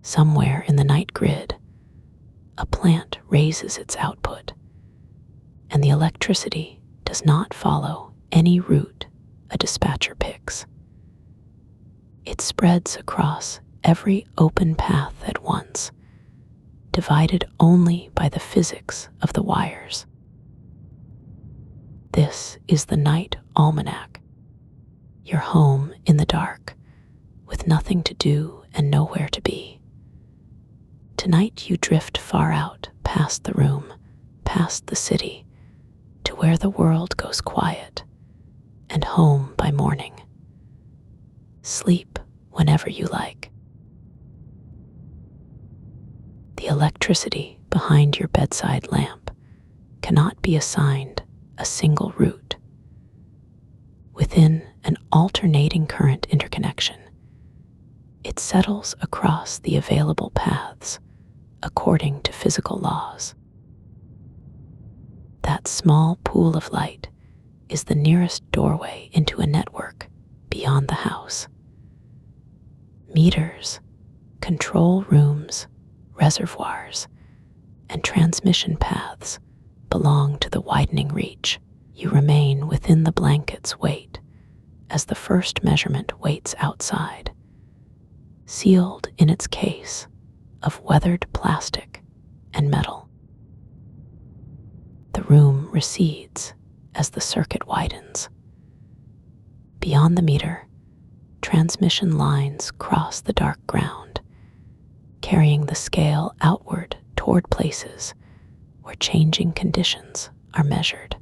Somewhere in the night grid, a plant raises its output, and the electricity does not follow any route a dispatcher picks. It spreads across every open path at once, divided only by the physics of the wires. This is the Night Almanac, your home in the dark, with nothing to do and nowhere to be. Tonight you drift far out, past the room, past the city, to where the world goes quiet, and home by morning. Sleep whenever you like. The electricity behind your bedside lamp cannot be assigned a single route. Within an alternating current interconnection, it settles across the available paths according to physical laws. That small pool of light is the nearest doorway into a network beyond the house. Meters, control rooms, reservoirs, and transmission paths belong to the widening reach. You remain within the blanket's weight as the first measurement waits outside, sealed in its case of weathered plastic and metal. The room recedes as the circuit widens. Beyond the meter, transmission lines cross the dark ground, carrying the scale outward toward places where changing conditions are measured.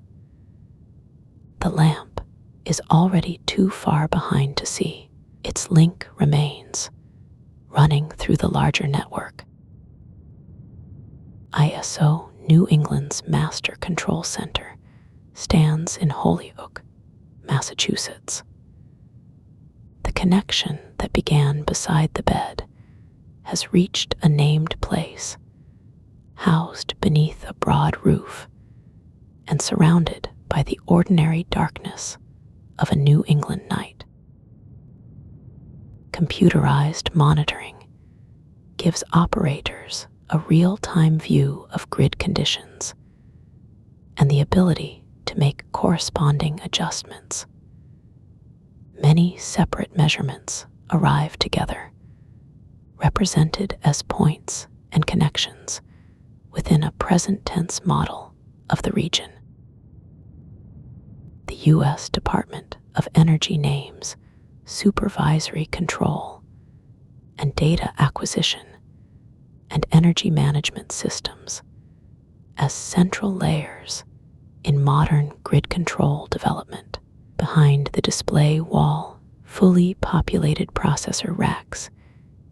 The lamp is already too far behind to see. Its link remains, running through the larger network. ISO New England's Master Control Center stands in Holyoke, Massachusetts. The connection that began beside the bed has reached a named place, housed beneath a broad roof and surrounded by the ordinary darkness of a New England night. Computerized monitoring gives operators a real-time view of grid conditions and the ability to make corresponding adjustments. Many separate measurements arrive together, represented as points and connections within a present tense model of the region. The U.S. Department of Energy names supervisory control and data acquisition and energy management systems as central layers in modern grid control development. Behind the display wall, fully populated processor racks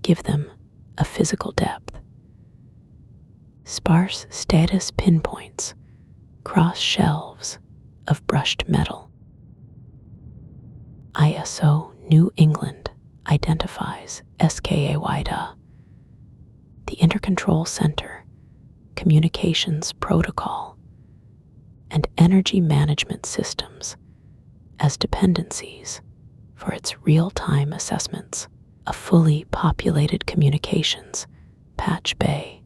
give them a physical depth. Sparse status pinpoints cross shelves of brushed metal. ISO New England identifies SKA-WIDA, the Intercontrol Center, Communications Protocol, and Energy Management Systems as dependencies for its real-time assessments. A fully populated communications patch bay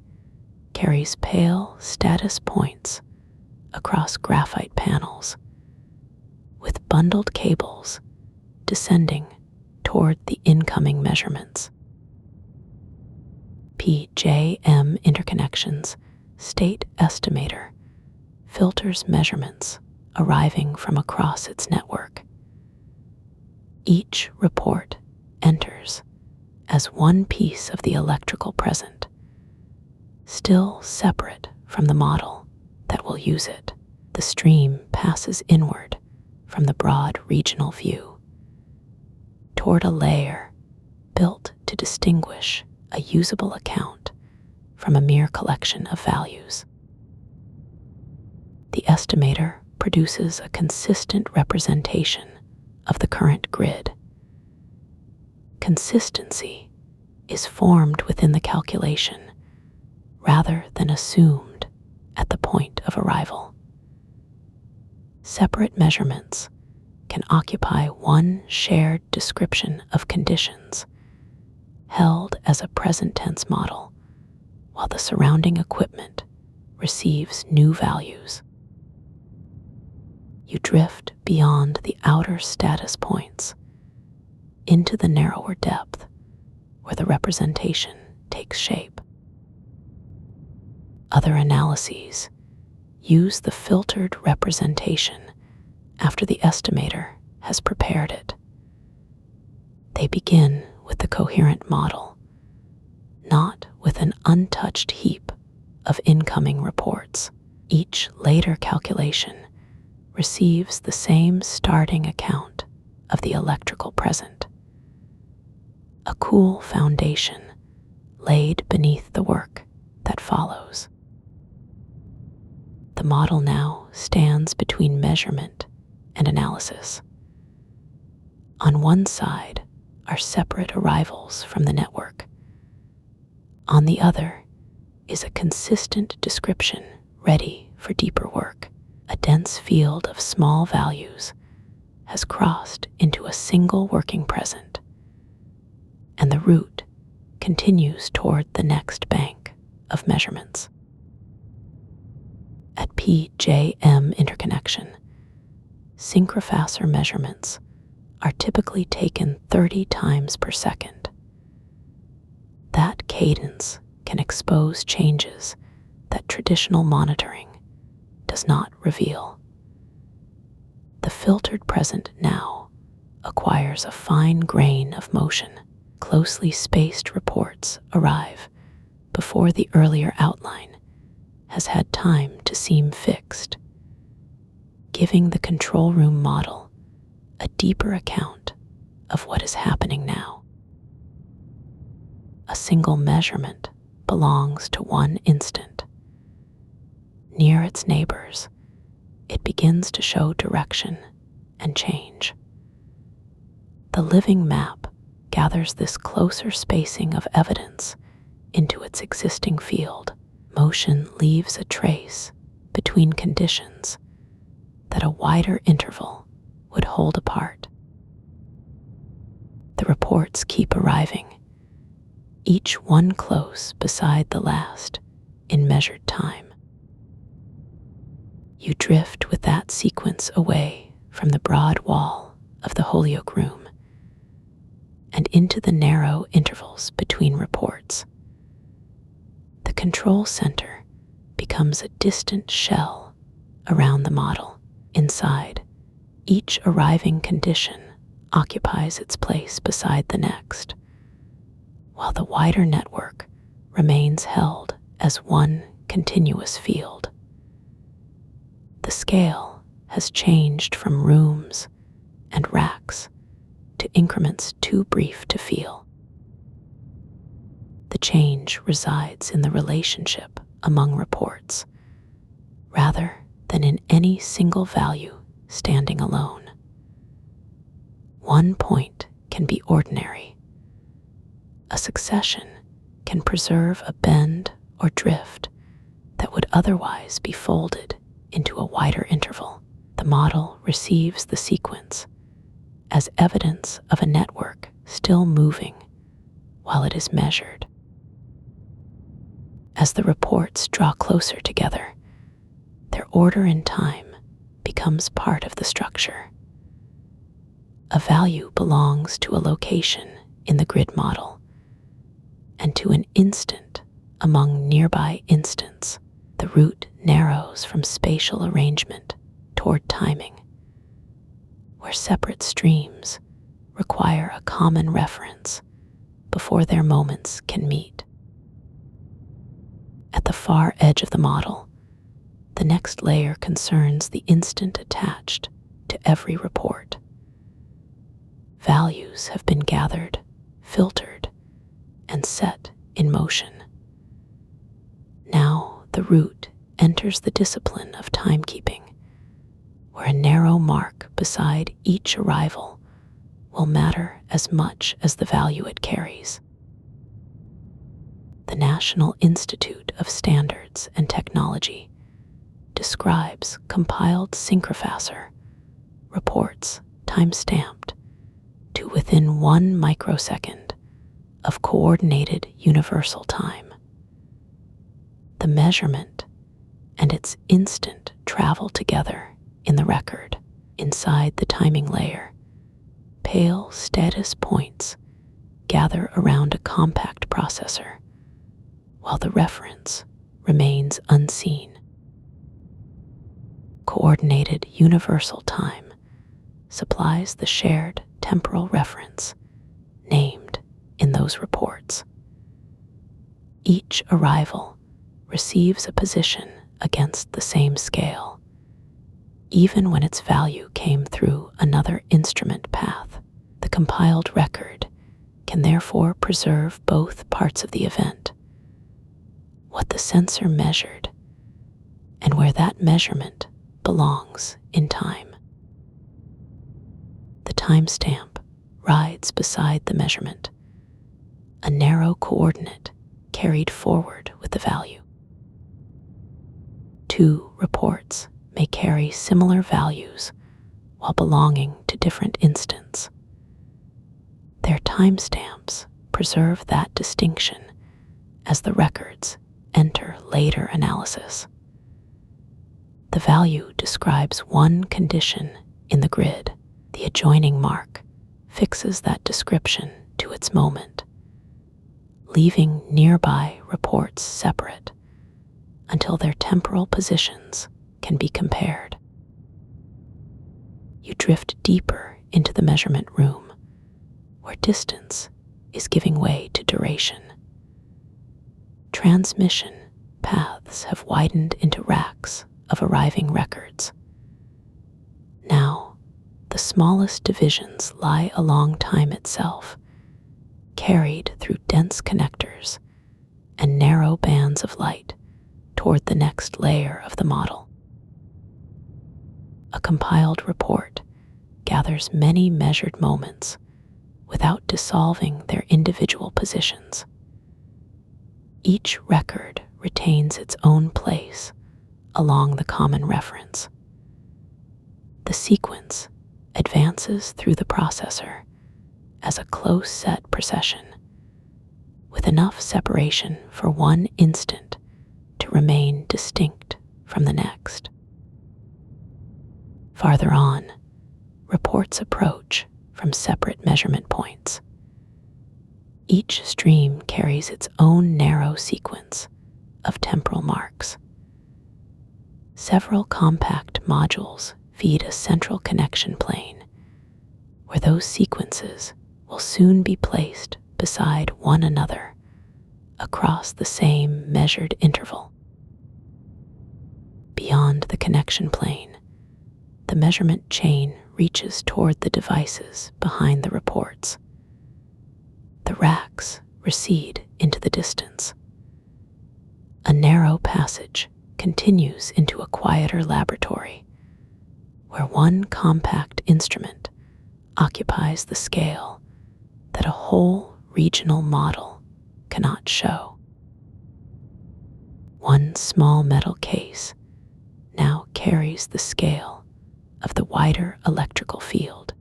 carries pale status points across graphite panels, with bundled cables descending toward the incoming measurements. PJM Interconnections State Estimator filters measurements arriving from across its network. Each report enters as one piece of the electrical present, still separate from the model that will use it. The stream passes inward from the broad regional view toward a layer built to distinguish a usable account from a mere collection of values. The estimator produces a consistent representation of the current grid. Consistency is formed within the calculation rather than assumed at the point of arrival. Separate measurements can occupy one shared description of conditions, held as a present tense model, while the surrounding equipment receives new values. You drift beyond the outer status points into the narrower depth where the representation takes shape. Other analyses use the filtered representation after the estimator has prepared it. They begin with the coherent model, not with an untouched heap of incoming reports. Each later calculation receives the same starting account of the electrical present, a cool foundation laid beneath the work that follows. The model now stands between measurement and analysis. On one side are separate arrivals from the network. On the other is a consistent description ready for deeper work. A dense field of small values has crossed into a single working present, and the route continues toward the next bank of measurements. At PJM interconnection, synchrophasor measurements are typically taken 30 times per second. That cadence can expose changes that traditional monitoring does not reveal. The filtered present now acquires a fine grain of motion. Closely spaced reports arrive before the earlier outline has had time to seem fixed, giving the control room model a deeper account of what is happening now. A single measurement belongs to one instant. Near its neighbors, it begins to show direction and change. The living map gathers this closer spacing of evidence into its existing field. Motion leaves a trace between conditions that a wider interval would hold apart. The reports keep arriving, each one close beside the last in measured time. You drift with that sequence away from the broad wall of the Holyoke room and into the narrow intervals between reports. The control center becomes a distant shell around the model. Inside, each arriving condition occupies its place beside the next, while the wider network remains held as one continuous field. The scale has changed from rooms and racks to increments too brief to feel. The change resides in the relationship among reports, rather than in any single value standing alone. One point can be ordinary. A succession can preserve a bend or drift that would otherwise be folded into a wider interval. The model receives the sequence as evidence of a network still moving while it is measured. As the reports draw closer together, their order in time becomes part of the structure. A value belongs to a location in the grid model and to an instant among nearby instants. The route narrows from spatial arrangement toward timing, where separate streams require a common reference before their moments can meet. At the far edge of the model, the next layer concerns the instant attached to every report. Values have been gathered, filtered, and set in motion. Now the route enters the discipline of timekeeping, where a narrow mark beside each arrival will matter as much as the value it carries. The National Institute of Standards and Technology describes compiled synchrophasor reports time-stamped to within 1 microsecond of coordinated universal time. The measurement and its instant travel together in the record. Inside the timing layer, pale status points gather around a compact processor, while the reference remains unseen. Coordinated universal time supplies the shared temporal reference named in those reports. Each arrival receives a position against the same scale, even when its value came through another instrument path. The compiled record can therefore preserve both parts of the event, what the sensor measured and where that measurement belongs in time. The timestamp rides beside the measurement, a narrow coordinate carried forward with the value. Two reports may carry similar values while belonging to different instants. Their timestamps preserve that distinction as the records enter later analysis. The value describes one condition in the grid. The adjoining mark fixes that description to its moment, leaving nearby reports separate until their temporal positions can be compared. You drift deeper into the measurement room, where distance is giving way to duration. Transmission paths have widened into racks of arriving records. Now, the smallest divisions lie along time itself, carried through dense connectors and narrow bands of light toward the next layer of the model. A compiled report gathers many measured moments without dissolving their individual positions. Each record retains its own place along the common reference. The sequence advances through the processor as a close-set procession, with enough separation for one instant to remain distinct from the next. Farther on, reports approach from separate measurement points. Each stream carries its own narrow sequence of temporal marks. Several compact modules feed a central connection plane, where those sequences will soon be placed beside one another across the same measured interval. Beyond the connection plane, the measurement chain reaches toward the devices behind the reports. The racks recede into the distance. A narrow passage continues into a quieter laboratory, where one compact instrument occupies the scale that a whole regional model cannot show. One small metal case now carries the scale of the wider electrical field.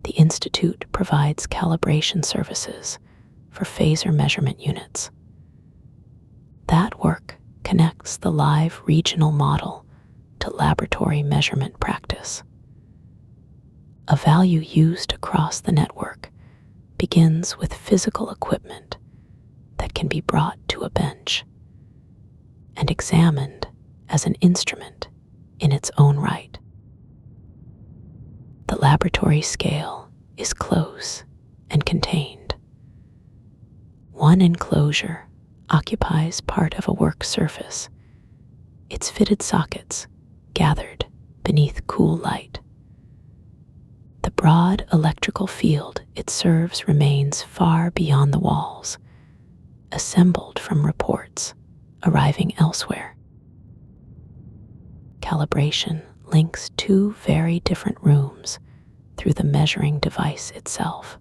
The Institute provides calibration services for phaser measurement units. That work connects the live regional model to laboratory measurement practice. A value used across the network begins with physical equipment that can be brought to a bench and examined as an instrument in its own right. The laboratory scale is close and contained. One enclosure occupies part of a work surface, its fitted sockets gathered beneath cool light. The broad electrical field it serves remains far beyond the walls, assembled from reports arriving elsewhere. Calibration links two very different rooms through the measuring device itself.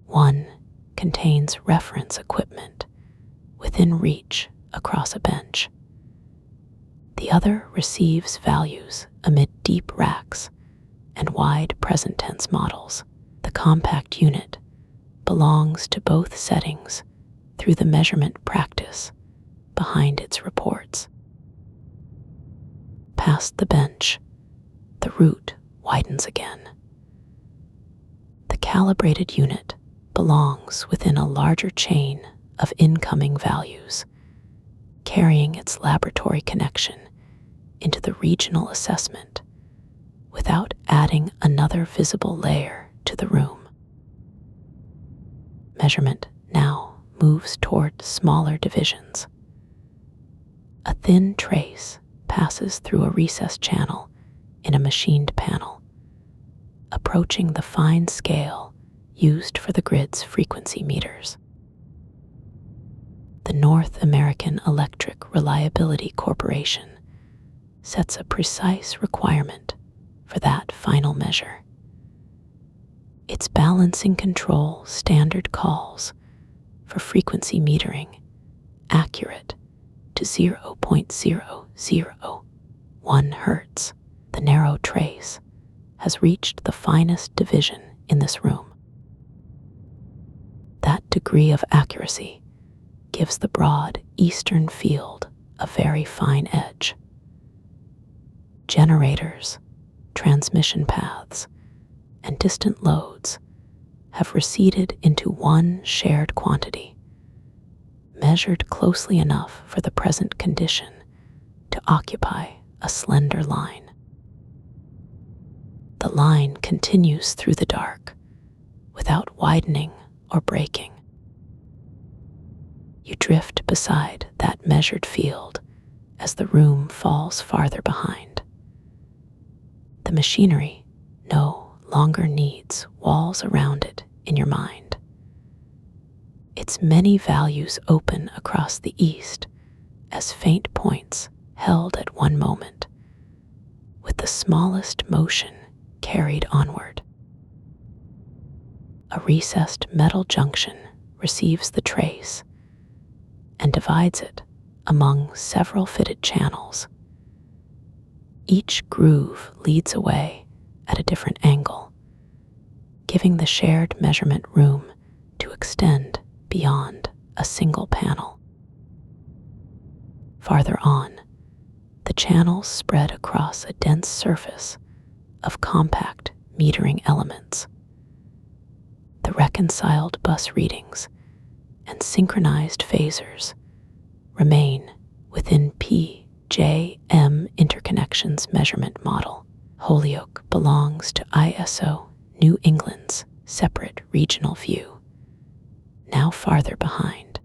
One contains reference equipment within reach across a bench. The other receives values amid deep racks and wide present tense models. The compact unit belongs to both settings through the measurement practice behind its reports. Past the bench, the route widens again. The calibrated unit belongs within a larger chain of incoming values, carrying its laboratory connection into the regional assessment without adding another visible layer to the room. Measurement now moves toward smaller divisions. A thin trace passes through a recessed channel in a machined panel, approaching the fine scale used for the grid's frequency meters. The North American Electric Reliability Corporation sets a precise requirement for that final measure. Its balancing control standard calls for frequency metering accurate to 0.001 Hertz. The narrow trace has reached the finest division in this room. That degree of accuracy gives the broad eastern field a very fine edge. Generators, transmission paths, and distant loads have receded into one shared quantity, measured closely enough for the present condition to occupy a slender line. The line continues through the dark without widening or breaking. You drift beside that measured field as the room falls farther behind. The machinery no longer needs walls around it in your mind. Its many values open across the east as faint points held at one moment, with the smallest motion carried onward. A recessed metal junction receives the trace and divides it among several fitted channels. Each groove leads away at a different angle, giving the shared measurement room to extend beyond a single panel. Farther on, the channels spread across a dense surface of compact metering elements. The reconciled bus readings and synchronized phasers remain within PJM Interconnection's measurement model. Holyoke belongs to ISO New England's separate regional view, now farther behind.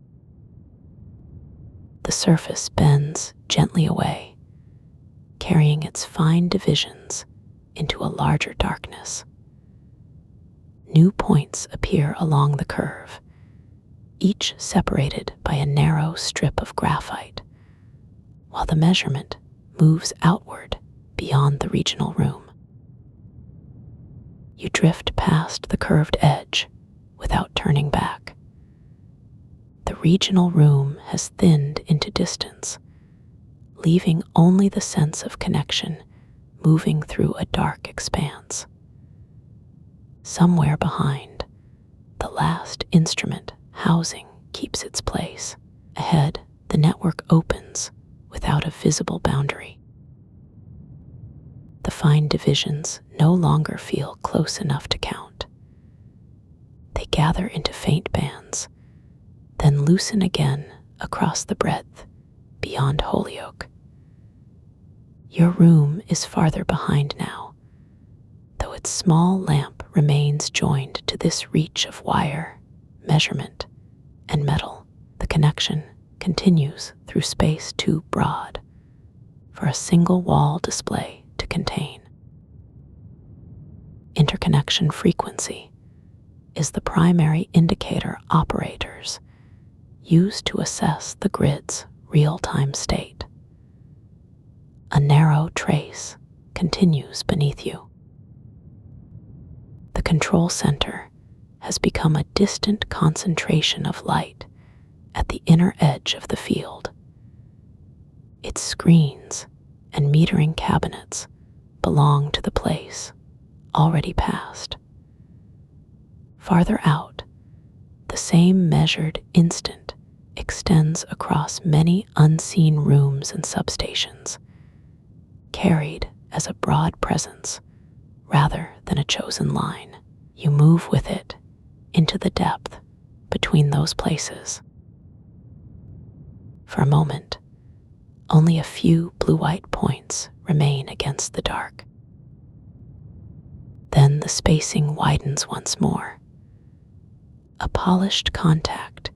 The surface bends gently away, carrying its fine divisions into a larger darkness. New points appear along the curve, each separated by a narrow strip of graphite, while the measurement moves outward beyond the regional room. You drift past the curved edge without turning back. The regional room has thinned into distance, leaving only the sense of connection moving through a dark expanse. Somewhere behind, the last instrument housing keeps its place. Ahead, the network opens without a visible boundary. The fine divisions no longer feel close enough to count. They gather into faint bands, then loosen again across the breadth beyond Holyoke. Your room is farther behind now, though its small lamp remains joined to this reach of wire, measurement, and metal. The connection continues through space too broad for a single wall display to contain. Interconnection frequency is the primary indicator operators use to assess the grid's real-time state. A narrow trace continues beneath you. The control center has become a distant concentration of light at the inner edge of the field. Its screens and metering cabinets belong to the place already passed. Farther out, the same measured instant extends across many unseen rooms and substations, carried as a broad presence rather than a chosen line. You move with it into the depth between those places. For a moment, only a few blue-white points remain against the dark. Then the spacing widens once more. A polished contact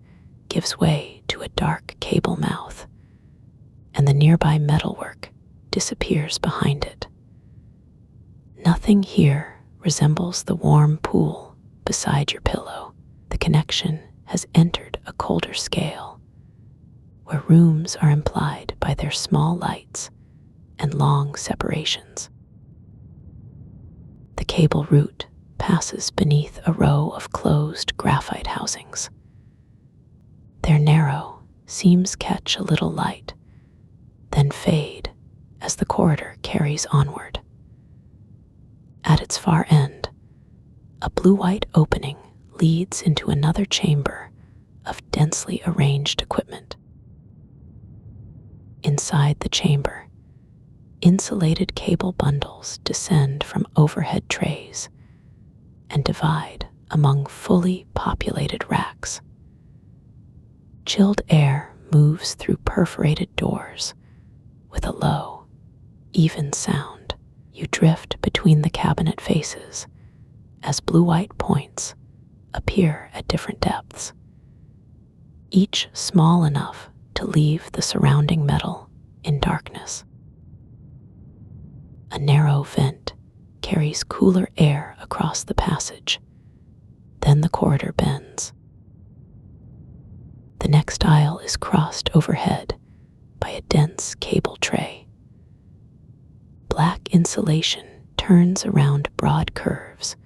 gives way to a dark cable mouth, and the nearby metalwork disappears behind it. Nothing here resembles the warm pool beside your pillow. The connection has entered a colder scale, where rooms are implied by their small lights and long separations. The cable route passes beneath a row of closed graphite housings. Their narrow seams catch a little light, then fade as the corridor carries onward. At its far end, a blue-white opening leads into another chamber of densely arranged equipment. Inside the chamber, insulated cable bundles descend from overhead trays and divide among fully populated racks. Chilled air moves through perforated doors with a low, even sound. You drift between the cabinet faces as blue-white points appear at different depths, each small enough to leave the surrounding metal in darkness. A narrow vent carries cooler air across the passage. Then the corridor bends. The next aisle is crossed overhead by a dense cable tray. Black insulation turns around broad curves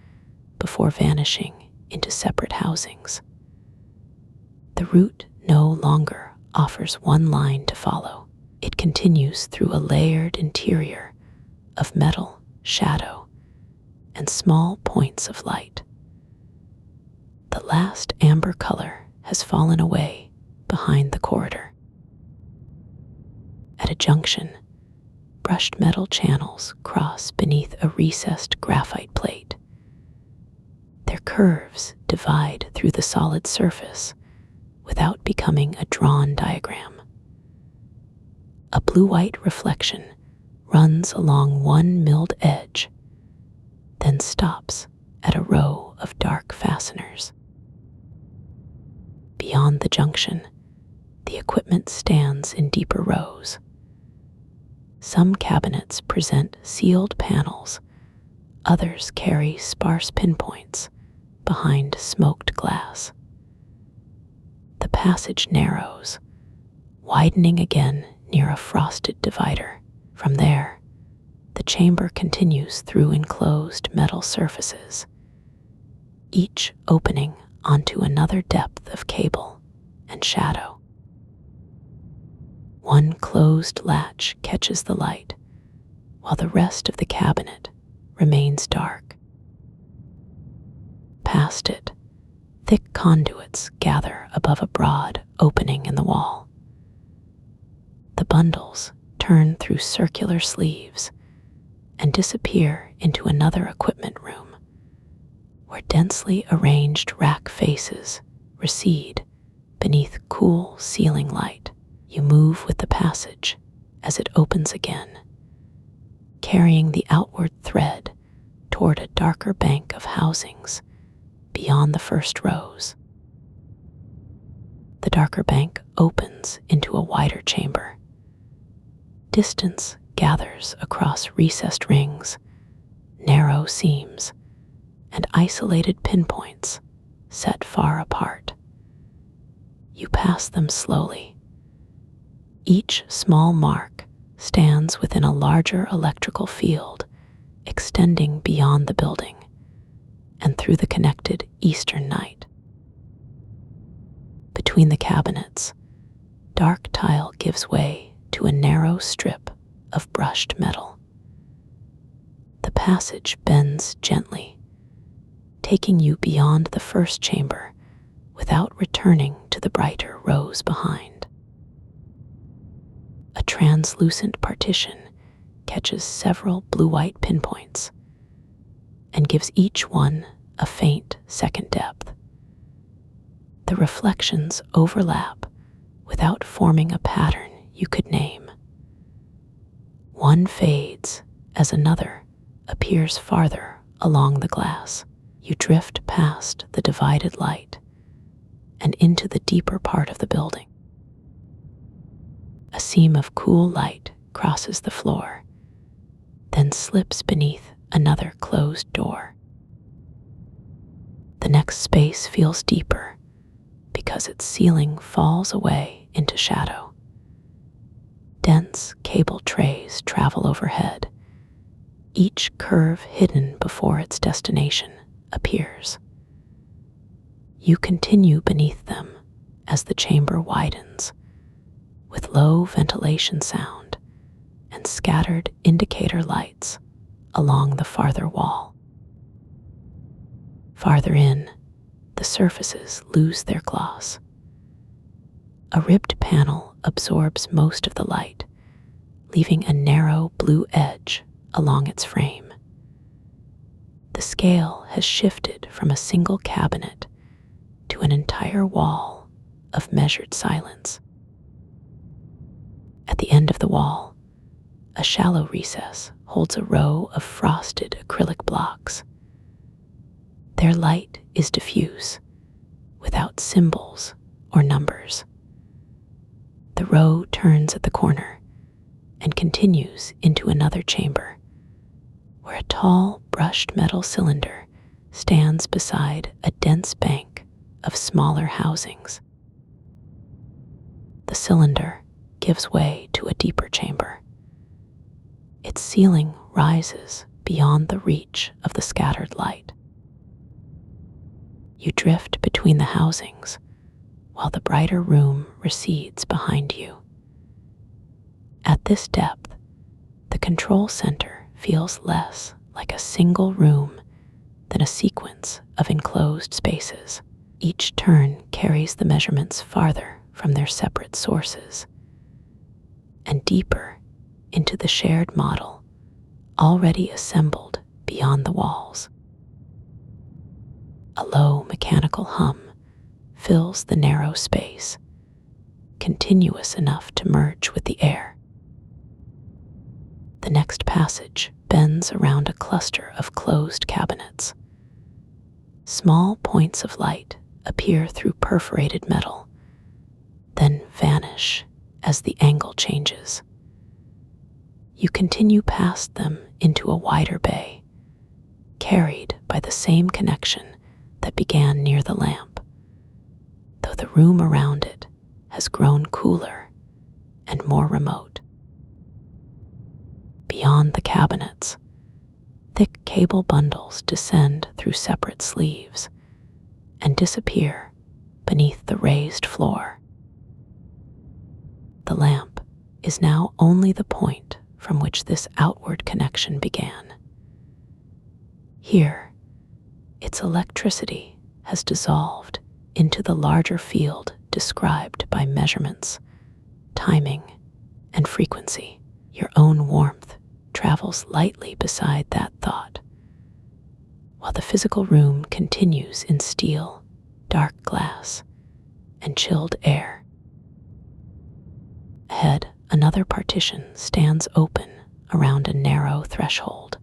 before vanishing into separate housings. The route no longer offers one line to follow. It continues through a layered interior of metal, shadow, and small points of light. The last amber color has fallen away behind the corridor. At a junction, brushed metal channels cross beneath a recessed graphite plate. Their curves divide through the solid surface without becoming a drawn diagram. A blue-white reflection runs along one milled edge, then stops at a row of dark fasteners. Beyond the junction, the equipment stands in deeper rows. Some cabinets present sealed panels, others carry sparse pinpoints behind smoked glass. The passage narrows, widening again near a frosted divider. From there, the chamber continues through enclosed metal surfaces, each opening onto another depth of cable and shadow. One closed latch catches the light, while the rest of the cabinet remains dark. Past it, thick conduits gather above a broad opening in the wall. The bundles turn through circular sleeves and disappear into another equipment room, where densely arranged rack faces recede beneath cool ceiling light. You move with the passage as it opens again, carrying the outward thread toward a darker bank of housings beyond the first rows. The darker bank opens into a wider chamber. Distance gathers across recessed rings, narrow seams, and isolated pinpoints set far apart. You pass them slowly. Each small mark stands within a larger electrical field extending beyond the building and through the connected eastern night. Between the cabinets, dark tile gives way to a narrow strip of brushed metal. The passage bends gently, taking you beyond the first chamber without returning to the brighter rows behind. A translucent partition catches several blue-white pinpoints and gives each one a faint second depth. The reflections overlap without forming a pattern you could name. One fades as another appears farther along the glass. You drift past the divided light and into the deeper part of the building. A seam of cool light crosses the floor, then slips beneath another closed door. The next space feels deeper because its ceiling falls away into shadow. Dense cable trays travel overhead, each curve hidden before its destination appears. You continue beneath them as the chamber widens, with low ventilation sound and scattered indicator lights along the farther wall. Farther in, the surfaces lose their gloss. A ribbed panel absorbs most of the light, leaving a narrow blue edge along its frame. The scale has shifted from a single cabinet to an entire wall of measured silence. At the end of the wall, a shallow recess holds a row of frosted acrylic blocks. Their light is diffuse, without symbols or numbers. The row turns at the corner and continues into another chamber, where a tall brushed metal cylinder stands beside a dense bank of smaller housings. The cylinder gives way to a deeper chamber. Its ceiling rises beyond the reach of the scattered light. You drift between the housings while the brighter room recedes behind you. At this depth, the control center feels less like a single room than a sequence of enclosed spaces. Each turn carries the measurements farther from their separate sources and deeper into the shared model already assembled beyond the walls. A low mechanical hum fills the narrow space, continuous enough to merge with the air. The next passage bends around a cluster of closed cabinets. Small points of light appear through perforated metal, then vanish as the angle changes. You continue past them into a wider bay, carried by the same connection that began near the lamp, though the room around it has grown cooler and more remote. Beyond the cabinets, thick cable bundles descend through separate sleeves and disappear beneath the raised floor. The lamp is now only the point from which this outward connection began. Here, its electricity has dissolved into the larger field described by measurements, timing, and frequency. Your own warmth travels lightly beside that thought, while the physical room continues in steel, dark glass, and chilled air. Ahead, another partition stands open around a narrow threshold.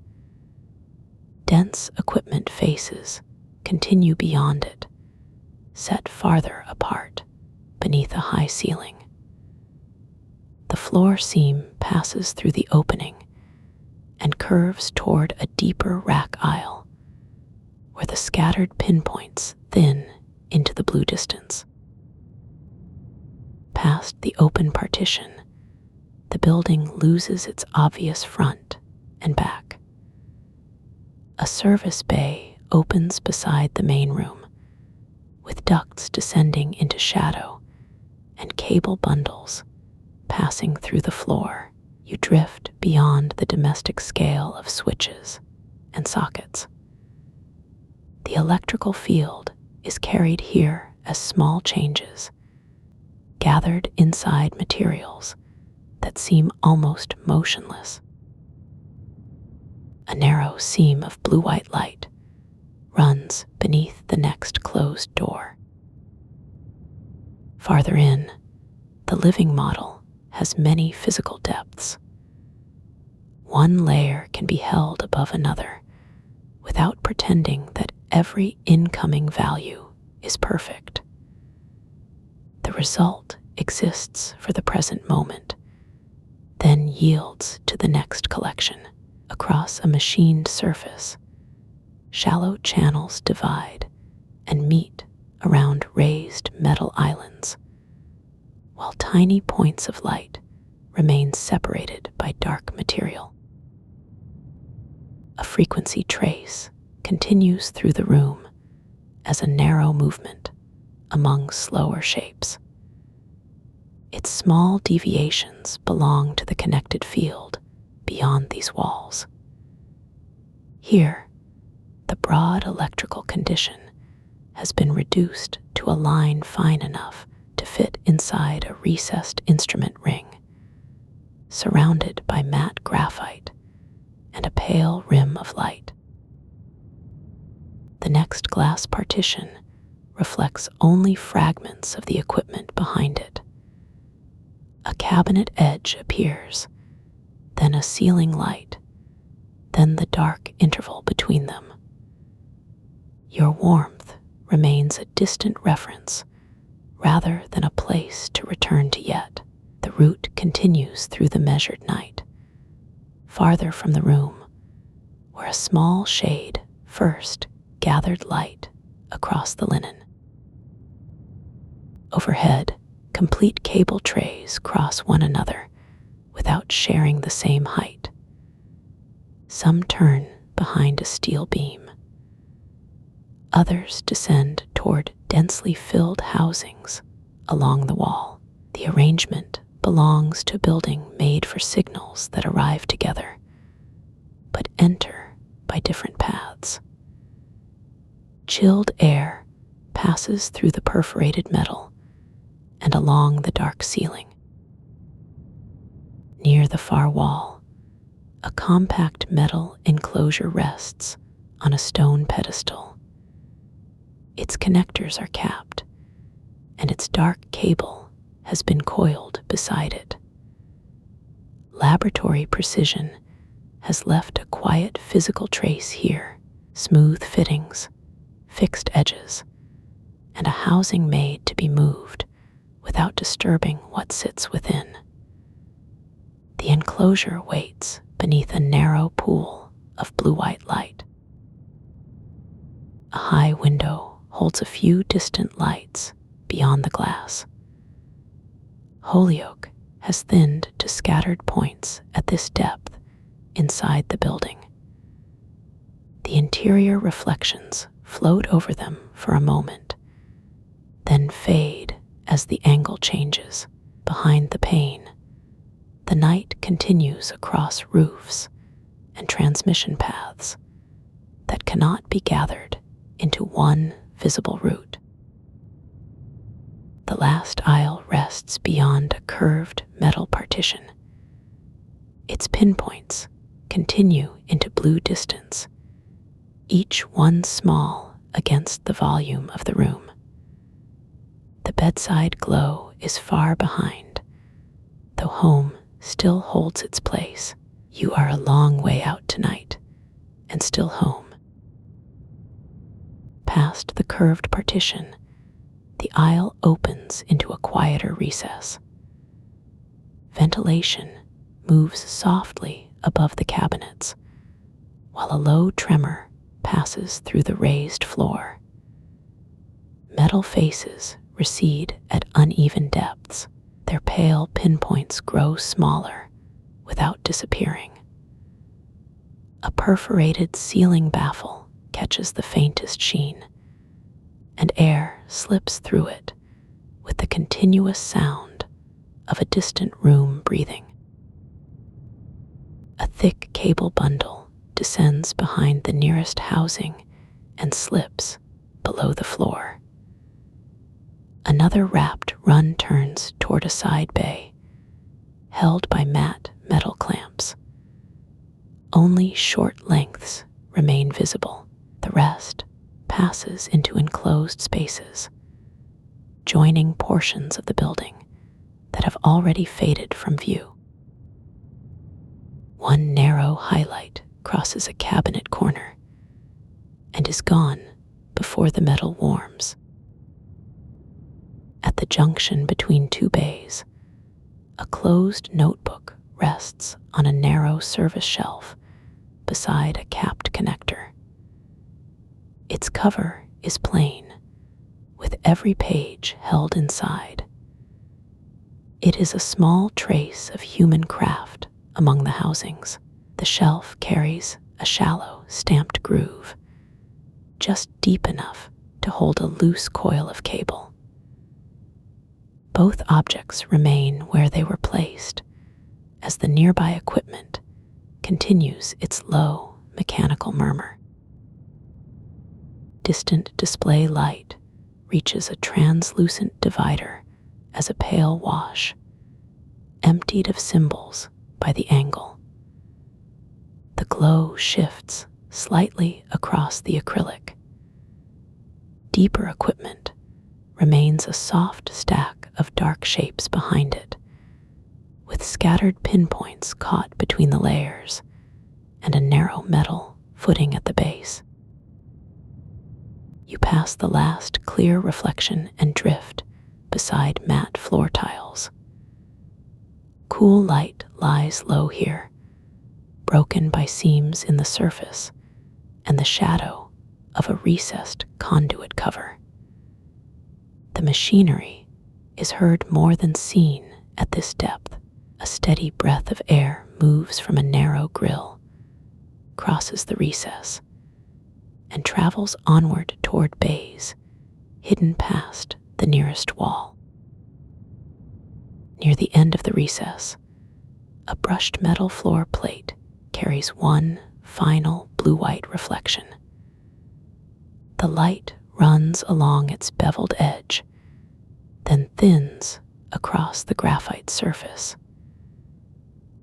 Dense equipment faces continue beyond it, set farther apart beneath a high ceiling. The floor seam passes through the opening and curves toward a deeper rack aisle, where the scattered pinpoints thin into the blue distance. Past the open partition, the building loses its obvious front and back. A service bay opens beside the main room, with ducts descending into shadow and cable bundles passing through the floor. You drift beyond the domestic scale of switches and sockets. The electrical field is carried here as small changes, gathered inside materials that seem almost motionless. A narrow seam of blue-white light runs beneath the next closed door. Farther in, the living model has many physical depths. One layer can be held above another without pretending that every incoming value is perfect. The result exists for the present moment, then yields to the next collection across a machined surface. Shallow channels divide and meet around raised metal islands, while tiny points of light remain separated by dark material. A frequency trace continues through the room as a narrow movement among slower shapes. Its small deviations belong to the connected field beyond these walls. Here, the broad electrical condition has been reduced to a line fine enough to fit inside a recessed instrument ring, surrounded by matte graphite and a pale rim of light. The next glass partition reflects only fragments of the equipment behind it. A cabinet edge appears, then a ceiling light, then the dark interval between them. Your warmth remains a distant reference rather than a place to return to yet. The route continues through the measured night, farther from the room, where a small shade first gathered light across the linen. Overhead, complete cable trays cross one another without sharing the same height. Some turn behind a steel beam. Others descend toward densely filled housings along the wall. The arrangement belongs to a building made for signals that arrive together, but enter by different paths. Chilled air passes through the perforated metal and along the dark ceiling. Near the far wall, a compact metal enclosure rests on a stone pedestal. Its connectors are capped, and its dark cable has been coiled beside it. Laboratory precision has left a quiet physical trace here: smooth fittings, fixed edges, and a housing made to be moved without disturbing what sits within. The enclosure waits beneath a narrow pool of blue-white light. A high window holds a few distant lights beyond the glass. Holyoke has thinned to scattered points at this depth inside the building. The interior reflections float over them for a moment, then fade as the angle changes. Behind the pane, the night continues across roofs and transmission paths that cannot be gathered into one visible route. The last aisle rests beyond a curved metal partition. Its pinpoints continue into blue distance, each one small against the volume of the room. The bedside glow is far behind, though home still holds its place. You are a long way out tonight, and still home. Past the curved partition, the aisle opens into a quieter recess. Ventilation moves softly above the cabinets, while a low tremor passes through the raised floor. Metal faces recede at uneven depths. Their pale pinpoints grow smaller without disappearing. A perforated ceiling baffle catches the faintest sheen, and air slips through it with the continuous sound of a distant room breathing. A thick cable bundle descends behind the nearest housing and slips below the floor. Another wrapped run turns toward a side bay, held by matte metal clamps. Only short lengths remain visible. The rest passes into enclosed spaces, joining portions of the building that have already faded from view. One narrow highlight crosses a cabinet corner and is gone before the metal warms. At the junction between two bays, a closed notebook rests on a narrow service shelf beside a capped connector. Its cover is plain, with every page held inside. It is a small trace of human craft among the housings. The shelf carries a shallow, stamped groove, just deep enough to hold a loose coil of cable. Both objects remain where they were placed, as the nearby equipment continues its low, mechanical murmur. Distant display light reaches a translucent divider as a pale wash, emptied of symbols by the angle. The glow shifts slightly across the acrylic. Deeper equipment remains a soft stack of dark shapes behind it, with scattered pinpoints caught between the layers and a narrow metal footing at the base. You pass the last clear reflection and drift beside matte floor tiles. Cool light lies low here, broken by seams in the surface and the shadow of a recessed conduit cover. The machinery is heard more than seen at this depth. A steady breath of air moves from a narrow grill, crosses the recess, and travels onward toward bays hidden past the nearest wall. Near the end of the recess, a brushed metal floor plate carries one final blue-white reflection. The light runs along its beveled edge, then thins across the graphite surface.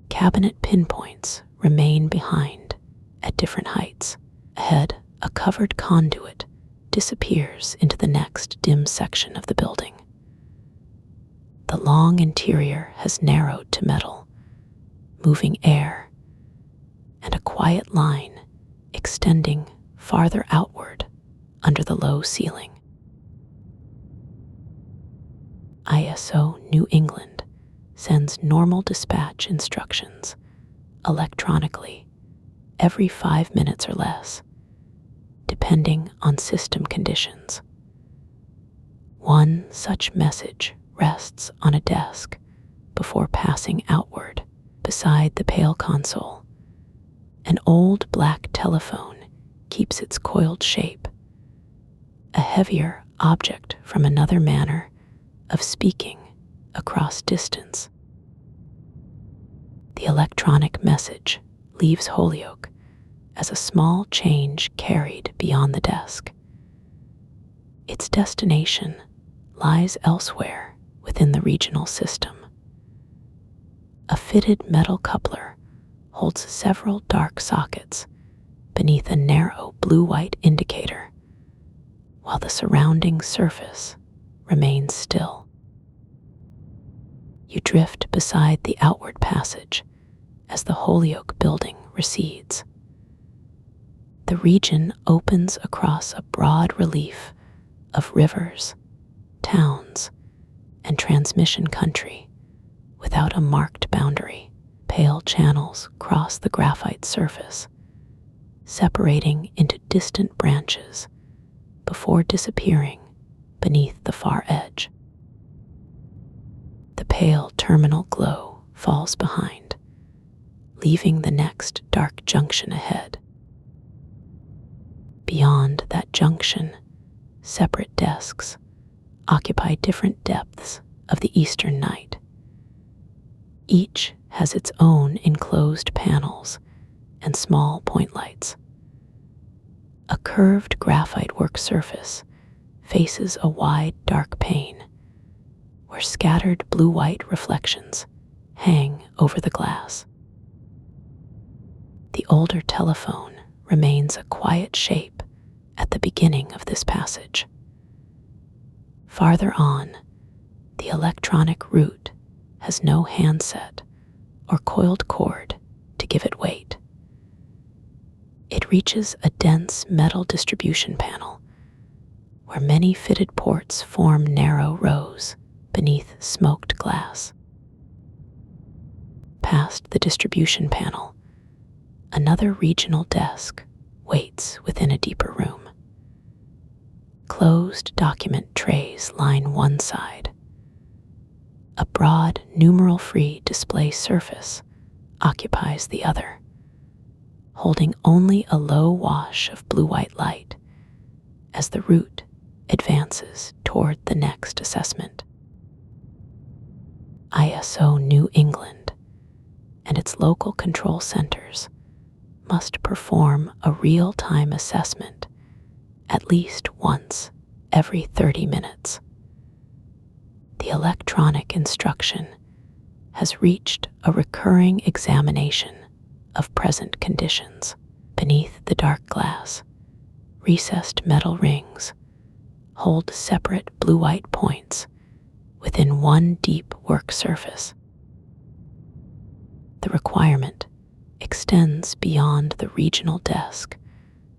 Cabinet pinpoints remain behind at different heights. Ahead, a covered conduit disappears into the next dim section of the building. The long interior has narrowed to metal, moving air, and a quiet line extending farther outward under the low ceiling. ISO New England sends normal dispatch instructions electronically every 5 minutes or less, depending on system conditions. One such message rests on a desk before passing outward. Beside the pale console, an old black telephone keeps its coiled shape, a heavier object from another manner of speaking across distance. The electronic message leaves Holyoke as a small change carried beyond the desk. Its destination lies elsewhere within the regional system. A fitted metal coupler holds several dark sockets beneath a narrow blue-white indicator, while the surrounding surface remains still. You drift beside the outward passage as the Holyoke building recedes. The region opens across a broad relief of rivers, towns, and transmission country without a marked boundary. Pale channels cross the graphite surface, separating into distant branches before disappearing beneath the far edge. The pale terminal glow falls behind, leaving the next dark junction ahead. Beyond that junction, separate desks occupy different depths of the eastern night. Each has its own enclosed panels and small point lights. A curved graphite work surface faces a wide, dark pane where scattered blue-white reflections hang over the glass. The older telephone remains a quiet shape at the beginning of this passage. Farther on, the electronic route has no handset or coiled cord to give it weight. It reaches a dense metal distribution panel where many fitted ports form narrow rows beneath smoked glass. Past the distribution panel, another regional desk waits within a deeper room. Closed document trays line one side. A broad, numeral-free display surface occupies the other, holding only a low wash of blue-white light as the route advances toward the next assessment. ISO New England and its local control centers must perform a real-time assessment at least once every 30 minutes. The electronic instruction has reached a recurring examination of present conditions. Beneath the dark glass, recessed metal rings hold separate blue-white points within one deep work surface. The requirement extends beyond the regional desk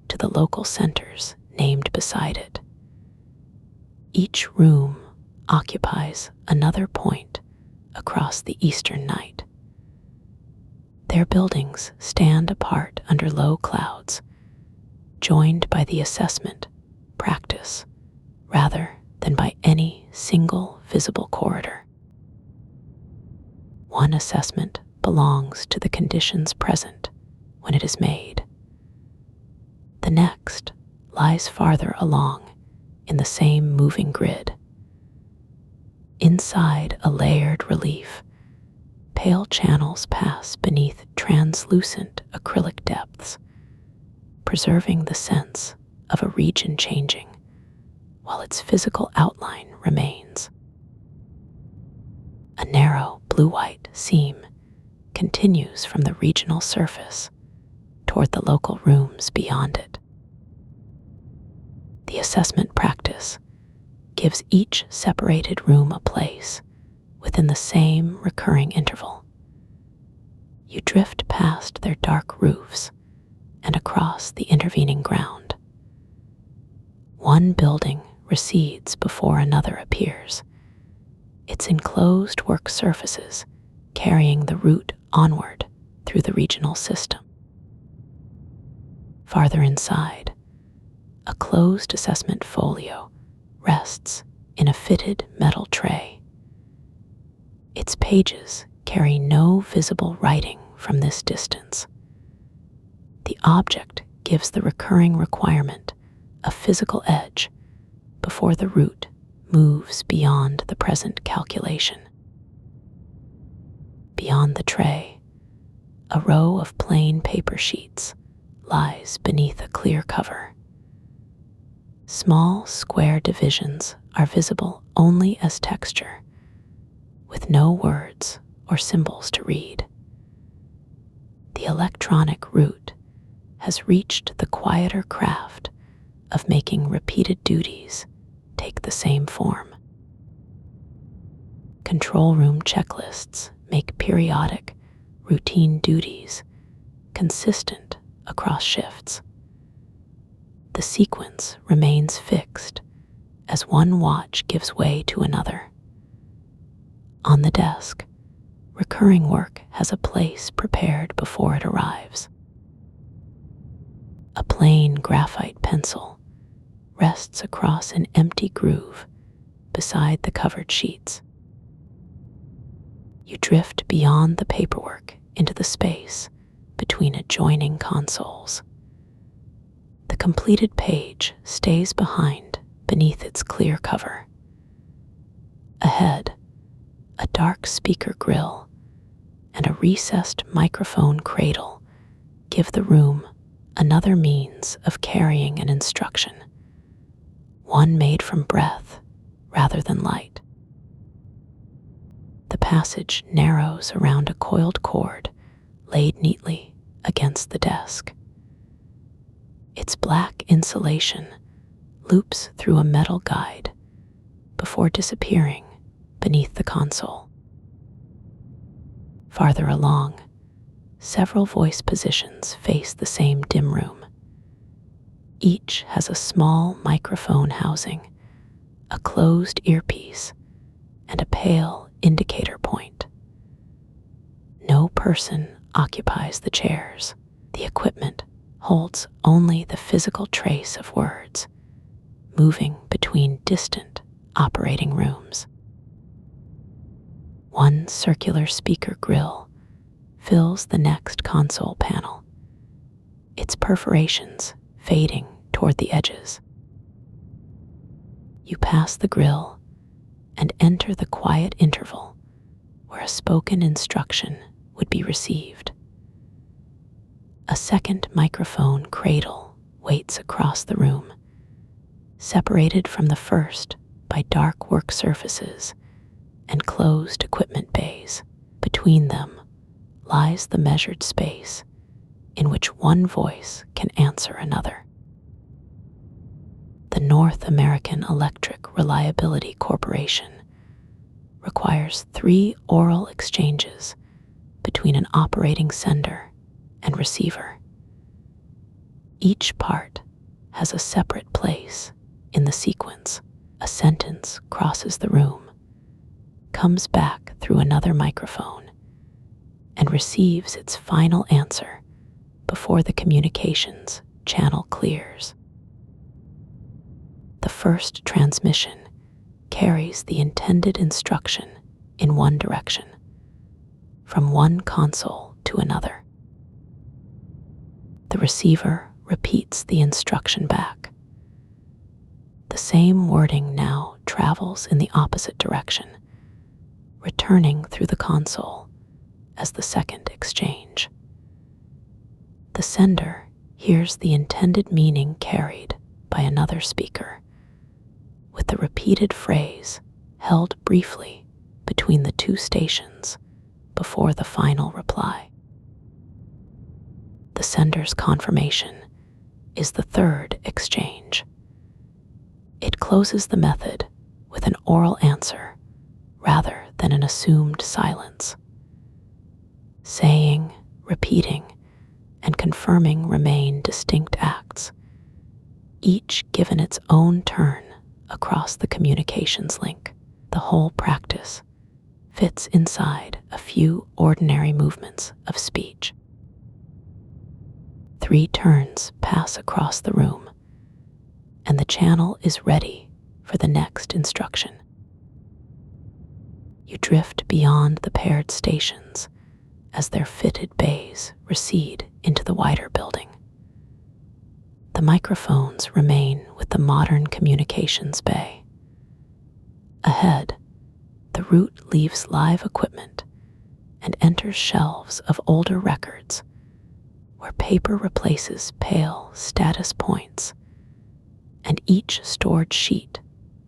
to the local centers named beside it. Each room occupies another point across the eastern night. Their buildings stand apart under low clouds, joined by the assessment practice rather than by any single visible corridor. One assessment belongs to the conditions present when it is made. The next lies farther along in the same moving grid. Inside a layered relief, pale channels pass beneath translucent acrylic depths, preserving the sense of a region changing while its physical outline remains. A narrow blue-white seam continues from the regional surface toward the local rooms beyond it. The assessment practice gives each separated room a place within the same recurring interval. You drift past their dark roofs and across the intervening ground. One building recedes before another appears, its enclosed work surfaces carrying the route onward through the regional system. Farther inside, a closed assessment folio rests in a fitted metal tray. Its pages carry no visible writing from this distance. The object gives the recurring requirement a physical edge before the route moves beyond the present calculation. Beyond the tray, a row of plain paper sheets lies beneath a clear cover. Small square divisions are visible only as texture, with no words or symbols to read. The electronic route has reached the quieter craft of making repeated duties take the same form. Control room checklists make periodic, routine duties consistent across shifts. The sequence remains fixed as one watch gives way to another. On the desk, recurring work has a place prepared before it arrives. A plain graphite pencil rests across an empty groove beside the covered sheets. You drift beyond the paperwork into the space between adjoining consoles. The completed page stays behind beneath its clear cover. Ahead, a dark speaker grill and a recessed microphone cradle give the room another means of carrying an instruction, one made from breath rather than light. The passage narrows around a coiled cord laid neatly against the desk. Its black insulation loops through a metal guide before disappearing beneath the console. Farther along, several voice positions face the same dim room. Each has a small microphone housing, a closed earpiece, and a pale indicator point. No person occupies the chairs. The equipment holds only the physical trace of words, moving between distant operating rooms. One circular speaker grill fills the next console panel, its perforations fading toward the edges. You pass the grill and enter the quiet interval where a spoken instruction would be received. A second microphone cradle waits across the room, separated from the first by dark work surfaces and closed equipment bays. Between them lies the measured space in which one voice can answer another. The North American Electric Reliability Corporation requires 3 oral exchanges between an operating sender and receiver. Each part has a separate place in the sequence. A sentence crosses the room, comes back through another microphone, and receives its final answer before the communications channel clears. The first transmission carries the intended instruction in one direction, from one console to another. The receiver repeats the instruction back. The same wording now travels in the opposite direction, returning through the console as the second exchange. The sender hears the intended meaning carried by another speaker, with the repeated phrase held briefly between the 2 stations before the final reply. The sender's confirmation is the third exchange. It closes the method with an oral answer rather than an assumed silence. Saying, repeating, and confirming remain distinct acts, each given its own turn across the communications link. The whole practice fits inside a few ordinary movements of speech. 3 turns pass across the room, and the channel is ready for the next instruction. You drift beyond the paired stations as their fitted bays recede into the wider building. The microphones remain with the modern communications bay. Ahead, the route leaves live equipment and enters shelves of older records where paper replaces pale status points, and each stored sheet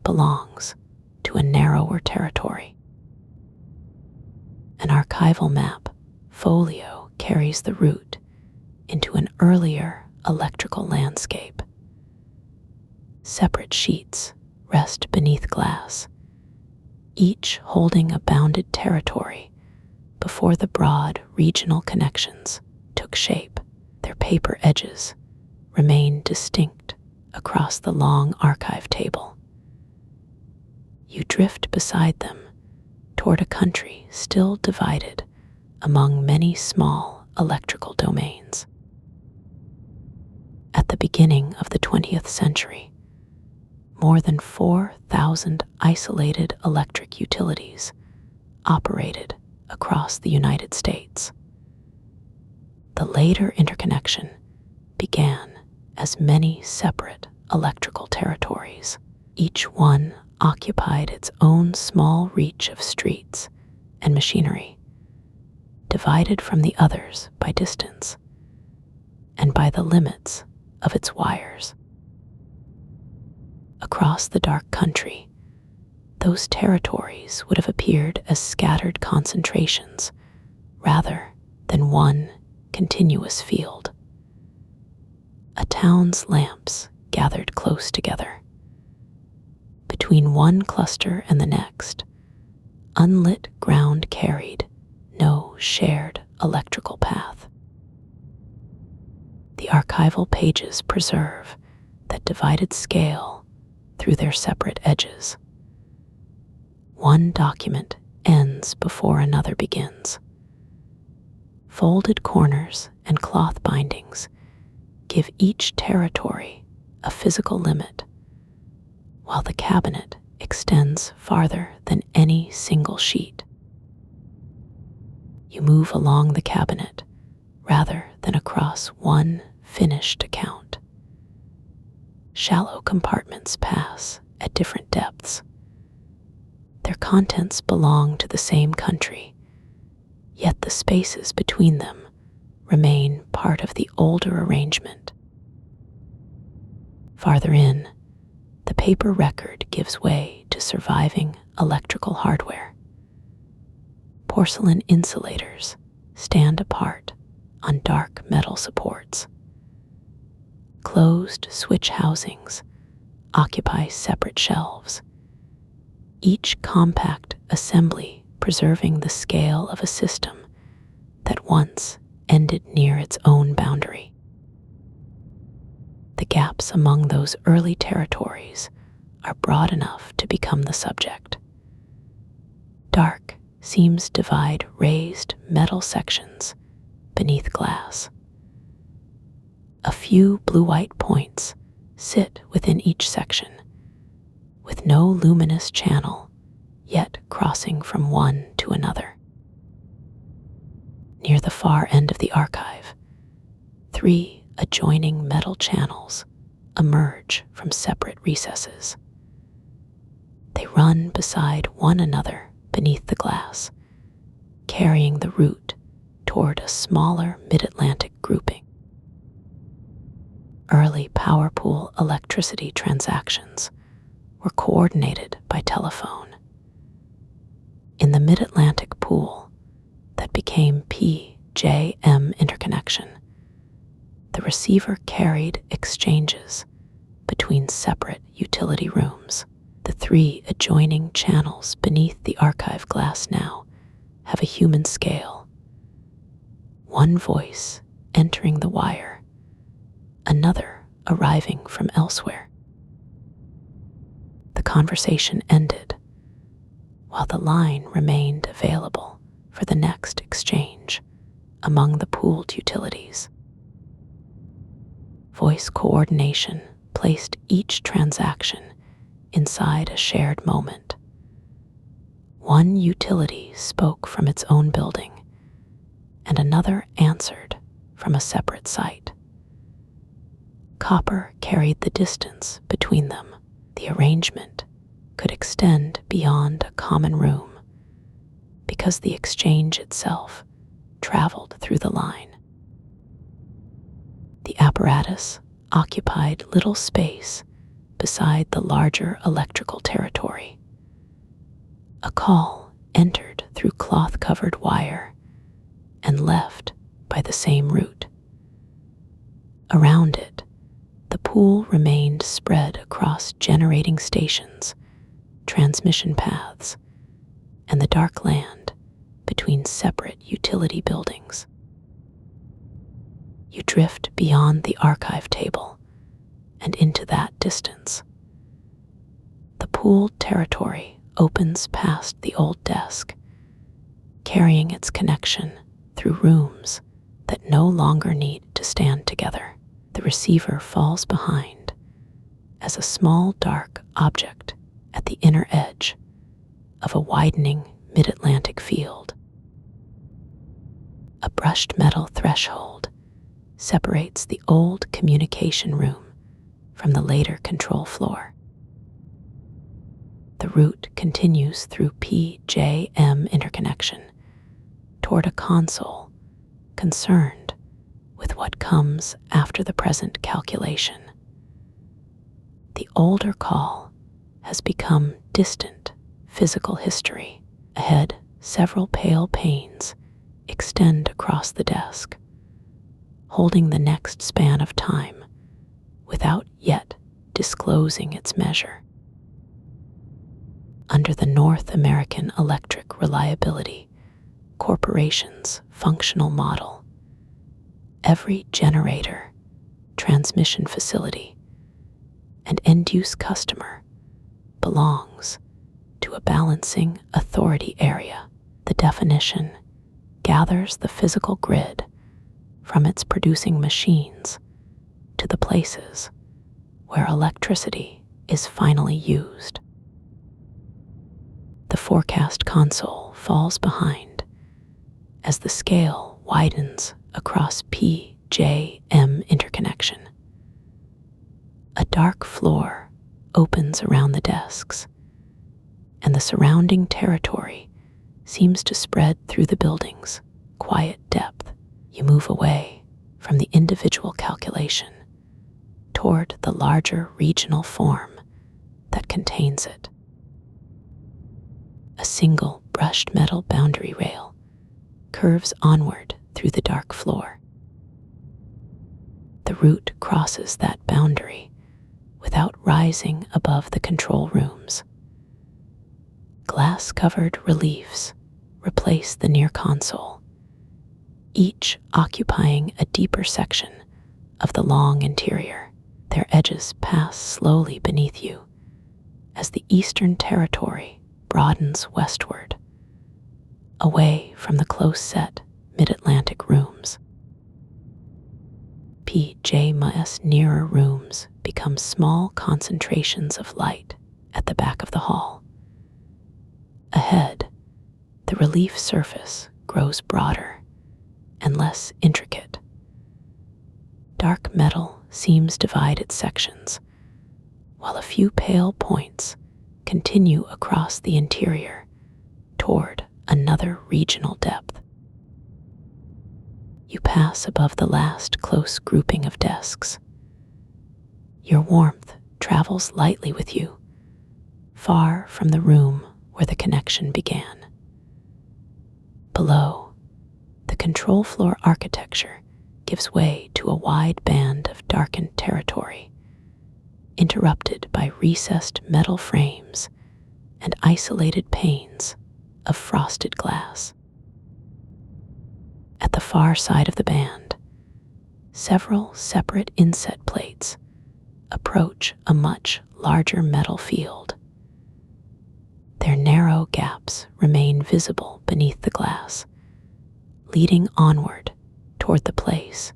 belongs to a narrower territory. An archival map, folio, carries the route into an earlier electrical landscape. Separate sheets rest beneath glass, each holding a bounded territory before the broad regional connections took shape. Their paper edges remain distinct across the long archive table. You drift beside them toward a country still divided among many small electrical domains. At the beginning of the 20th century, more than 4,000 isolated electric utilities operated across the United States. The later interconnection began as many separate electrical territories. Each one occupied its own small reach of streets and machinery, divided from the others by distance. and by the limits of its wires. Across the dark country, those territories would have appeared as scattered concentrations rather than one continuous field. A town's lamps gathered close together. Between one cluster and the next, unlit ground carried no shared electrical path. The archival pages preserve that divided scale through their separate edges. One document ends before another begins. Folded corners and cloth bindings give each territory a physical limit, while the cabinet extends farther than any single sheet. You move along the cabinet rather than across one finished account. Shallow compartments pass at different depths. Their contents belong to the same country, yet the spaces between them remain part of the older arrangement. Farther in, the paper record gives way to surviving electrical hardware. Porcelain insulators stand apart on dark metal supports. Closed switch housings occupy separate shelves, each compact assembly preserving the scale of a system that once ended near its own boundary. The gaps among those early territories are broad enough to become the subject. Dark seams divide raised metal sections beneath glass. A few blue-white points sit within each section, with no luminous channel yet crossing from one to another. Near the far end of the archive, 3 adjoining metal channels emerge from separate recesses. They run beside one another beneath the glass, carrying the route toward a smaller mid-Atlantic grouping. Early power pool electricity transactions were coordinated by telephone. In the mid-Atlantic pool that became PJM interconnection, the receiver carried exchanges between separate utility rooms. The 3 adjoining channels beneath the archive glass now have a human scale. One voice entering the wire, another arriving from elsewhere. The conversation ended while the line remained available for the next exchange among the pooled utilities. Voice coordination placed each transaction inside a shared moment. One utility spoke from its own building, and another answered from a separate site. Copper carried the distance between them. The arrangement could extend beyond a common room because the exchange itself traveled through the line. The apparatus occupied little space beside the larger electrical territory. A call entered through cloth-covered wire and left by the same route. Around it, the pool remained spread across generating stations, transmission paths, and the dark land between separate utility buildings. You drift beyond the archive table and into that distance. The pooled territory opens past the old desk, carrying its connection through rooms that no longer need to stand together. The receiver falls behind as a small dark object at the inner edge of a widening mid-Atlantic field. A brushed metal threshold separates the old communication room from the later control floor. The route continues through PJM interconnection toward a console concerned with what comes after the present calculation. The older call has become distant physical history. Ahead, several pale panes extend across the desk, holding the next span of time without yet disclosing its measure. Under the North American Electric Reliability Corporation's functional model, every generator, transmission facility, and end-use customer belongs to a balancing authority area. The definition gathers the physical grid from its producing machines to the places where electricity is finally used. The forecast console falls behind as the scale widens across PJM interconnection. A dark floor opens around the desks, and the surrounding territory seems to spread through the building's quiet depth. You move away from the individual calculation toward the larger regional form that contains it. A single brushed metal boundary rail curves onward through the dark floor. The route crosses that boundary without rising above the control rooms. Glass-covered reliefs replace the near console, each occupying a deeper section of the long interior. Their edges pass slowly beneath you as the Eastern Territory broadens westward, away from the close-set mid-Atlantic rooms. PJM's nearer rooms become small concentrations of light at the back of the hall. Ahead, the relief surface grows broader and less intricate. Dark metal seams divide its sections, while a few pale points continue across the interior toward another regional depth. You pass above the last close grouping of desks. Your warmth travels lightly with you, far from the room where the connection began. Below, the control floor architecture gives way to a wide band of darkened territory, interrupted by recessed metal frames and isolated panes of frosted glass. At the far side of the band, several separate inset plates approach a much larger metal field. Their narrow gaps remain visible beneath the glass, leading onward toward the place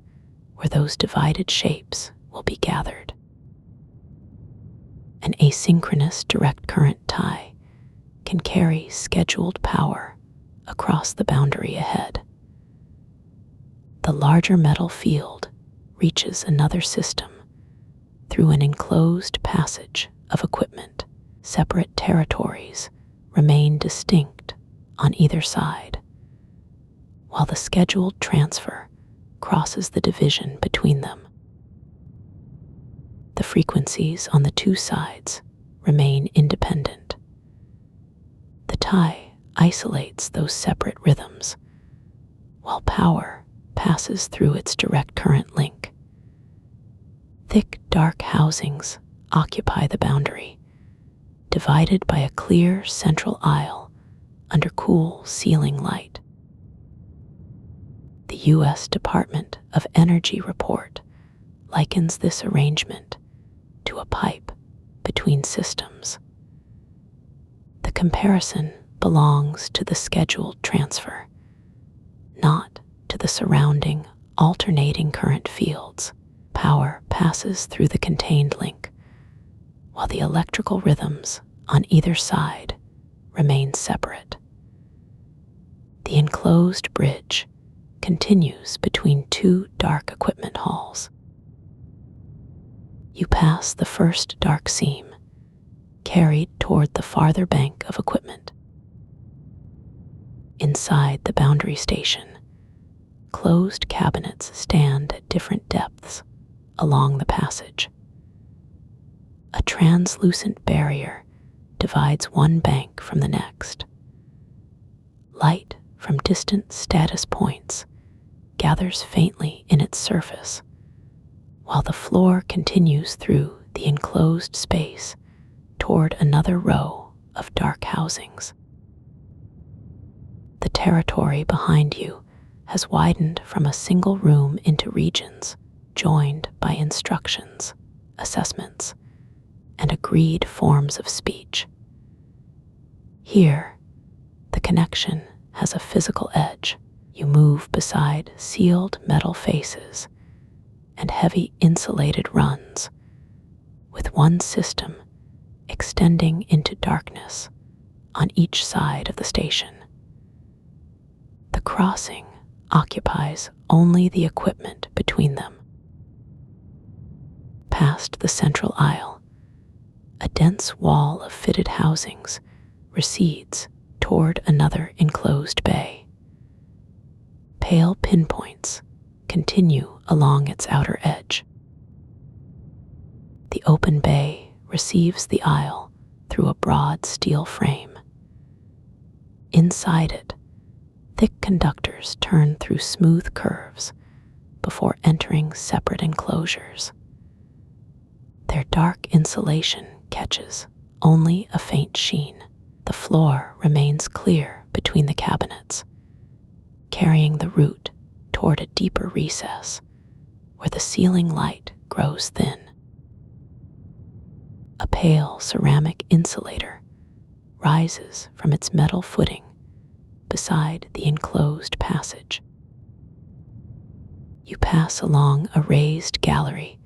where those divided shapes will be gathered. An asynchronous direct current tie can carry scheduled power across the boundary ahead. The larger metal field reaches another system through an enclosed passage of equipment. Separate territories remain distinct on either side, while the scheduled transfer crosses the division between them. The frequencies on the two sides remain independent. The tie isolates those separate rhythms, while power passes through its direct current link. Thick, dark housings occupy the boundary, divided by a clear central aisle under cool ceiling light. The U.S. Department of Energy report likens this arrangement to a pipe between systems. The comparison belongs to the scheduled transfer, not to the surrounding alternating current fields. Power passes through the contained link, while the electrical rhythms on either side remain separate. The enclosed bridge continues between two dark equipment halls. You pass the first dark seam, carried toward the farther bank of equipment. Inside the boundary station, enclosed cabinets stand at different depths along the passage. A translucent barrier divides one bank from the next. Light from distant status points gathers faintly in its surface, while the floor continues through the enclosed space toward another row of dark housings. The territory behind you has widened from a single room into regions joined by instructions, assessments, and agreed forms of speech. Here, the connection has a physical edge. You move beside sealed metal faces and heavy insulated runs, with one system extending into darkness on each side of the station. The crossing occupies only the equipment between them. Past the central aisle, a dense wall of fitted housings recedes toward another enclosed bay. Pale pinpoints continue along its outer edge. The open bay receives the aisle through a broad steel frame. Inside it, thick conductors turn through smooth curves before entering separate enclosures. Their dark insulation catches only a faint sheen. The floor remains clear between the cabinets, carrying the route toward a deeper recess where the ceiling light grows thin. A pale ceramic insulator rises from its metal footing beside the enclosed passage. You pass along a raised gallery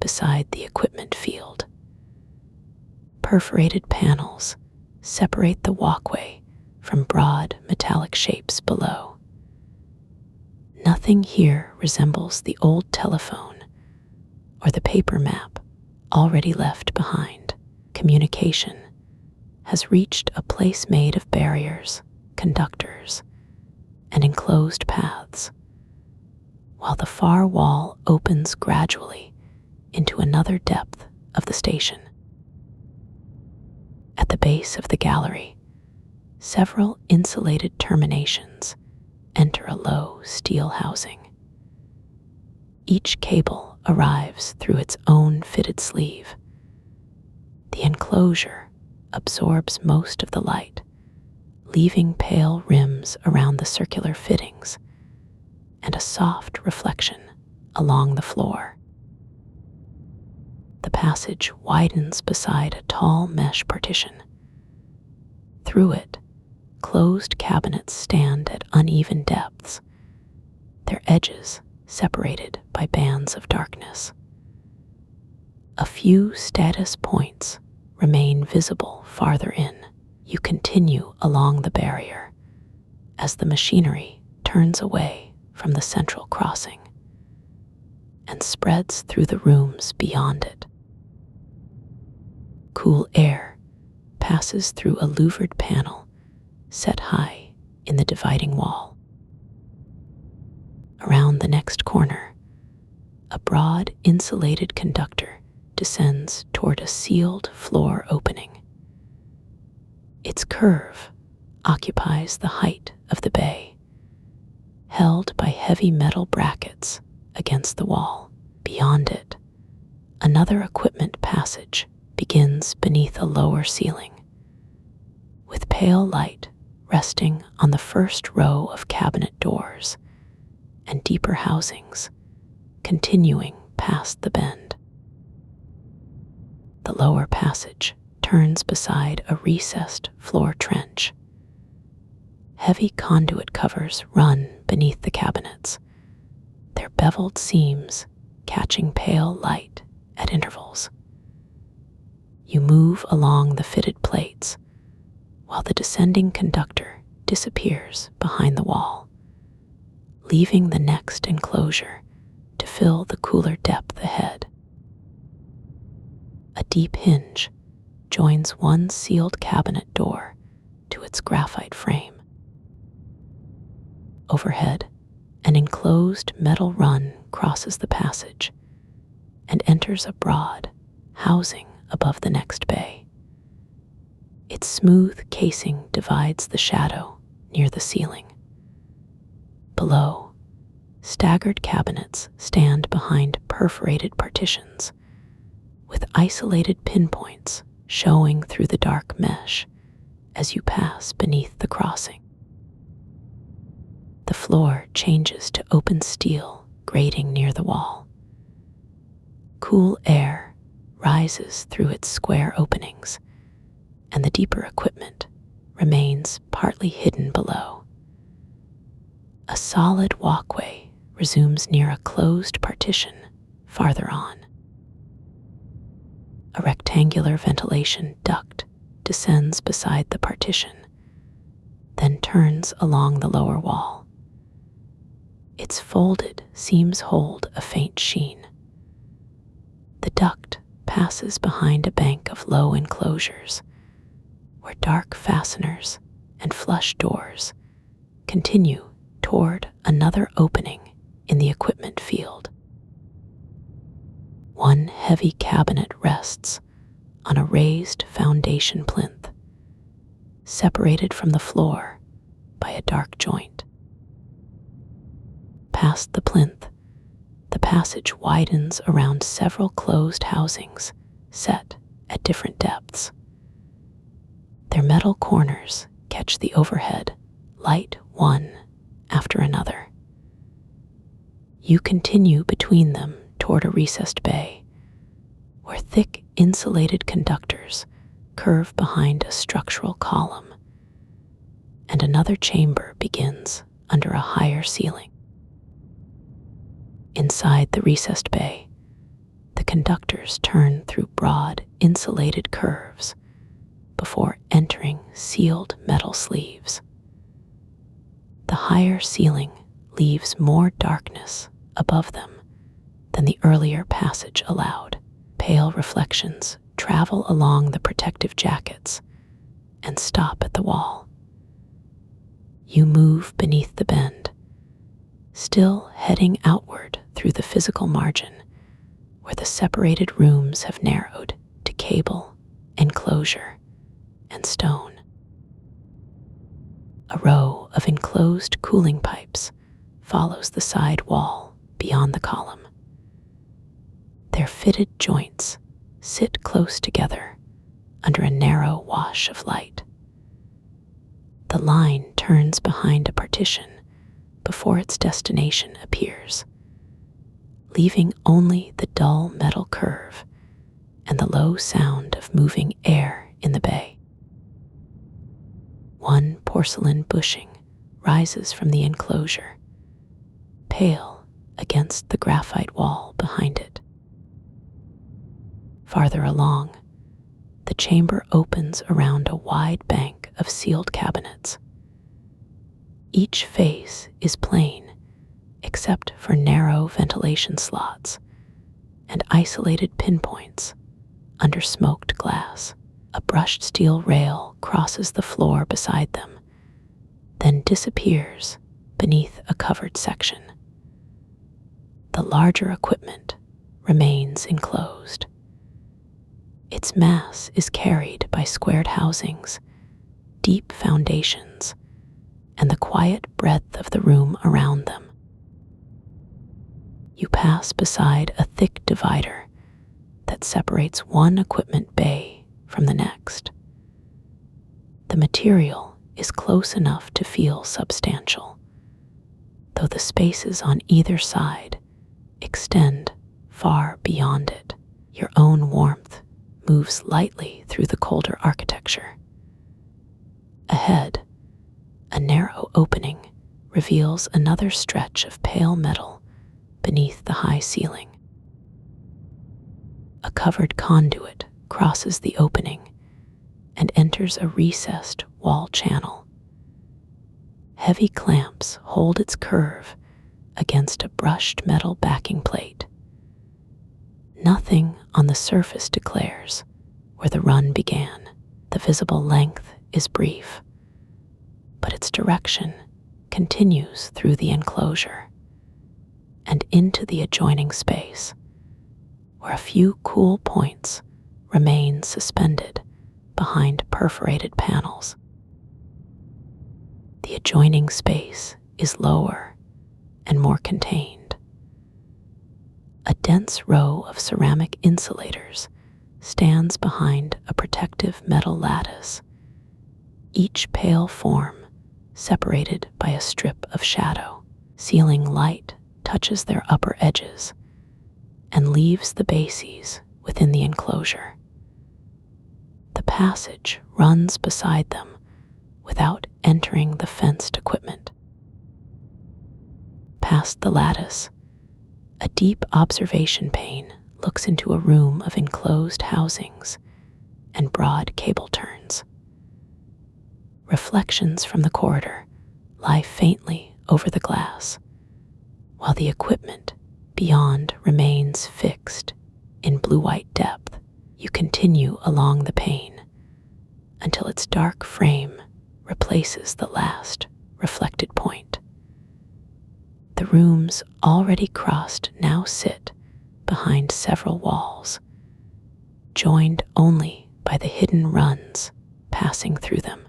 beside the equipment field. Perforated panels separate the walkway from broad metallic shapes below. Nothing here resembles the old telephone or the paper map already left behind. Communication has reached a place made of barriers, conductors, and enclosed paths, while the far wall opens gradually into another depth of the station. At the base of the gallery, several insulated terminations enter a low steel housing. Each cable arrives through its own fitted sleeve. The enclosure absorbs most of the light, leaving pale rims around the circular fittings and a soft reflection along the floor. The passage widens beside a tall mesh partition. Through it, closed cabinets stand at uneven depths, their edges separated by bands of darkness. A few status points remain visible farther in. You continue along the barrier as the machinery turns away from the central crossing and spreads through the rooms beyond it. Cool air passes through a louvered panel set high in the dividing wall. Around the next corner, a broad insulated conductor descends toward a sealed floor opening. Its curve occupies the height of the bay, held by heavy metal brackets against the wall. Beyond it, another equipment passage begins beneath a lower ceiling, with pale light resting on the first row of cabinet doors and deeper housings continuing past the bend. The lower passage turns beside a recessed floor trench. Heavy conduit covers run beneath the cabinets, their beveled seams catching pale light at intervals. You move along the fitted plates while the descending conductor disappears behind the wall, leaving the next enclosure to fill the cooler depth ahead. A deep hinge joins one sealed cabinet door to its graphite frame. Overhead, an enclosed closed metal run crosses the passage and enters a broad housing above the next bay. Its smooth casing divides the shadow near the ceiling. Below, staggered cabinets stand behind perforated partitions, with isolated pinpoints showing through the dark mesh as you pass beneath the crossing. The floor changes to open steel grating near the wall. Cool air rises through its square openings, and the deeper equipment remains partly hidden below. A solid walkway resumes near a closed partition farther on. A rectangular ventilation duct descends beside the partition, then turns along the lower wall. Its folded seams hold a faint sheen. The duct passes behind a bank of low enclosures, where dark fasteners and flush doors continue toward another opening in the equipment field. One heavy cabinet rests on a raised foundation plinth, separated from the floor by a dark joint. Past the plinth, the passage widens around several closed housings set at different depths. Their metal corners catch the overhead light one after another. You continue between them toward a recessed bay, where thick insulated conductors curve behind a structural column, and another chamber begins under a higher ceiling. Inside the recessed bay, the conductors turn through broad insulated curves before entering sealed metal sleeves. The higher ceiling leaves more darkness above them than the earlier passage allowed. Pale reflections travel along the protective jackets and stop at the wall. You move beneath the bend, still heading outward through the physical margin where the separated rooms have narrowed to cable, enclosure, and stone. A row of enclosed cooling pipes follows the side wall beyond the column. Their fitted joints sit close together under a narrow wash of light. The line turns behind a partition before its destination appears, leaving only the dull metal curve and the low sound of moving air in the bay. One porcelain bushing rises from the enclosure, pale against the graphite wall behind it. Farther along, the chamber opens around a wide bank of sealed cabinets. Each face is plain, except for narrow ventilation slots and isolated pinpoints under smoked glass. A brushed steel rail crosses the floor beside them, then disappears beneath a covered section. The larger equipment remains enclosed. Its mass is carried by squared housings, deep foundations, and the quiet breadth of the room around them. You pass beside a thick divider that separates one equipment bay from the next. The material is close enough to feel substantial, though the spaces on either side extend far beyond it. Your own warmth moves lightly through the colder architecture. Ahead, a narrow opening reveals another stretch of pale metal beneath the high ceiling. A covered conduit crosses the opening and enters a recessed wall channel. Heavy clamps hold its curve against a brushed metal backing plate. Nothing on the surface declares where the run began. The visible length is brief, but its direction continues through the enclosure. and into the adjoining space, where a few cool points remain suspended behind perforated panels. The adjoining space is lower and more contained. A dense row of ceramic insulators stands behind a protective metal lattice, each pale form separated by a strip of shadow. Ceiling light touches their upper edges and leaves the bases within the enclosure. The passage runs beside them without entering the fenced equipment. Past the lattice, a deep observation pane looks into a room of enclosed housings and broad cable turns. Reflections from the corridor lie faintly over the glass, while the equipment beyond remains fixed in blue-white depth. You continue along the pane until its dark frame replaces the last reflected point. The rooms already crossed now sit behind several walls, joined only by the hidden runs passing through them.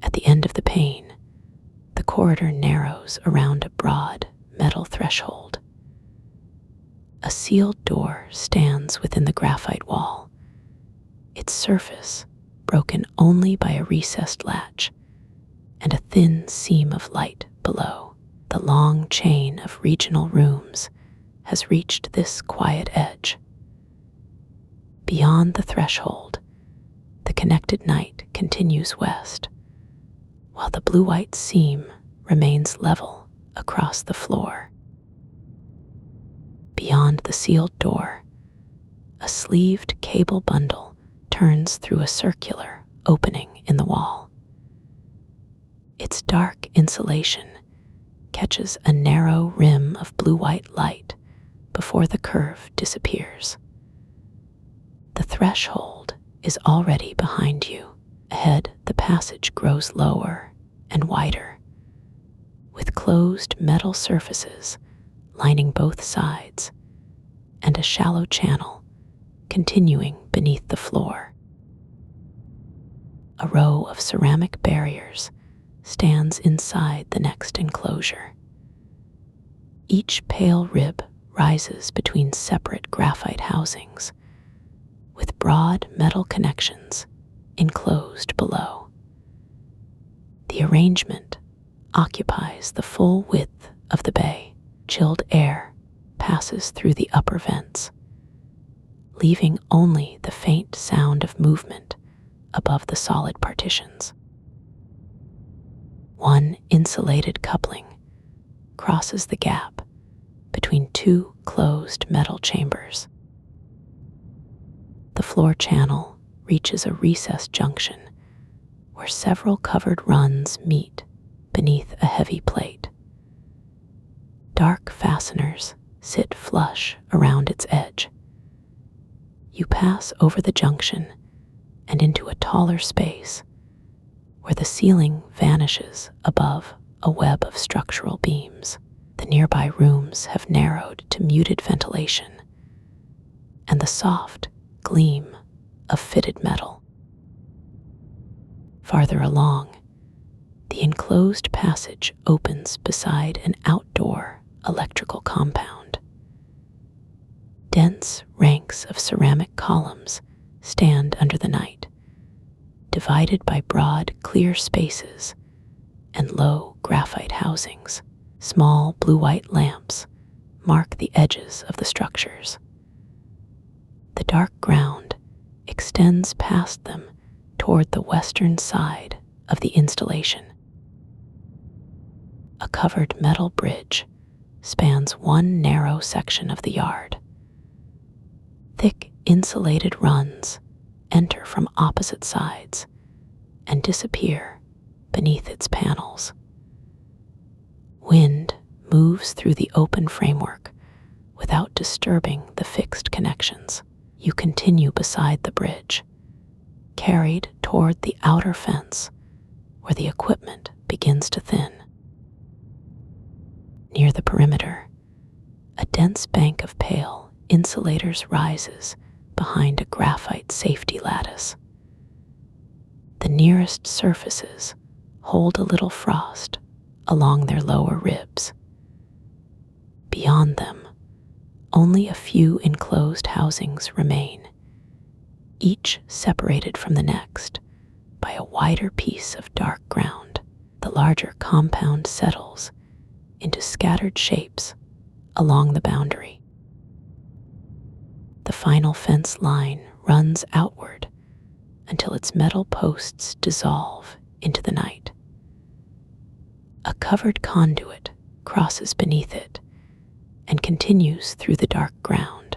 At the end of the pane, the corridor narrows around a broad metal threshold. A sealed door stands within the graphite wall, its surface broken only by a recessed latch and a thin seam of light below. The long chain of regional rooms has reached this quiet edge. Beyond the threshold, the connected night continues west, while the blue-white seam remains level across the floor. Beyond the sealed door, a sleeved cable bundle turns through a circular opening in the wall. Its dark insulation catches a narrow rim of blue-white light before the curve disappears. The threshold is already behind you. Ahead, the passage grows lower and wider, with closed metal surfaces lining both sides and a shallow channel continuing beneath the floor. A row of ceramic barriers stands inside the next enclosure. Each pale rib rises between separate graphite housings, with broad metal connections enclosed below. The arrangement occupies the full width of the bay. Chilled air passes through the upper vents, leaving only the faint sound of movement above the solid partitions. One insulated coupling crosses the gap between two closed metal chambers. The floor channel reaches a recessed junction where several covered runs meet beneath a heavy plate. Dark fasteners sit flush around its edge. You pass over the junction and into a taller space where the ceiling vanishes above a web of structural beams. The nearby rooms have narrowed to muted ventilation and the soft gleam of fitted metal. Farther along, the enclosed passage opens beside an outdoor electrical compound. Dense ranks of ceramic columns stand under the night, divided by broad, clear spaces and low graphite housings. Small blue-white lamps mark the edges of the structures. The dark ground extends past them toward the western side of the installation. A covered metal bridge spans one narrow section of the yard. Thick insulated runs enter from opposite sides and disappear beneath its panels. Wind moves through the open framework without disturbing the fixed connections. You continue beside the bridge, carried toward the outer fence where the equipment begins to thin. Near the the perimeter, a dense bank of pale insulators rises behind a graphite safety lattice. The nearest surfaces hold a little frost along their lower ribs. Beyond them, only a few enclosed housings remain, each separated from the next by a wider piece of dark ground. The larger compound settles into scattered shapes along the boundary. The final fence line runs outward until its metal posts dissolve into the night. A covered conduit crosses beneath it and continues through the dark ground,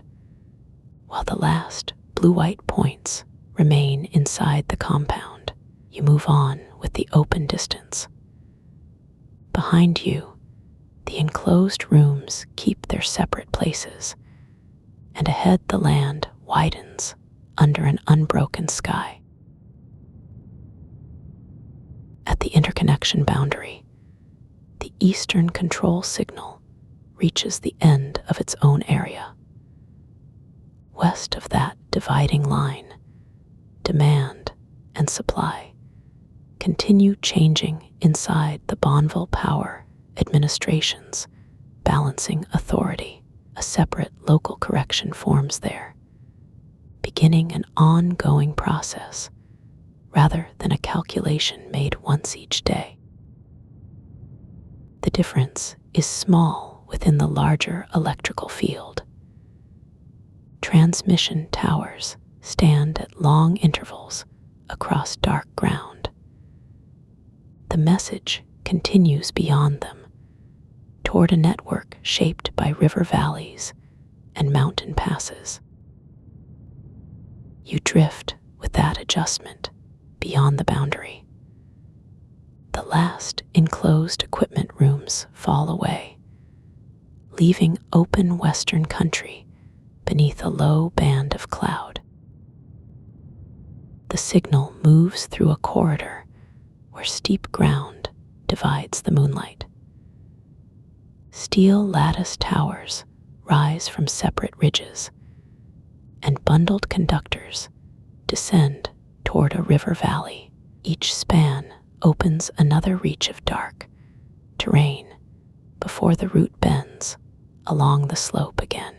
while the last blue-white points remain inside the compound. You move on with the open distance. Behind you, the enclosed rooms keep their separate places, and ahead the land widens under an unbroken sky. At the interconnection boundary, the eastern control signal reaches the end of its own area. West of that dividing line, demand and supply continue changing inside the Bonneville Power Administration's balancing authority. A separate local correction forms there, beginning an ongoing process rather than a calculation made once each day. The difference is small within the larger electrical field. Transmission towers stand at long intervals across dark ground. The message continues beyond them, toward a network shaped by river valleys and mountain passes. You drift with that adjustment beyond the boundary. The last enclosed equipment rooms fall away, leaving open western country beneath a low band of cloud. The signal moves through a corridor where steep ground divides the moonlight. Steel lattice towers rise from separate ridges, and bundled conductors descend toward a river valley. Each span opens another reach of dark terrain before the route bends along the slope again.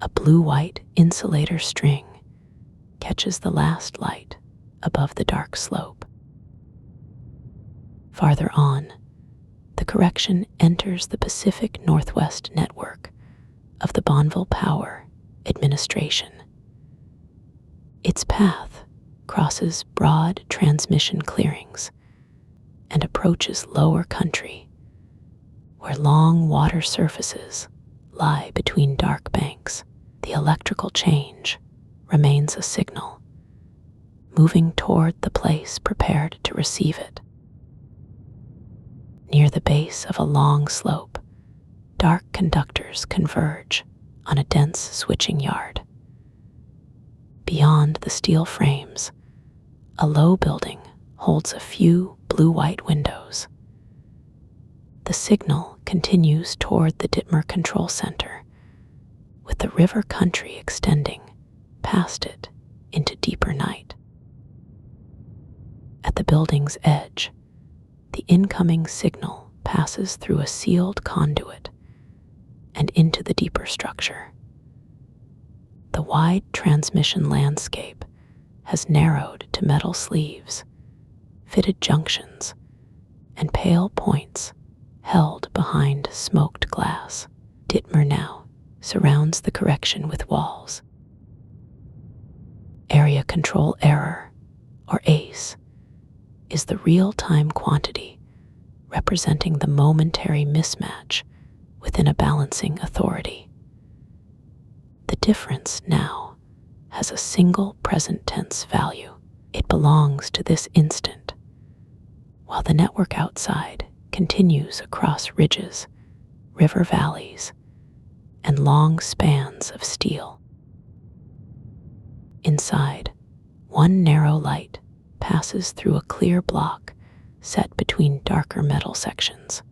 A blue-white insulator string catches the last light above the dark slope. Farther on, the correction enters the Pacific Northwest network of the Bonneville Power Administration. Its path crosses broad transmission clearings and approaches lower country, where long water surfaces lie between dark banks. The electrical change remains a signal, moving toward the place prepared to receive it. Near the base of a long slope, dark conductors converge on a dense switching yard. Beyond the steel frames, a low building holds a few blue-white windows. The signal continues toward the Dittmer Control Center, with the river country extending past it into deeper night. At the building's edge, the incoming signal passes through a sealed conduit and into the deeper structure. The wide transmission landscape has narrowed to metal sleeves, fitted junctions, and pale points held behind smoked glass. Dittmer now surrounds the correction with walls. Area control error, or ACE, is the real-time quantity representing the momentary mismatch within a balancing authority. The difference now has a single present tense value. It belongs to this instant, while the network outside continues across ridges, river valleys, and long spans of steel. Inside, one narrow light passes through a clear block set between darker metal sections.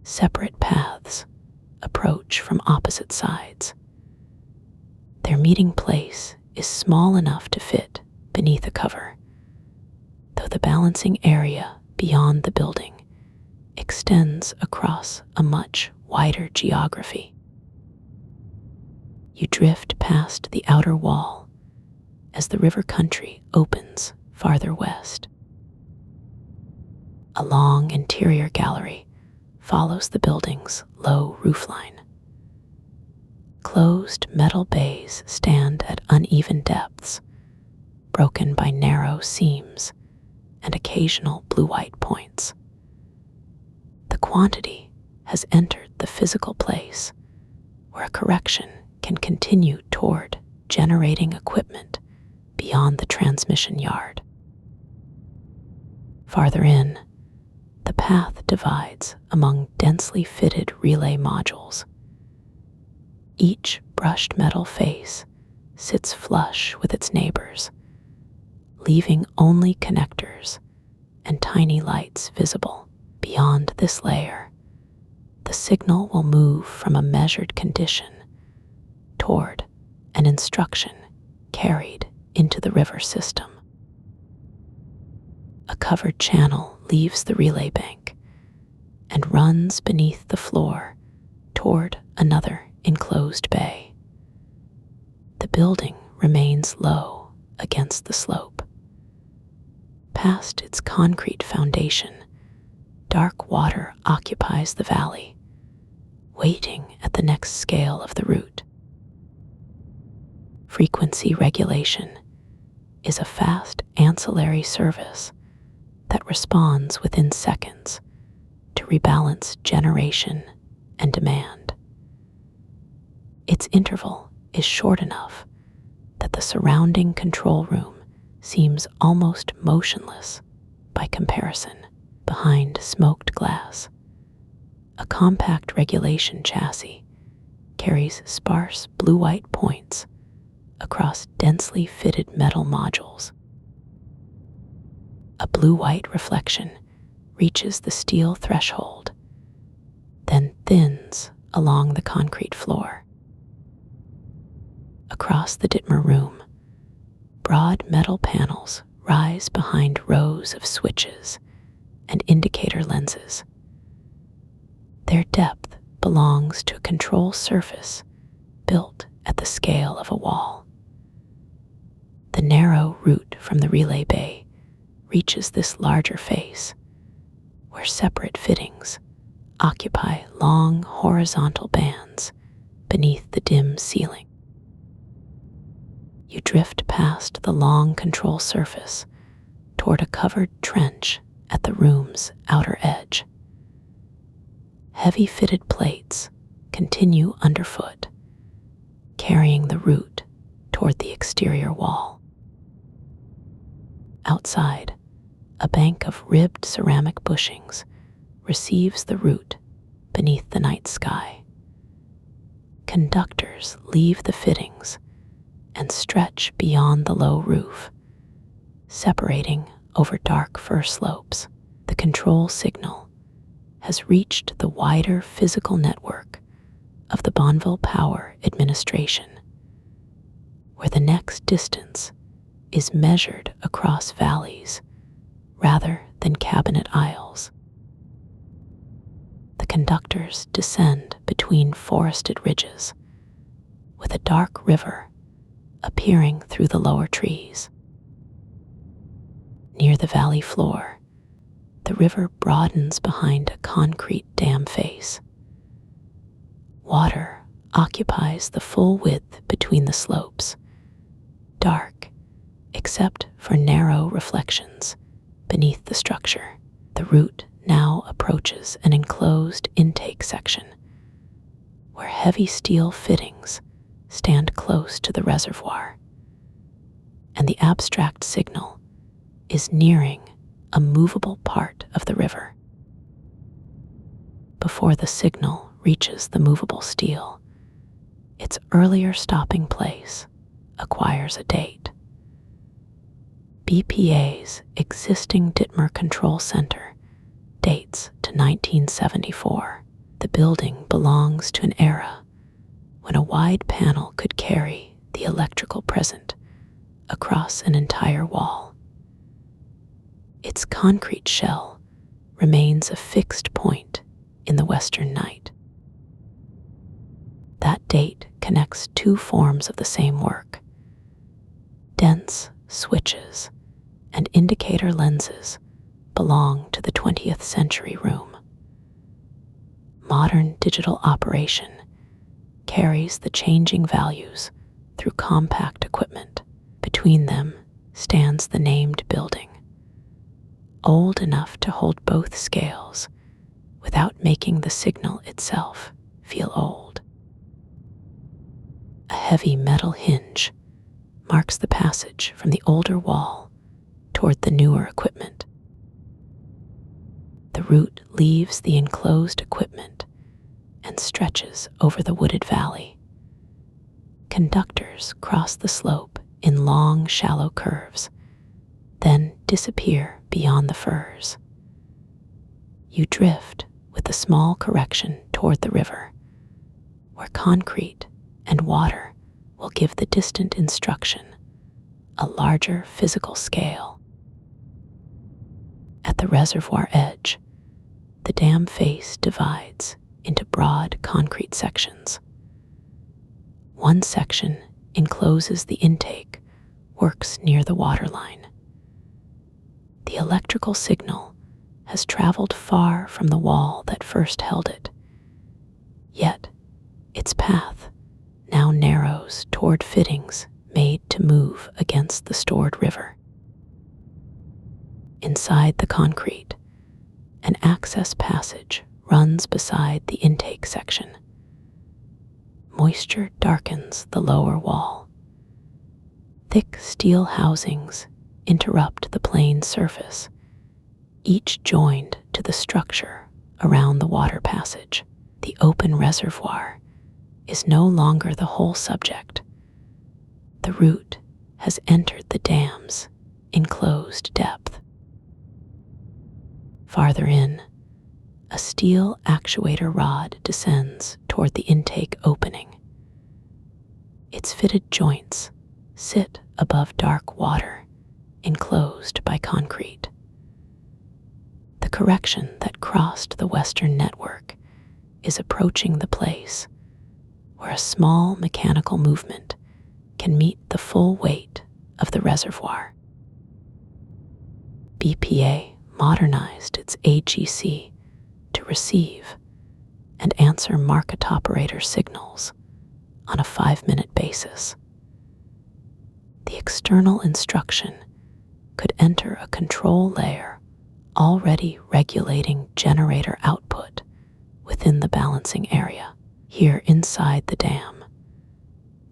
separate paths approach from opposite sides. Their meeting place is small enough to fit beneath a cover, though the balancing area beyond the building extends across a much wider geography. You drift past the outer wall as the river country opens farther west. A long interior gallery follows the building's low roofline. Closed metal bays stand at uneven depths, broken by narrow seams and occasional blue-white points. The quantity has entered the physical place where a correction can continue toward generating equipment beyond the transmission yard. Farther in, the path divides among densely fitted relay modules. Each brushed metal face sits flush with its neighbors, leaving only connectors and tiny lights visible. Beyond this layer, the signal will move from a measured condition toward an instruction carried into the river system. A covered channel leaves the relay bank and runs beneath the floor toward another enclosed bay. The building remains low against the slope. Past its concrete foundation, dark water occupies the valley, waiting at the next scale of the route. Frequency regulation is a fast ancillary service that responds within seconds to rebalance generation and demand. Its interval is short enough that the surrounding control room seems almost motionless by comparison. Behind smoked glass, a compact regulation chassis carries sparse blue-white points across densely fitted metal modules. A blue-white reflection reaches the steel threshold, then thins along the concrete floor. Across the Dittmer room, broad metal panels rise behind rows of switches and indicator lenses. Their depth belongs to a control surface built at the scale of a wall. The narrow route from the relay bay reaches this larger face, where separate fittings occupy long horizontal bands beneath the dim ceiling. You drift past the long control surface toward a covered trench at the room's outer edge. Heavy fitted plates continue underfoot, carrying the route toward the exterior wall. Outside, a bank of ribbed ceramic bushings receives the route beneath the night sky. Conductors leave the fittings and stretch beyond the low roof, separating over dark fir slopes. The control signal has reached the wider physical network of the Bonneville Power Administration, where the next distance is measured across valleys rather than cabinet aisles. The conductors descend between forested ridges, with a dark river appearing through the lower trees. Near the valley floor, the river broadens behind a concrete dam face. Water occupies the full width between the slopes, dark except for narrow reflections beneath the structure. The route now approaches an enclosed intake section where heavy steel fittings stand close to the reservoir, and the abstract signal is nearing a movable part of the river. Before the signal reaches the movable steel, its earlier stopping place acquires a date. BPA's existing Dittmer Control Center dates to 1974. The building belongs to an era when a wide panel could carry the electrical present across an entire wall. Its concrete shell remains a fixed point in the western night. That date connects two forms of the same work. Dense switches and indicator lenses belong to the 20th century room. Modern digital operation carries the changing values through compact equipment. Between them stands the named building, old enough to hold both scales without making the signal itself feel old. A heavy metal hinge marks the passage from the older wall toward the newer equipment. The route leaves the enclosed equipment and stretches over the wooded valley. Conductors cross the slope in long, shallow curves, then disappear beyond the firs. You drift with a small correction toward the river, where concrete and water will give the distant instruction a larger physical scale. At the reservoir edge, the dam face divides into broad concrete sections. One section encloses the intake, works near the waterline. The electrical signal has traveled far from the wall that first held it, yet its path now narrows toward fittings made to move against the stored river. Inside the concrete, an access passage runs beside the intake section. Moisture darkens the lower wall. Thick steel housings interrupt the plain surface, each joined to the structure around the water passage. The open reservoir is no longer the whole subject. The root has entered the dam's enclosed depth. Farther in, a steel actuator rod descends toward the intake opening. Its fitted joints sit above dark water, enclosed by concrete. The correction that crossed the western network is approaching the place where a small mechanical movement can meet the full weight of the reservoir. BPA modernized its AGC to receive and answer market operator signals on a 5-minute basis. The external instruction could enter a control layer already regulating generator output within the balancing area. Here inside the dam,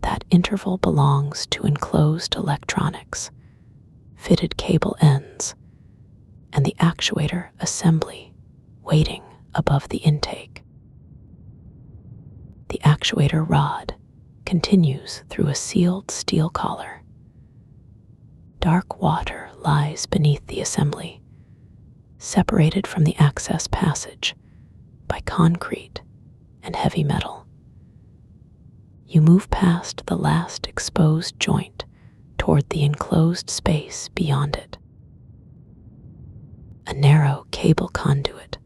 that interval belongs to enclosed electronics, fitted cable ends, and the actuator assembly waiting above the intake. The actuator rod continues through a sealed steel collar. Dark water lies beneath the assembly, separated from the access passage by concrete and heavy metal. You move past the last exposed joint toward the enclosed space beyond it. A narrow cable conduit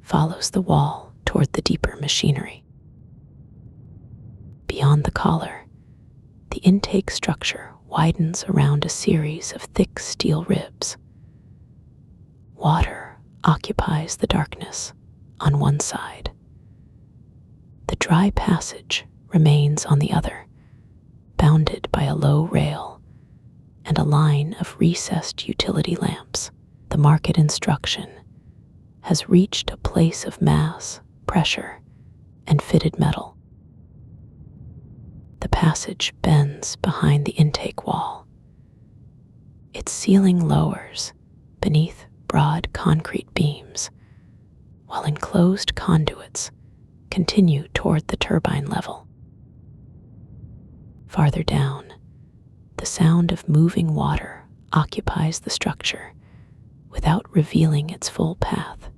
follows the wall toward the deeper machinery. Beyond the collar, the intake structure widens around a series of thick steel ribs. Water occupies the darkness on one side. The dry passage remains on the other, bounded by a low rail and a line of recessed utility lamps. The market instruction has reached a place of mass, pressure, and fitted metal. The passage bends behind the intake wall. Its ceiling lowers beneath broad concrete beams, while enclosed conduits continue toward the turbine level. Farther down, the sound of moving water occupies the structure without revealing its full path.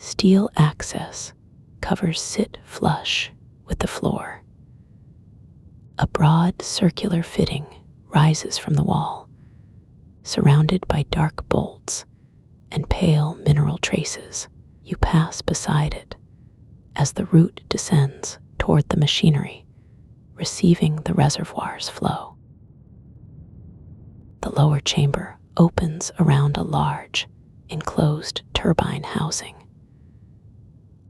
Steel access covers sit flush with the floor. A broad circular fitting rises from the wall, surrounded by dark bolts and pale mineral traces. You pass beside it as the route descends toward the machinery, receiving the reservoir's flow. The lower chamber opens around a large, enclosed turbine housing.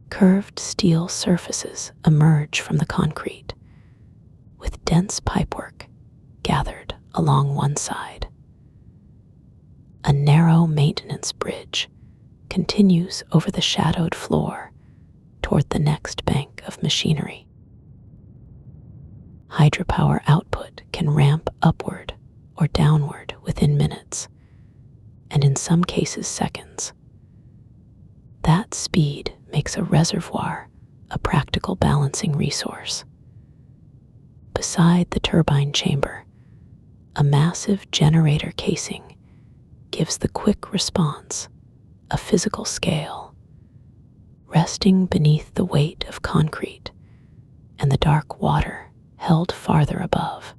Curved steel surfaces emerge from the concrete, with dense pipework gathered along one side. A narrow maintenance bridge continues over the shadowed floor toward the next bank of machinery. Hydropower output can ramp upward or downward within minutes, and in some cases seconds. That speed makes a reservoir a practical balancing resource. Beside the turbine chamber, a massive generator casing gives the quick response a physical scale, resting beneath the weight of concrete and the dark water held farther above.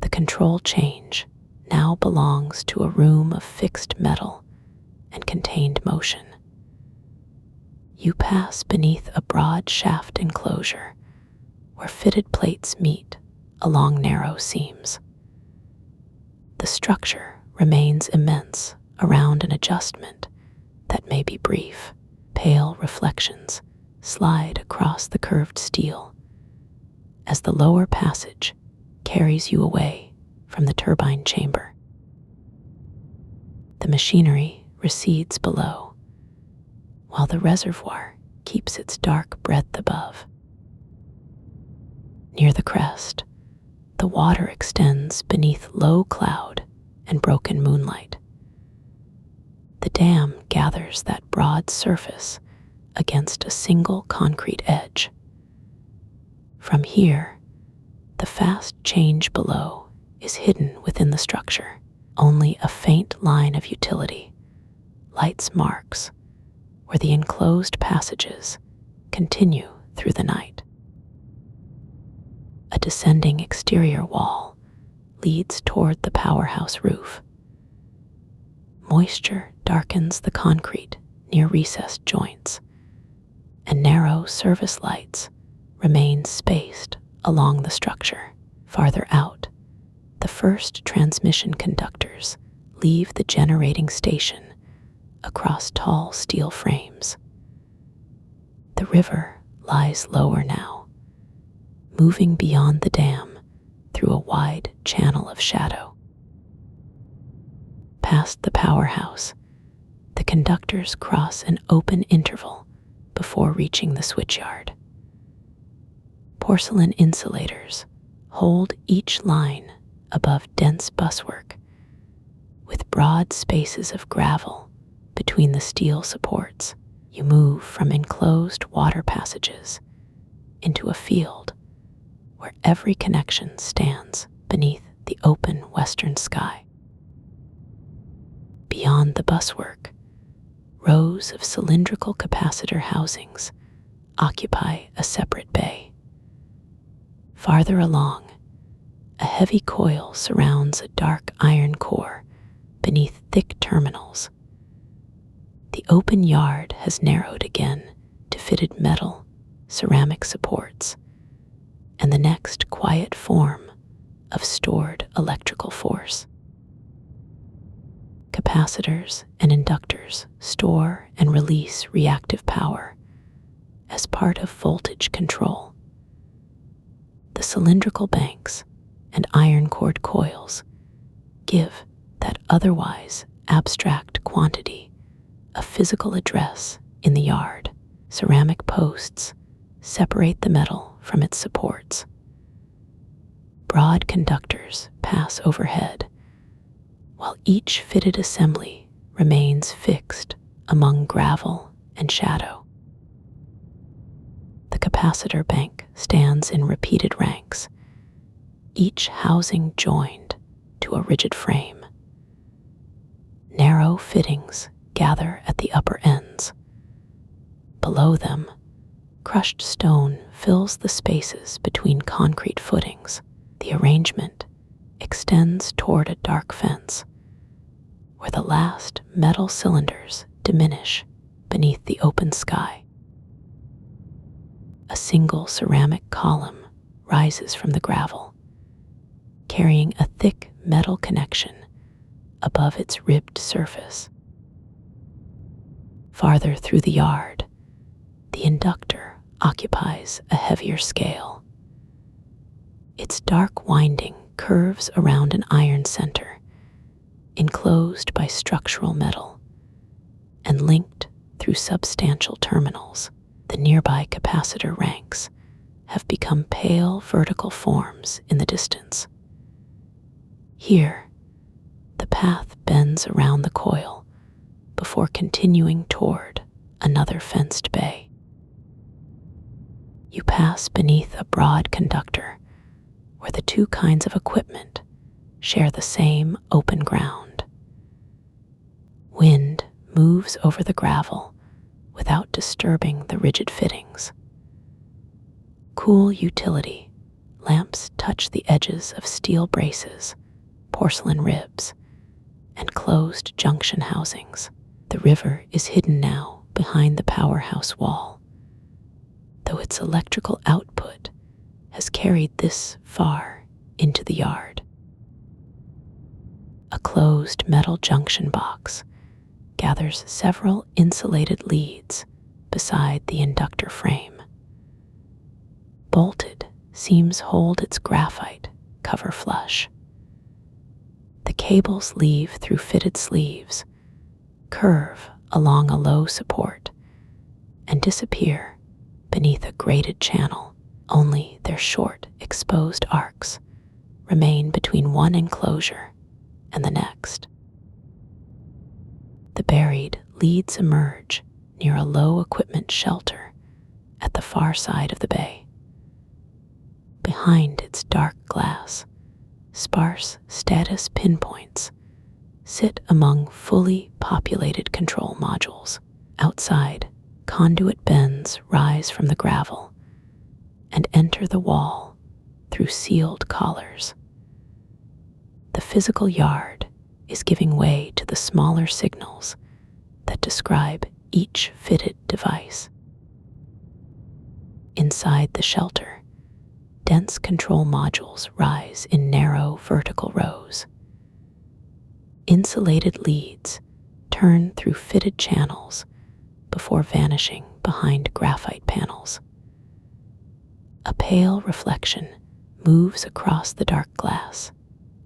The control change now belongs to a room of fixed metal and contained motion. You pass beneath a broad shaft enclosure where fitted plates meet along narrow seams. The structure remains immense around an adjustment that may be brief. Pale reflections slide across the curved steel as the lower passage carries you away from the turbine chamber. The machinery recedes below, while the reservoir keeps its dark breadth above. Near the crest, the water extends beneath low cloud and broken moonlight. The dam gathers that broad surface against a single concrete edge. From here, the fast change below is hidden within the structure. Only a faint line of utility lights marks where the enclosed passages continue through the night. A descending exterior wall leads toward the powerhouse roof. Moisture darkens the concrete near recessed joints, and narrow service lights remain spaced along the structure. Farther out, the first transmission conductors leave the generating station across tall steel frames. The river lies lower now, moving beyond the dam through a wide channel of shadow. Past the powerhouse, the conductors cross an open interval before reaching the switchyard. Porcelain insulators hold each line above dense buswork, with broad spaces of gravel between the steel supports. You move from enclosed water passages into a field where every connection stands beneath the open western sky. Beyond the buswork, rows of cylindrical capacitor housings occupy a separate bay. Farther along, a heavy coil surrounds a dark iron core beneath thick terminals. The open yard has narrowed again to fitted metal, ceramic supports, and the next quiet form of stored electrical force. Capacitors and inductors store and release reactive power as part of voltage control. The cylindrical banks and iron-cored coils give that otherwise abstract quantity a physical address in the yard. Ceramic posts separate the metal from its supports. Broad conductors pass overhead, while each fitted assembly remains fixed among gravel and shadow. The capacitor bank stands in repeated ranks, each housing joined to a rigid frame. Narrow fittings gather at the upper ends. Below them, crushed stone fills the spaces between concrete footings. The arrangement extends toward a dark fence, where the last metal cylinders diminish beneath the open sky. A single ceramic column rises from the gravel, carrying a thick metal connection above its ribbed surface. Farther through the yard, the inductor occupies a heavier scale. Its dark winding curves around an iron center, enclosed by structural metal, and linked through substantial terminals. The nearby capacitor ranks have become pale vertical forms in the distance. Here, the path bends around the coil before continuing toward another fenced bay. You pass beneath a broad conductor where the two kinds of equipment share the same open ground. Wind moves over the gravel without disturbing the rigid fittings. Cool utility lamps touch the edges of steel braces, porcelain ribs, and closed junction housings. The river is hidden now behind the powerhouse wall, though its electrical output has carried this far into the yard. A closed metal junction box gathers several insulated leads beside the inductor frame. Bolted seams hold its graphite cover flush. The cables leave through fitted sleeves, curve along a low support, and disappear beneath a grated channel. Only their short, exposed arcs remain between one enclosure and the next. The buried leads emerge near a low equipment shelter at the far side of the bay. Behind its dark glass, sparse status pinpoints sit among fully populated control modules. Outside, conduit bends rise from the gravel and enter the wall through sealed collars. The physical yard is giving way to the smaller signals that describe each fitted device. Inside the shelter, dense control modules rise in narrow vertical rows. Insulated leads turn through fitted channels before vanishing behind graphite panels. A pale reflection moves across the dark glass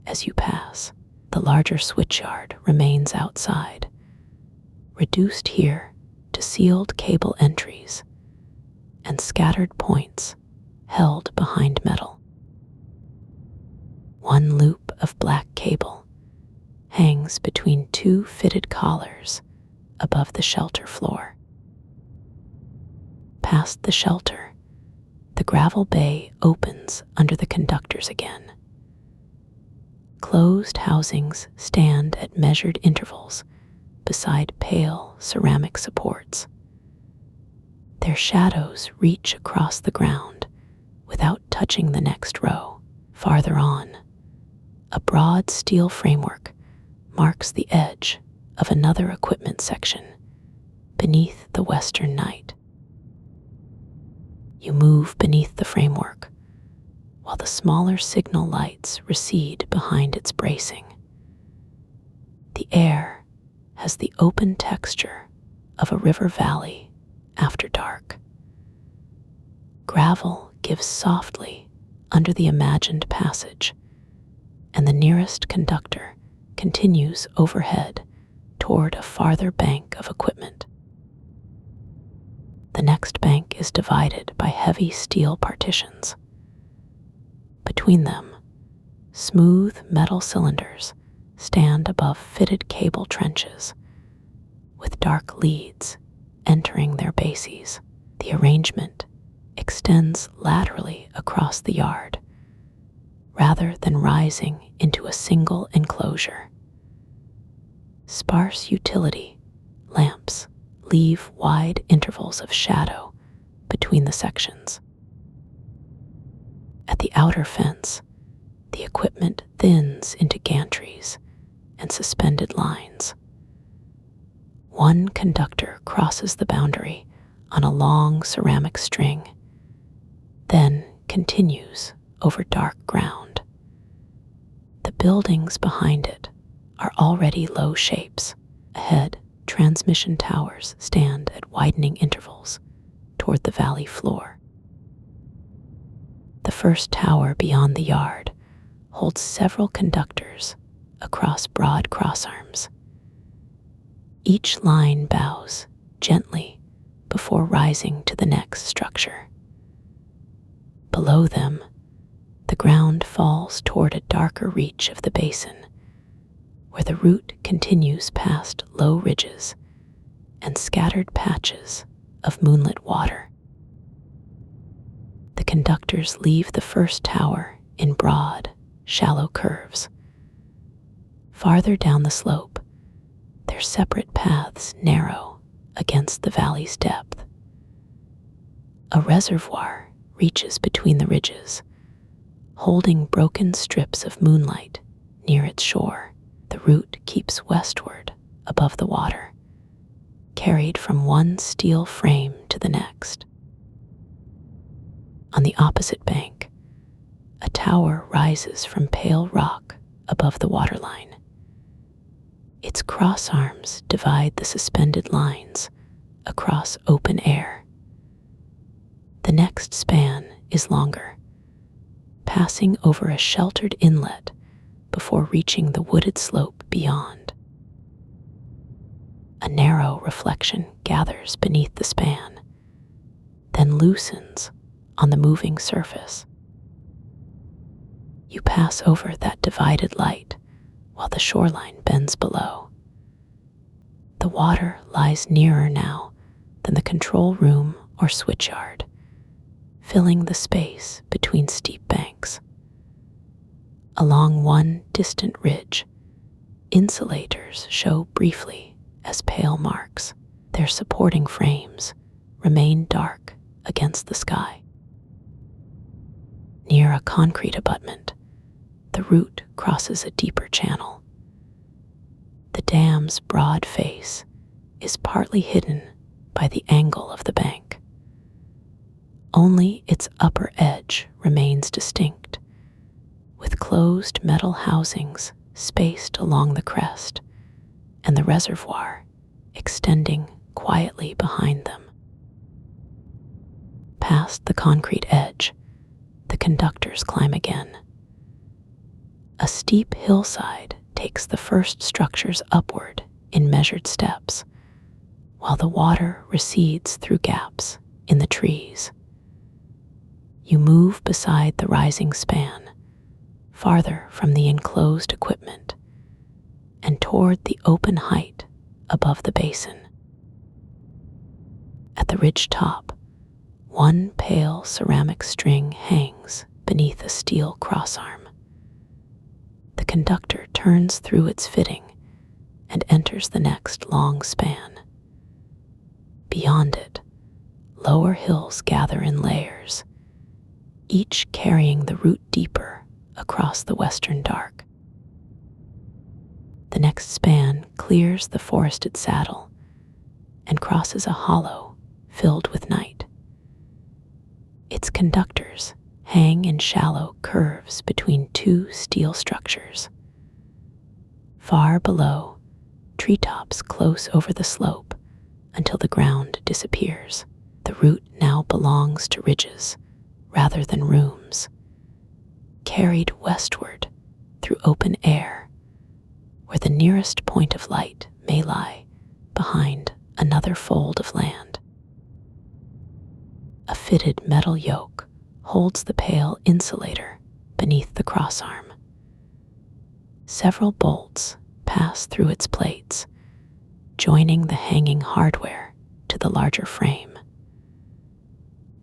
as you pass. The larger switchyard remains outside, reduced here to sealed cable entries and scattered points held behind metal. One loop of black cable hangs between two fitted collars above the shelter floor. Past the shelter, the gravel bay opens under the conductors again. Closed housings stand at measured intervals beside pale ceramic supports. Their shadows reach across the ground without touching the next row. Farther on, a broad steel framework marks the edge of another equipment section beneath the western night. You move beneath the framework while the smaller signal lights recede behind its bracing. The air has the open texture of a river valley after dark. Gravel gives softly under the imagined passage, and the nearest conductor continues overhead toward a farther bank of equipment. The next bank is divided by heavy steel partitions. Between them, smooth metal cylinders stand above fitted cable trenches, with dark leads entering their bases. The arrangement extends laterally across the yard, rather than rising into a single enclosure. Sparse utility Lamps leave wide intervals of shadow between the sections. At the outer fence, the equipment thins into gantries and suspended lines. One conductor crosses the boundary on a long ceramic string, then continues over dark ground. The buildings behind it are already low shapes. Ahead, transmission towers stand at widening intervals toward the valley floor. The first tower beyond the yard holds several conductors across broad crossarms. Each line bows gently before rising to the next structure. Below them, the ground falls toward a darker reach of the basin, where the route continues past low ridges and scattered patches of moonlit water. The conductors leave the first tower in broad, shallow curves. Farther down the slope, their separate paths narrow against the valley's depth. A reservoir reaches between the ridges, holding broken strips of moonlight near its shore. The route keeps westward above the water, carried from one steel frame to the next. On the opposite bank, a tower rises from pale rock above the waterline. Its crossarms divide the suspended lines across open air. The next span is longer, passing over a sheltered inlet before reaching the wooded slope beyond. A narrow reflection gathers beneath the span, then loosens on the moving surface. You pass over that divided light while the shoreline bends below. The water lies nearer now than the control room or switchyard, filling the space between steep banks. Along one distant ridge, insulators show briefly as pale marks. Their supporting frames remain dark against the sky. Near a concrete abutment, the route crosses a deeper channel. The dam's broad face is partly hidden by the angle of the bank. Only its upper edge remains distinct, with closed metal housings spaced along the crest and the reservoir extending quietly behind them. Past the concrete edge, the conductors climb again. A steep hillside takes the first structures upward in measured steps, while the water recedes through gaps in the trees. You move beside the rising span, farther from the enclosed equipment, and toward the open height above the basin. At the ridge top, one pale ceramic string hangs beneath a steel crossarm. The conductor turns through its fitting and enters the next long span. Beyond it, lower hills gather in layers, each carrying the route deeper across the western dark. The next span clears the forested saddle and crosses a hollow filled with night. Its conductors hang in shallow curves between two steel structures. Far below, treetops close over the slope until the ground disappears. The route now belongs to ridges rather than rooms, carried westward through open air, where the nearest point of light may lie behind another fold of land. A fitted metal yoke holds the pale insulator beneath the crossarm. Several bolts pass through its plates, joining the hanging hardware to the larger frame.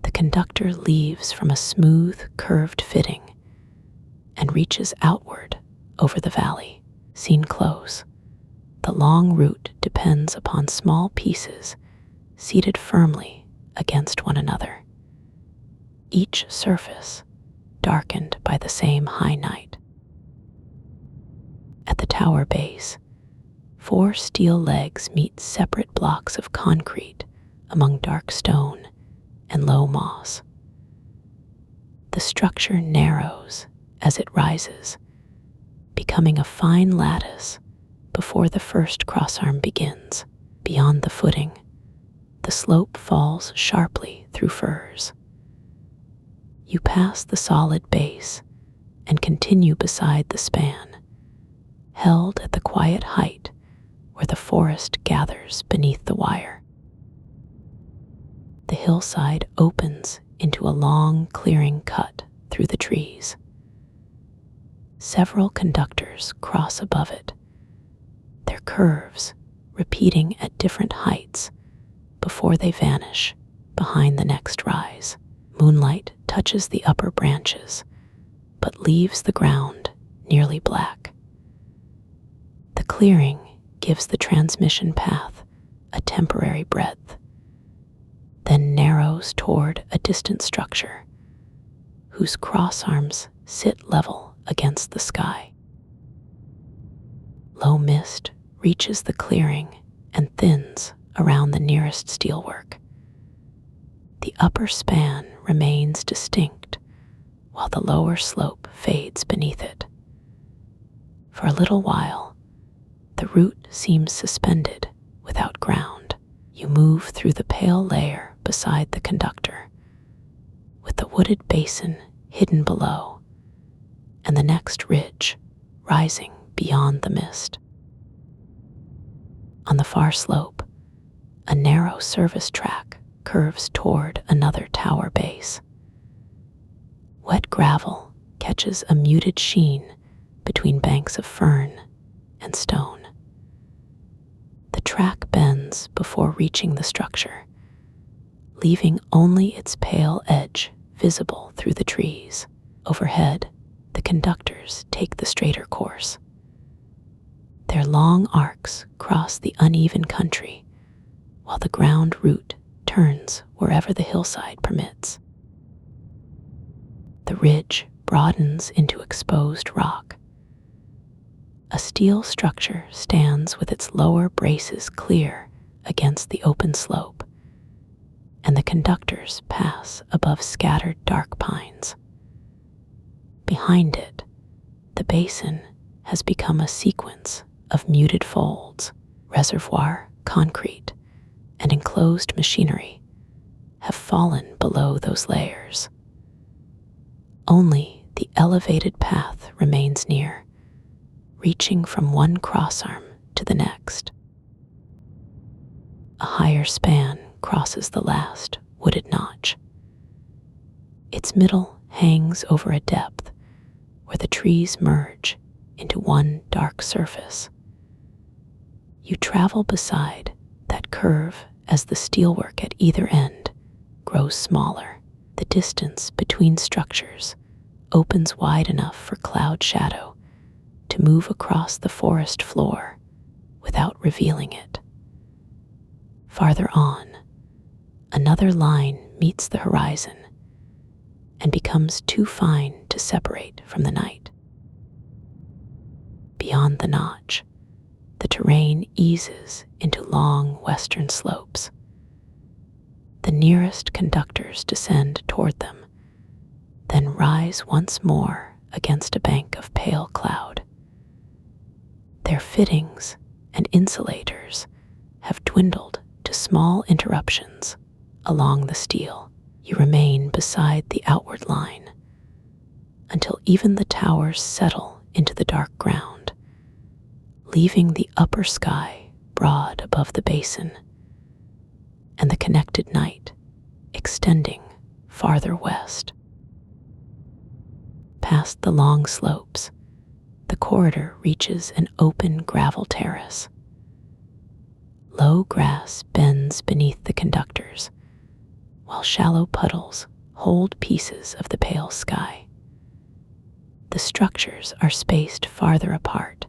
The conductor leaves from a smooth, curved fitting and reaches outward over the valley. Seen close, The long route depends upon small pieces seated firmly against one another, each surface darkened by the same high night. At the tower base, 4 steel legs meet separate blocks of concrete among dark stone and low moss. The structure narrows as it rises, becoming a fine lattice before the first crossarm begins. Beyond the footing, the slope falls sharply through firs. You pass the solid base and continue beside the span, held at the quiet height where the forest gathers beneath the wire. The hillside opens into a long clearing cut through the trees. Several conductors cross above it, their curves repeating at different heights before they vanish behind the next rise. Moonlight touches the upper branches, but leaves the ground nearly black. The clearing gives the transmission path a temporary breadth, then narrows toward a distant structure whose crossarms sit level against the sky. Low mist reaches the clearing and thins around the nearest steelwork. The upper span remains distinct while the lower slope fades beneath it. For a little while, the route seems suspended without ground. You move through the pale layer beside the conductor, with the wooded basin hidden below, and the next ridge rising beyond the mist. On the far slope, a narrow service track curves toward another tower base. Wet gravel catches a muted sheen between banks of fern and stone. The track bends before reaching the structure, leaving only its pale edge visible through the trees. Overhead, the conductors take the straighter course. Their long arcs cross the uneven country, while the ground route turns wherever the hillside permits. The ridge broadens into exposed rock. A steel structure stands with its lower braces clear against the open slope, and the conductors pass above scattered dark pines. Behind it, the basin has become a sequence of muted folds. Reservoir, concrete, and enclosed machinery have fallen below those layers. Only the elevated path remains near, reaching from one crossarm to the next. A higher span crosses the last wooded notch. Its middle hangs over a depth where the trees merge into one dark surface. You travel beside that curve as the steelwork at either end grows smaller. The distance between structures opens wide enough for cloud shadow to move across the forest floor without revealing it. Farther on, another line meets the horizon and becomes too fine to separate from the night. Beyond the notch, the terrain eases into long western slopes. The nearest conductors descend toward them, then rise once more against a bank of pale cloud. Their fittings and insulators have dwindled to small interruptions along the steel. You remain beside the outward line until even the towers settle into the dark ground, leaving the upper sky broad above the basin and the connected night extending farther west. Past the long slopes, the corridor reaches an open gravel terrace. Low grass bends beneath the conductors, while shallow puddles hold pieces of the pale sky. The structures are spaced farther apart,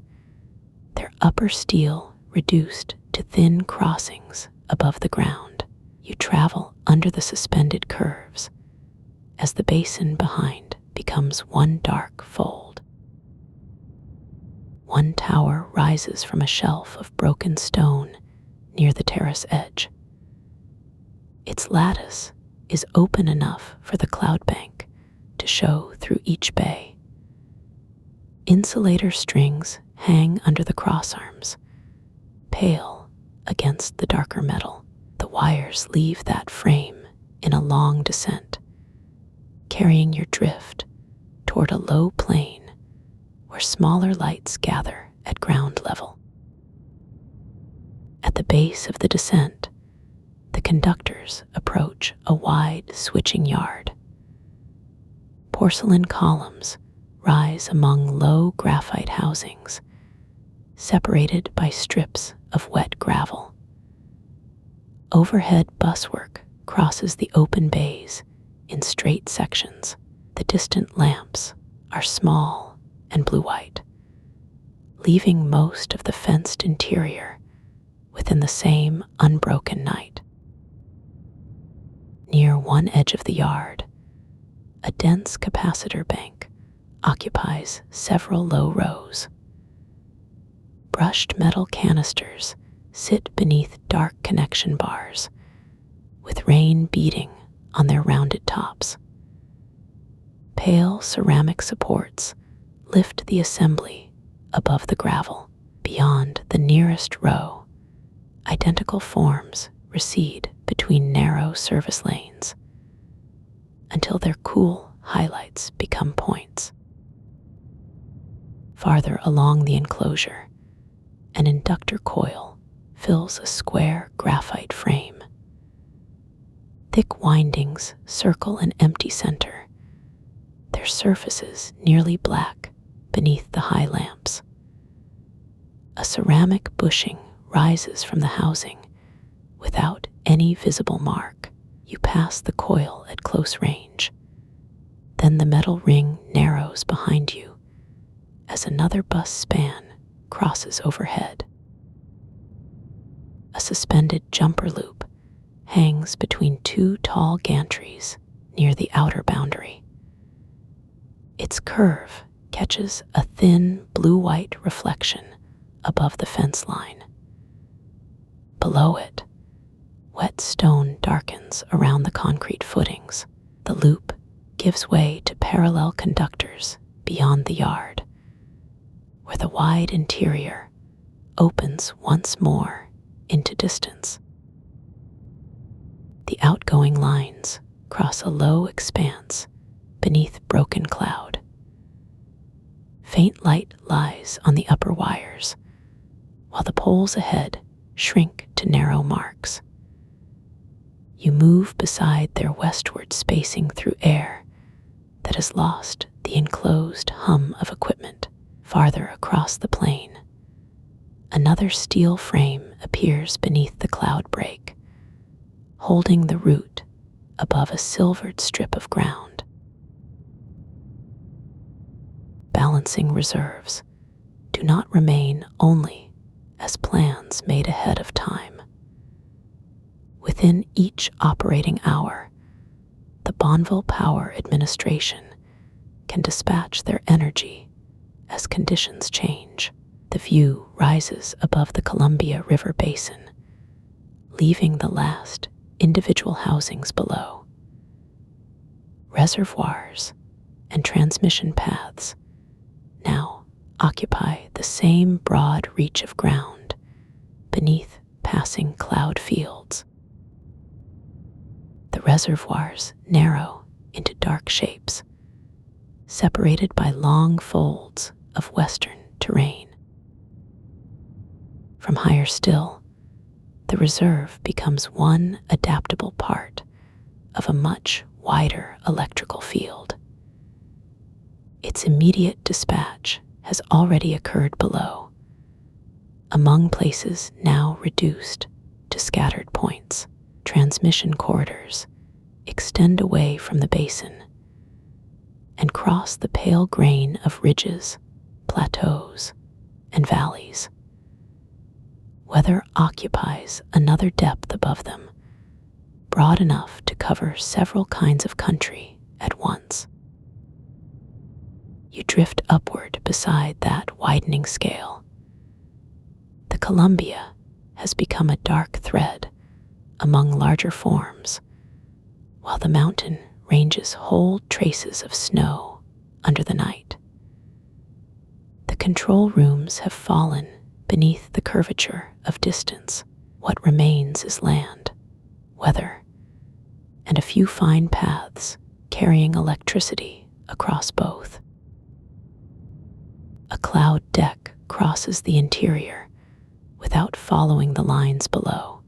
their upper steel reduced to thin crossings above the ground. You travel under the suspended curves as the basin behind becomes one dark fold. One tower rises from a shelf of broken stone near the terrace edge. Its lattice is open enough for the cloud bank to show through each bay. Insulator strings hang under the crossarms, pale against the darker metal. The wires leave that frame in a long descent, carrying your drift toward a low plain where smaller lights gather at ground level. At the base of the descent, the conductors approach a wide switching yard. Porcelain columns rise among low graphite housings, separated by strips of wet gravel. Overhead buswork crosses the open bays in straight sections. The distant lamps are small and blue-white, leaving most of the fenced interior within the same unbroken night. Near one edge of the yard, a dense capacitor bank occupies several low rows. Brushed metal canisters sit beneath dark connection bars, with rain beating on their rounded tops. Pale ceramic supports lift the assembly above the gravel. Beyond the nearest row, identical forms recede between narrow service lanes until their cool highlights become points. Farther along the enclosure, an inductor coil fills a square graphite frame. Thick windings circle an empty center, their surfaces nearly black beneath the high lamps. A ceramic bushing rises from the housing without any visible mark. You pass the coil at close range. Then the metal ring narrows behind you as another bus span crosses overhead. A suspended jumper loop hangs between two tall gantries near the outer boundary. Its curve catches a thin blue-white reflection above the fence line. Below it, wet stone darkens around the concrete footings. The loop gives way to parallel conductors beyond the yard, where the wide interior opens once more into distance. The outgoing lines cross a low expanse beneath broken cloud. Faint light lies on the upper wires, while the poles ahead shrink to narrow marks. You move beside their westward spacing through air that has lost the enclosed hum of equipment. Farther across the plain, another steel frame appears beneath the cloud break, holding the route above a silvered strip of ground. Balancing reserves do not remain only as plans made ahead of time. Within each operating hour, the Bonneville Power Administration can dispatch their energy as conditions change. The view rises above the Columbia River Basin, leaving the last individual housings below. Reservoirs and transmission paths now occupy the same broad reach of ground beneath passing cloud fields. The reservoirs narrow into dark shapes, separated by long folds of western terrain. From higher still, the reserve becomes one adaptable part of a much wider electrical field. Its immediate dispatch has already occurred below, among places now reduced to scattered points. Transmission corridors extend away from the basin and cross the pale grain of ridges, plateaus, and valleys. weather occupies another depth above them, broad enough to cover several kinds of country at once. You drift upward beside that widening scale. The Columbia has become a dark thread among larger forms, while the mountain ranges hold traces of snow under the night. The control rooms have fallen beneath the curvature of distance. What remains is land, weather, and a few fine paths carrying electricity across both. A cloud deck crosses the interior without following the lines below.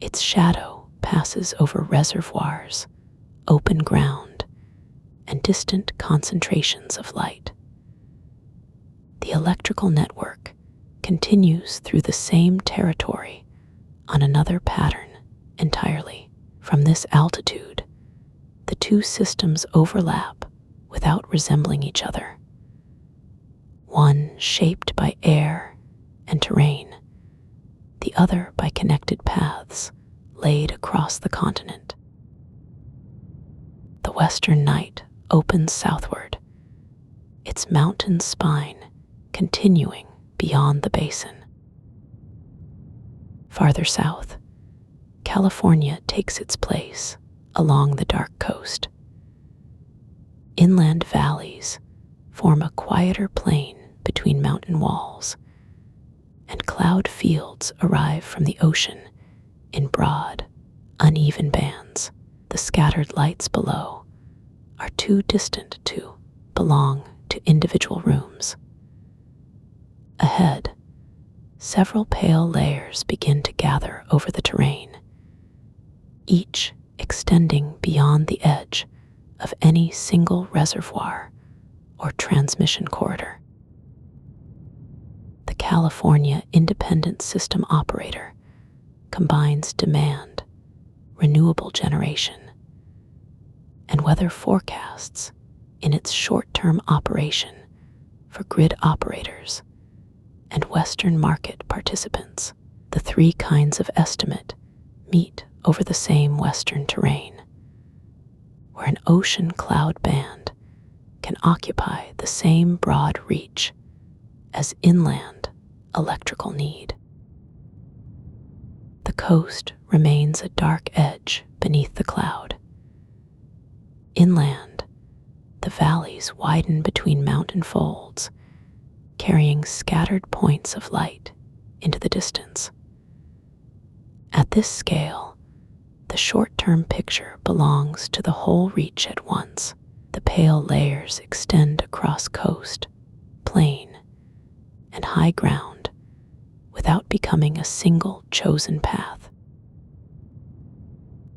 Its shadow passes over reservoirs, open ground, and distant concentrations of light. The electrical network continues through the same territory on another pattern entirely. From this altitude, the two systems overlap without resembling each other. One shaped by air and terrain, the other by connected paths laid across the continent. The western night opens southward, its mountain spine continuing beyond the basin. Farther south, California takes its place along the dark coast. Inland valleys form a quieter plain between mountain walls, and cloud fields arrive from the ocean in broad, uneven bands. The scattered lights below are too distant to belong to individual rooms. Ahead, several pale layers begin to gather over the terrain, each extending beyond the edge of any single reservoir or transmission corridor. The California Independent System Operator combines demand, renewable generation, and weather forecasts in its short-term operation for grid operators and Western market participants. The three kinds of estimate meet over the same Western terrain, where an ocean cloud band can occupy the same broad reach as inland electrical need. The coast remains a dark edge beneath the cloud. Inland, the valleys widen between mountain folds, carrying scattered points of light into the distance. At this scale, the short-term picture belongs to the whole reach at once. The pale layers extend across coast, plain, and high ground without becoming a single chosen path.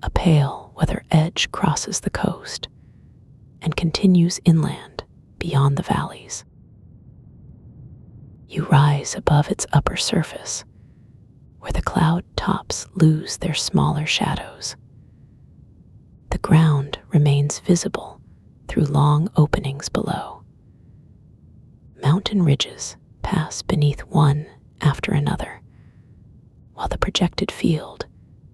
A pale weather edge crosses the coast and continues inland beyond the valleys. You rise above its upper surface, where the cloud tops lose their smaller shadows. The ground remains visible through long openings below. Mountain ridges pass beneath one after another, while the projected field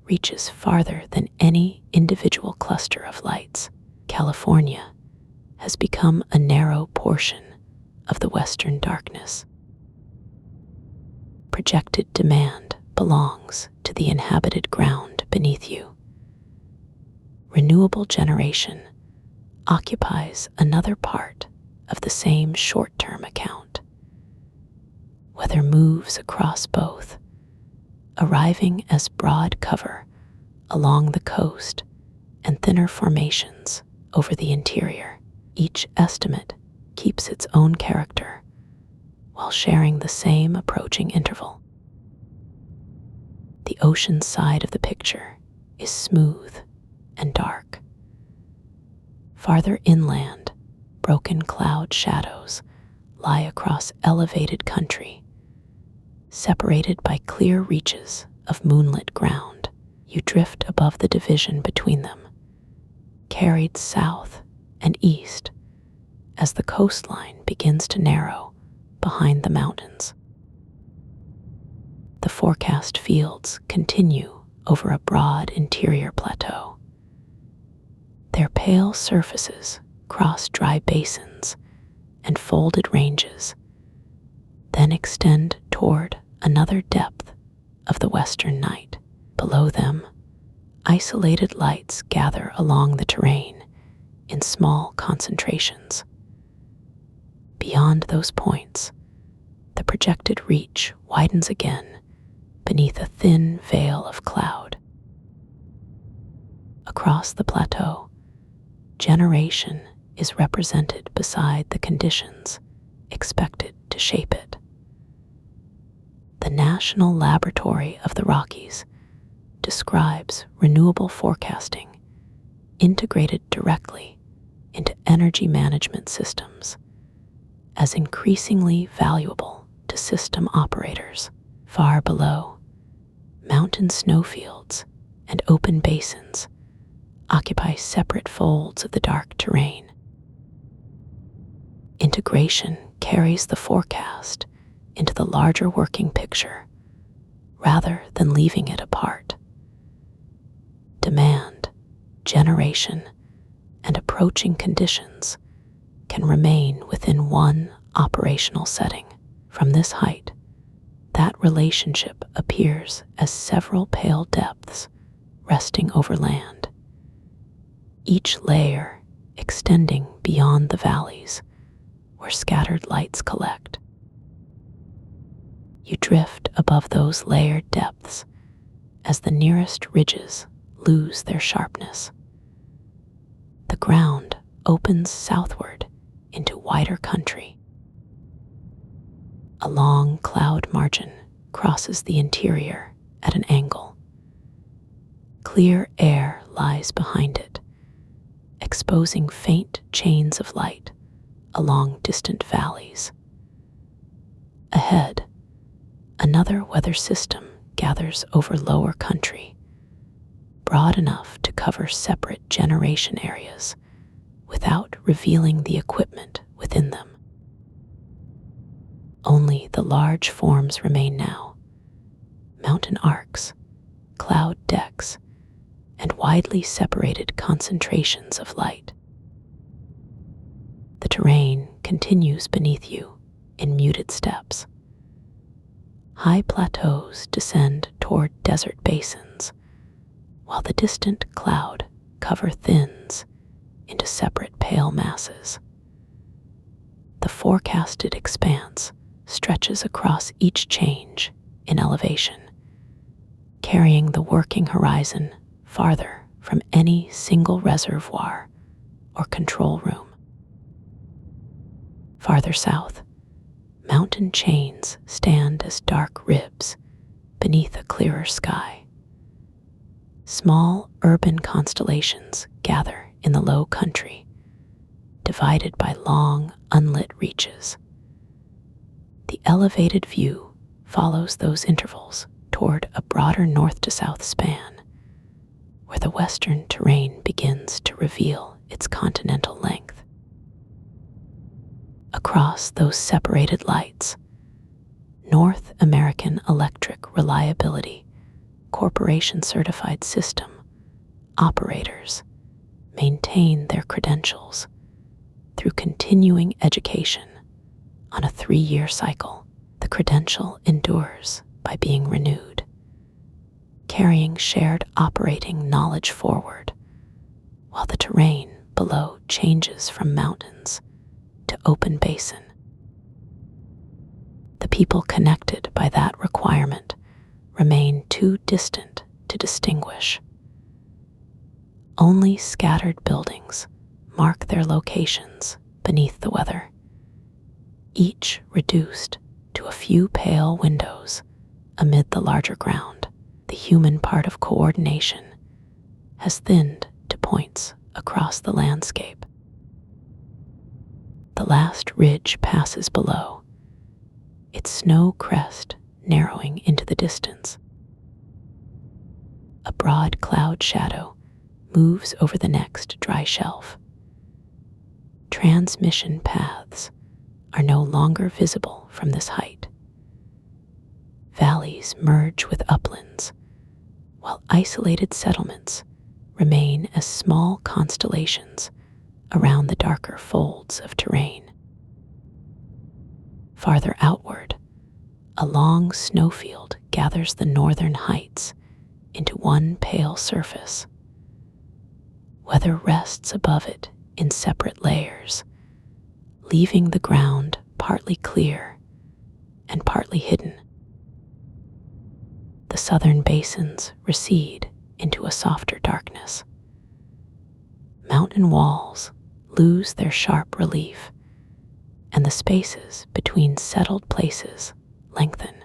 reaches farther than any individual cluster of lights. California has become a narrow portion of the western darkness. Projected demand belongs to the inhabited ground beneath you. Renewable generation occupies another part of the same short-term account. Weather moves across both, arriving as broad cover along the coast and thinner formations over the interior. Each estimate keeps its own character while sharing the same approaching interval. The ocean side of the picture is smooth and dark. Farther inland, broken cloud shadows lie across elevated country, separated by clear reaches of moonlit ground. You drift above the division between them, carried south and east as the coastline begins to narrow behind the mountains. The forecast fields continue over a broad interior plateau. Their pale surfaces cross dry basins and folded ranges, then extend toward another depth of the western night. Below them, isolated lights gather along the terrain in small concentrations. Beyond those points, the projected reach widens again beneath a thin veil of cloud. Across the plateau, generation is represented beside the conditions expected to shape it. The National Laboratory of the Rockies describes renewable forecasting integrated directly into energy management systems as increasingly valuable to system operators. Far below, mountain snowfields and open basins occupy separate folds of the dark terrain. Integration carries the forecast into the larger working picture rather than leaving it apart. Demand, generation, and approaching conditions can remain within one operational setting. From this height, that relationship appears as several pale depths resting over land, each layer extending beyond the valleys where scattered lights collect. You drift above those layered depths as the nearest ridges lose their sharpness. The ground opens southward into wider country. A long cloud margin crosses the interior at an angle. Clear air lies behind it, exposing faint chains of light along distant valleys. Ahead, another weather system gathers over lower country, broad enough to cover separate generation areas without revealing the equipment within them. Only the large forms remain now: mountain arcs, cloud decks, and widely separated concentrations of light. The terrain continues beneath you in muted steps. High plateaus descend toward desert basins, while the distant cloud cover thins into separate pale masses. The forecasted expanse stretches across each change in elevation, carrying the working horizon farther from any single reservoir or control room. Farther south, mountain chains stand as dark ribs beneath a clearer sky. Small urban constellations gather in the low country, divided by long, unlit reaches. The elevated view follows those intervals toward a broader north to south span, where the western terrain begins to reveal its continental length. Across those separated lights, North American Electric Reliability Corporation certified system operators maintain their credentials through continuing education on a 3-year cycle. The credential endures by being renewed, carrying shared operating knowledge forward, while the terrain below changes from mountains to open basin. The people connected by that requirement remain too distant to distinguish. Only scattered buildings mark their locations beneath the weather, each reduced to a few pale windows amid the larger ground. The human part of coordination has thinned to points across the landscape. The last ridge passes below, its snow crest narrowing into the distance. A broad cloud shadow moves over the next dry shelf. Transmission paths are no longer visible from this height. valleys merge with uplands, while isolated settlements remain as small constellations around the darker folds of terrain. Farther outward, a long snowfield gathers the northern heights into one pale surface. Weather rests above it in separate layers, leaving the ground partly clear and partly hidden. The southern basins recede into a softer darkness. Mountain walls lose their sharp relief, and the spaces between settled places lengthen.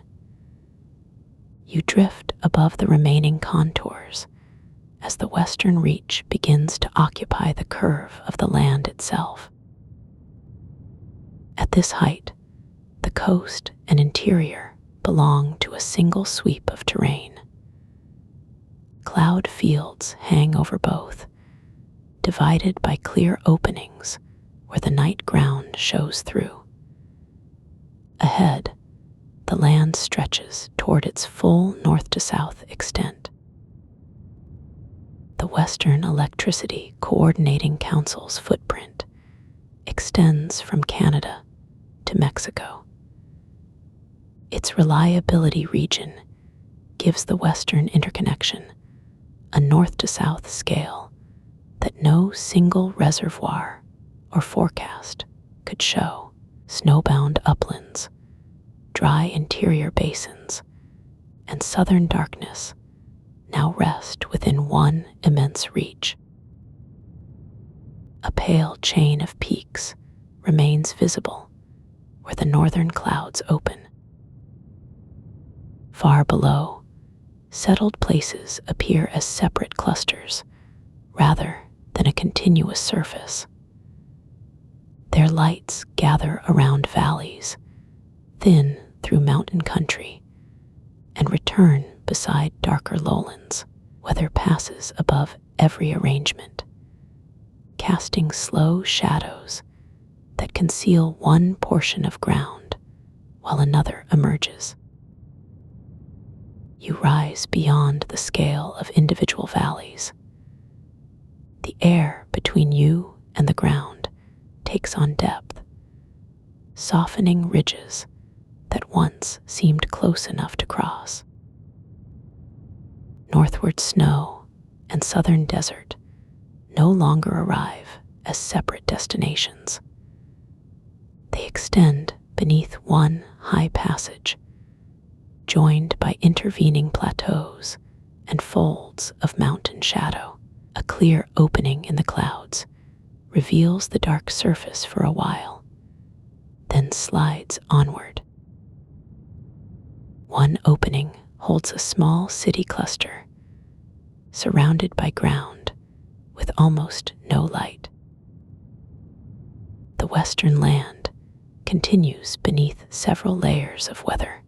You drift above the remaining contours as the western reach begins to occupy the curve of the land itself. At this height, the coast and interior belong to a single sweep of terrain. Cloud fields hang over both, divided by clear openings where the night ground shows through. Ahead, the land stretches toward its full north to south extent. The Western Electricity Coordinating Council's footprint extends from Canada to Mexico. Its reliability region gives the Western interconnection a north to south scale that no single reservoir or forecast could show. Snowbound uplands, dry interior basins, and southern darkness now rest within one immense reach. A pale chain of peaks remains visible where the northern clouds open. Far below, settled places appear as separate clusters rather than a continuous surface. Their lights gather around valleys, thin through mountain country, and return beside darker lowlands. Weather passes above every arrangement, casting slow shadows that conceal one portion of ground while another emerges. You rise beyond the scale of individual valleys. The air between you and the ground takes on depth, softening ridges that once seemed close enough to cross. Northward snow and southern desert no longer arrive as separate destinations. They extend beneath one high passage, joined by intervening plateaus and folds of mountain shadow. A clear opening in the clouds reveals the dark surface for a while, then slides onward. One opening holds a small city cluster, surrounded by ground with almost no light. The western land continues beneath several layers of weather.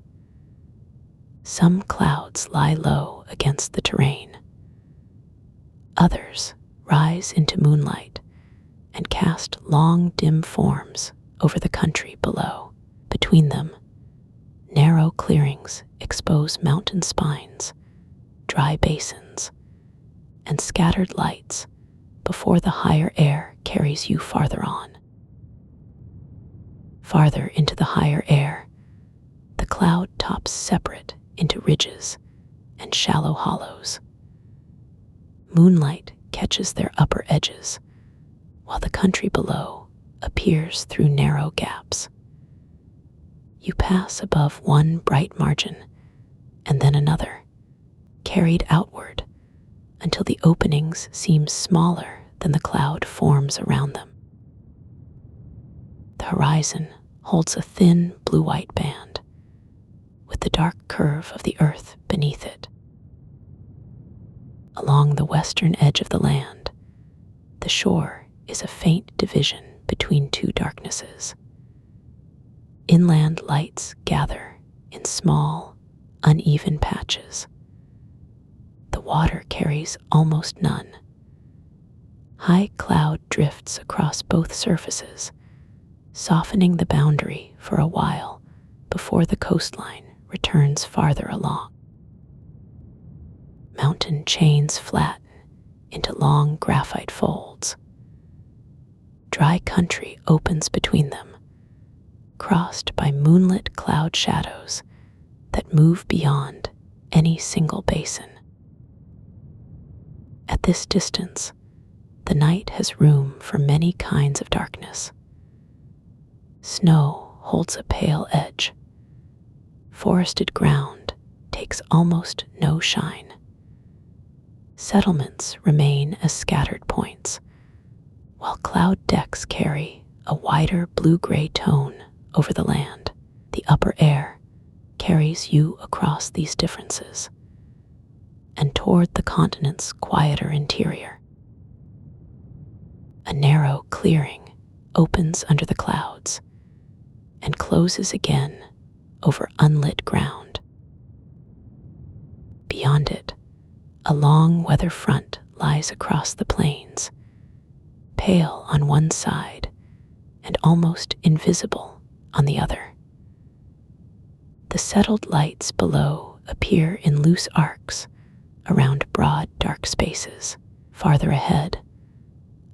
Some clouds lie low against the terrain. Others rise into moonlight and cast long, dim forms over the country below. Between them, narrow clearings expose mountain spines, dry basins, and scattered lights before the higher air carries you farther on. Farther into the higher air, the cloud tops separate into ridges and shallow hollows. Moonlight catches their upper edges, while the country below appears through narrow gaps. You pass above one bright margin and then another, carried outward until the openings seem smaller than the cloud forms around them. The horizon holds a thin blue-white band, with the dark curve of the earth beneath it. Along the western edge of the land, the shore is a faint division between two darknesses. Inland lights gather in small, uneven patches. The water carries almost none. High cloud drifts across both surfaces, softening the boundary for a while before the coastline returns farther along. Mountain chains flatten into long graphite folds. Dry country opens between them, crossed by moonlit cloud shadows that move beyond any single basin. At this distance, the night has room for many kinds of darkness. Snow holds a pale edge. Forested ground takes almost no shine. Settlements remain as scattered points, while cloud decks carry a wider blue-gray tone over the land. The upper air carries you across these differences and toward the continent's quieter interior. A narrow clearing opens under the clouds and closes again over unlit ground. Beyond it, a long weather front lies across the plains, pale on one side and almost invisible on the other. The settled lights below appear in loose arcs around broad, dark spaces. Farther ahead,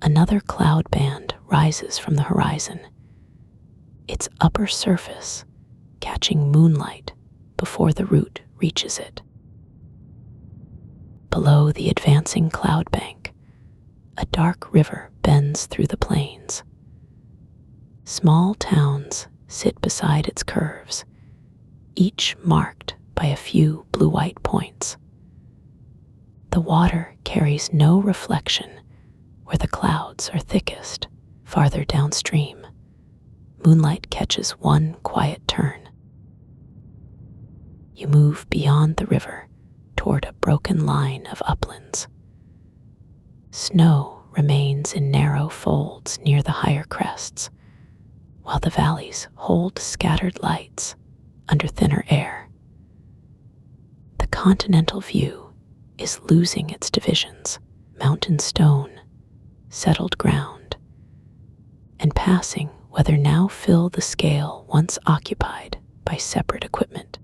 another cloud band rises from the horizon, its upper surface catching moonlight before the root reaches it. Below the advancing cloud bank, a dark river bends through the plains. Small towns sit beside its curves, each marked by a few blue-white points. The water carries no reflection where the clouds are thickest. Farther downstream, moonlight catches one quiet turn. You move beyond the river toward a broken line of uplands. Snow remains in narrow folds near the higher crests, while the valleys hold scattered lights under thinner air. The continental view is losing its divisions: mountain stone, settled ground, and passing whether now fill the scale once occupied by separate equipment.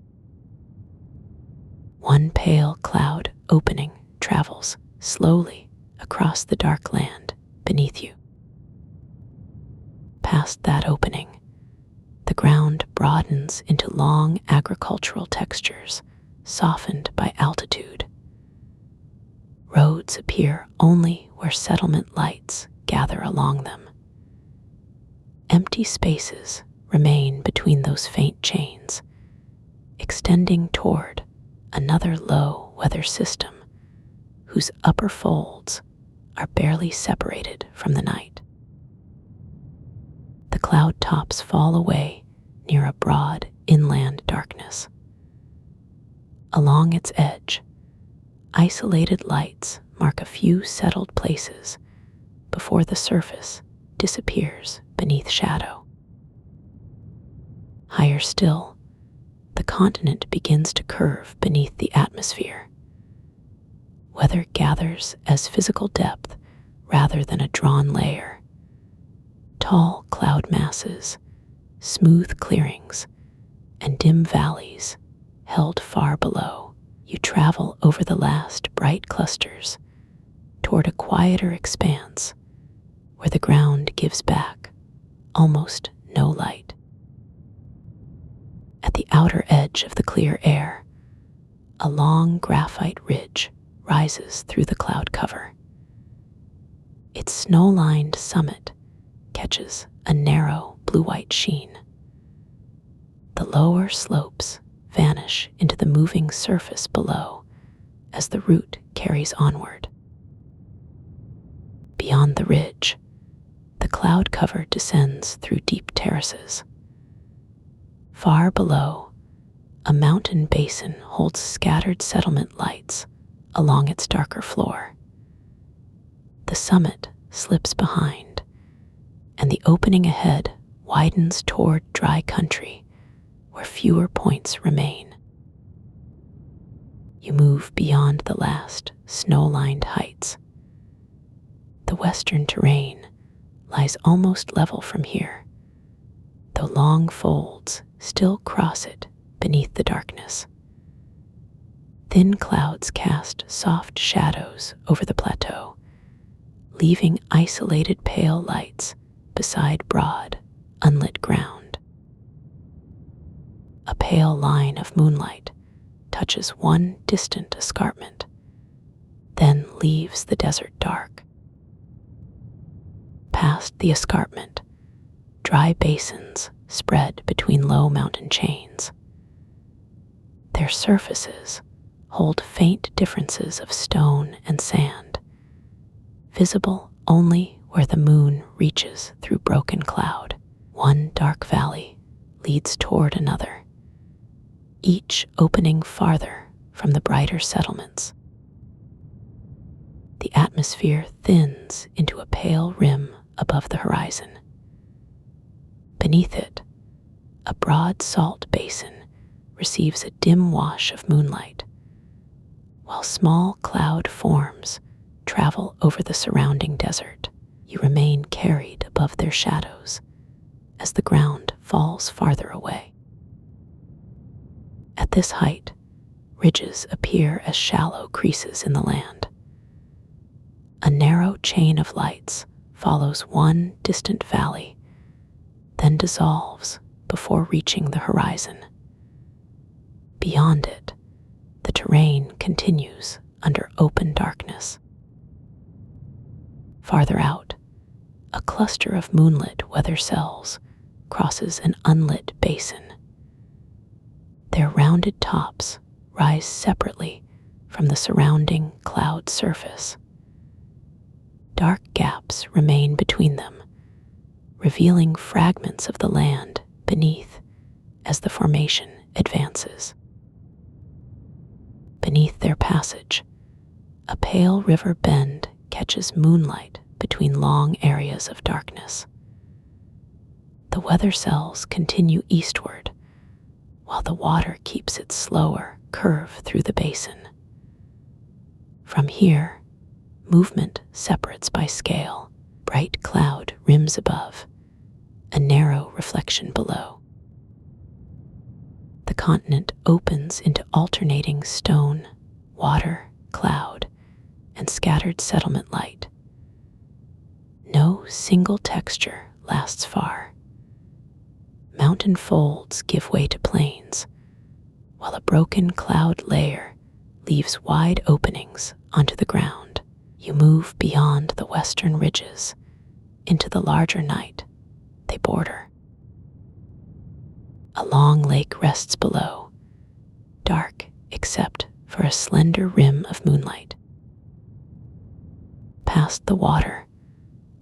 One pale cloud opening travels slowly across the dark land beneath you. Past that opening, the ground broadens into long agricultural textures, softened by altitude. Roads appear only where settlement lights gather along them. Empty spaces remain between those faint chains, extending toward another low weather system whose upper folds are barely separated from the night. The cloud tops fall away near a broad inland darkness. Along its edge, isolated lights mark a few settled places before the surface disappears beneath shadow. Higher still, the continent begins to curve beneath the atmosphere. Weather gathers as physical depth rather than a drawn layer. Tall cloud masses, smooth clearings, and dim valleys held far below. You travel over the last bright clusters toward a quieter expanse where the ground gives back almost no light. At the outer edge of the clear air, a long graphite ridge rises through the cloud cover. Its snow-lined summit catches a narrow blue-white sheen. The lower slopes vanish into the moving surface below as the route carries onward. Beyond the ridge, the cloud cover descends through deep terraces. Far below, a mountain basin holds scattered settlement lights along its darker floor. The summit slips behind, and the opening ahead widens toward dry country where fewer points remain. You move beyond the last snow-lined heights. The western terrain lies almost level from here, though long folds still cross it beneath the darkness. Thin clouds cast soft shadows over the plateau, leaving isolated pale lights beside broad, unlit ground. A pale line of moonlight touches one distant escarpment, then leaves the desert dark. Past the escarpment, dry basins spread between low mountain chains. Their surfaces hold faint differences of stone and sand, visible only where the moon reaches through broken cloud. One dark valley leads toward another, each opening farther from the brighter settlements. The atmosphere thins into a pale rim above the horizon. Beneath it, a broad salt basin receives a dim wash of moonlight, while small cloud forms travel over the surrounding desert. You remain carried above their shadows as the ground falls farther away. At this height, ridges appear as shallow creases in the land. A narrow chain of lights follows one distant valley, then dissolves before reaching the horizon. Beyond it, the terrain continues under open darkness. Farther out, a cluster of moonlit weather cells crosses an unlit basin. Their rounded tops rise separately from the surrounding cloud surface. Dark gaps remain between them, revealing fragments of the land beneath as the formation advances. Beneath their passage, a pale river bend catches moonlight between long areas of darkness. The weather cells continue eastward, while the water keeps its slower curve through the basin. From here, movement separates by scale, bright cloud rims above, a narrow reflection below. The continent opens into alternating stone, water, cloud, and scattered settlement light. No single texture lasts far. Mountain folds give way to plains, while a broken cloud layer leaves wide openings onto the ground. You move beyond the western ridges into the larger night they border. A long lake rests below, dark except for a slender rim of moonlight. Past the water,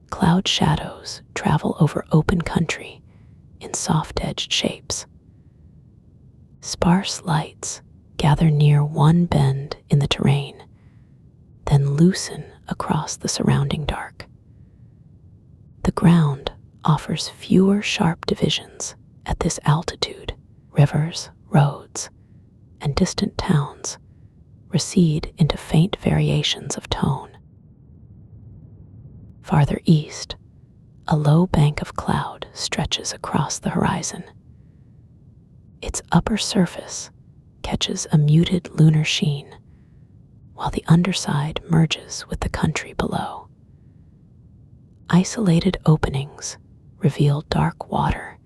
cloud shadows travel over open country in soft-edged shapes. Sparse lights gather near one bend in the terrain, then loosen across the surrounding dark. The ground offers fewer sharp divisions at this altitude. Rivers, roads, and distant towns recede into faint variations of tone. Farther east, a low bank of cloud stretches across the horizon. Its upper surface catches a muted lunar sheen, while the underside merges with the country below. Isolated openings reveal dark water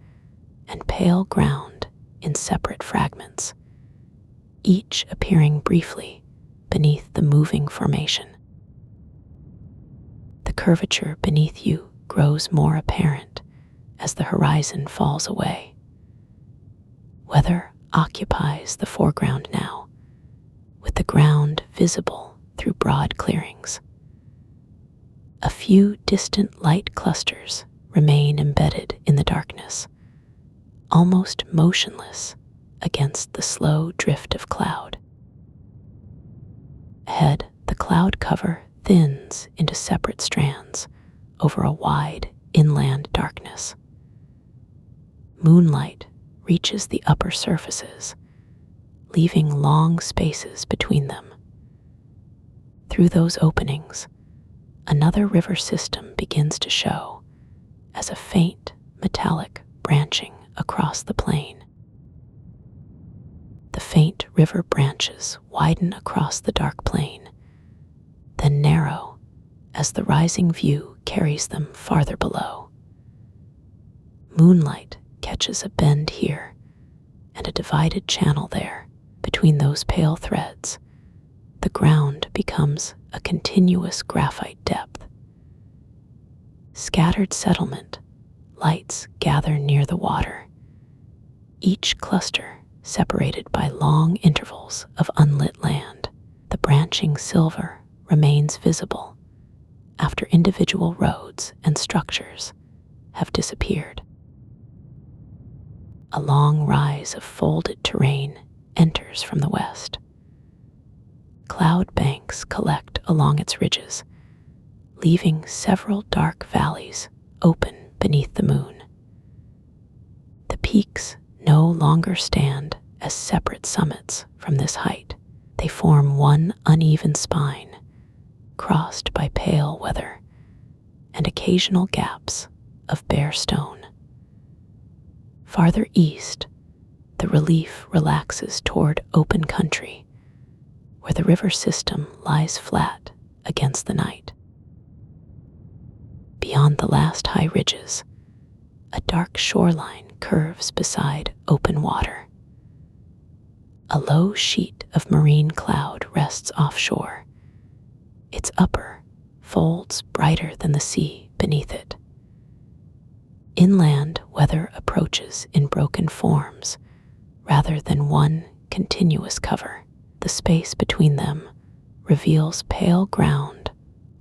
and pale ground in separate fragments, each appearing briefly beneath the moving formation. The curvature beneath you grows more apparent as the horizon falls away. Weather occupies the foreground now, with the ground visible through broad clearings. A few distant light clusters remain embedded in the darkness, almost motionless against the slow drift of cloud. Ahead, the cloud cover thins into separate strands over a wide inland darkness. Moonlight reaches the upper surfaces, leaving long spaces between them. Through those openings, another river system begins to show as a faint metallic branching across the plain. The faint river branches widen across the dark plain, then narrow as the rising view carries them farther below. Moonlight catches a bend here and a divided channel there. Between those pale threads, the ground becomes a continuous graphite depth. Scattered settlement lights gather near the water, each cluster separated by long intervals of unlit land. The branching silver remains visible after individual roads and structures have disappeared. A long rise of folded terrain enters from the west. Cloud banks collect along its ridges, leaving several dark valleys open beneath the moon. The peaks no longer stand as separate summits from this height. They form one uneven spine, crossed by pale weather and occasional gaps of bare stone. Farther east, the relief relaxes toward open country, where the river system lies flat against the night. Beyond the last high ridges, a dark shoreline curves beside open water. A low sheet of marine cloud rests offshore, its upper folds brighter than the sea beneath it. Inland weather approaches in broken forms rather than one continuous cover. The space between them reveals pale ground,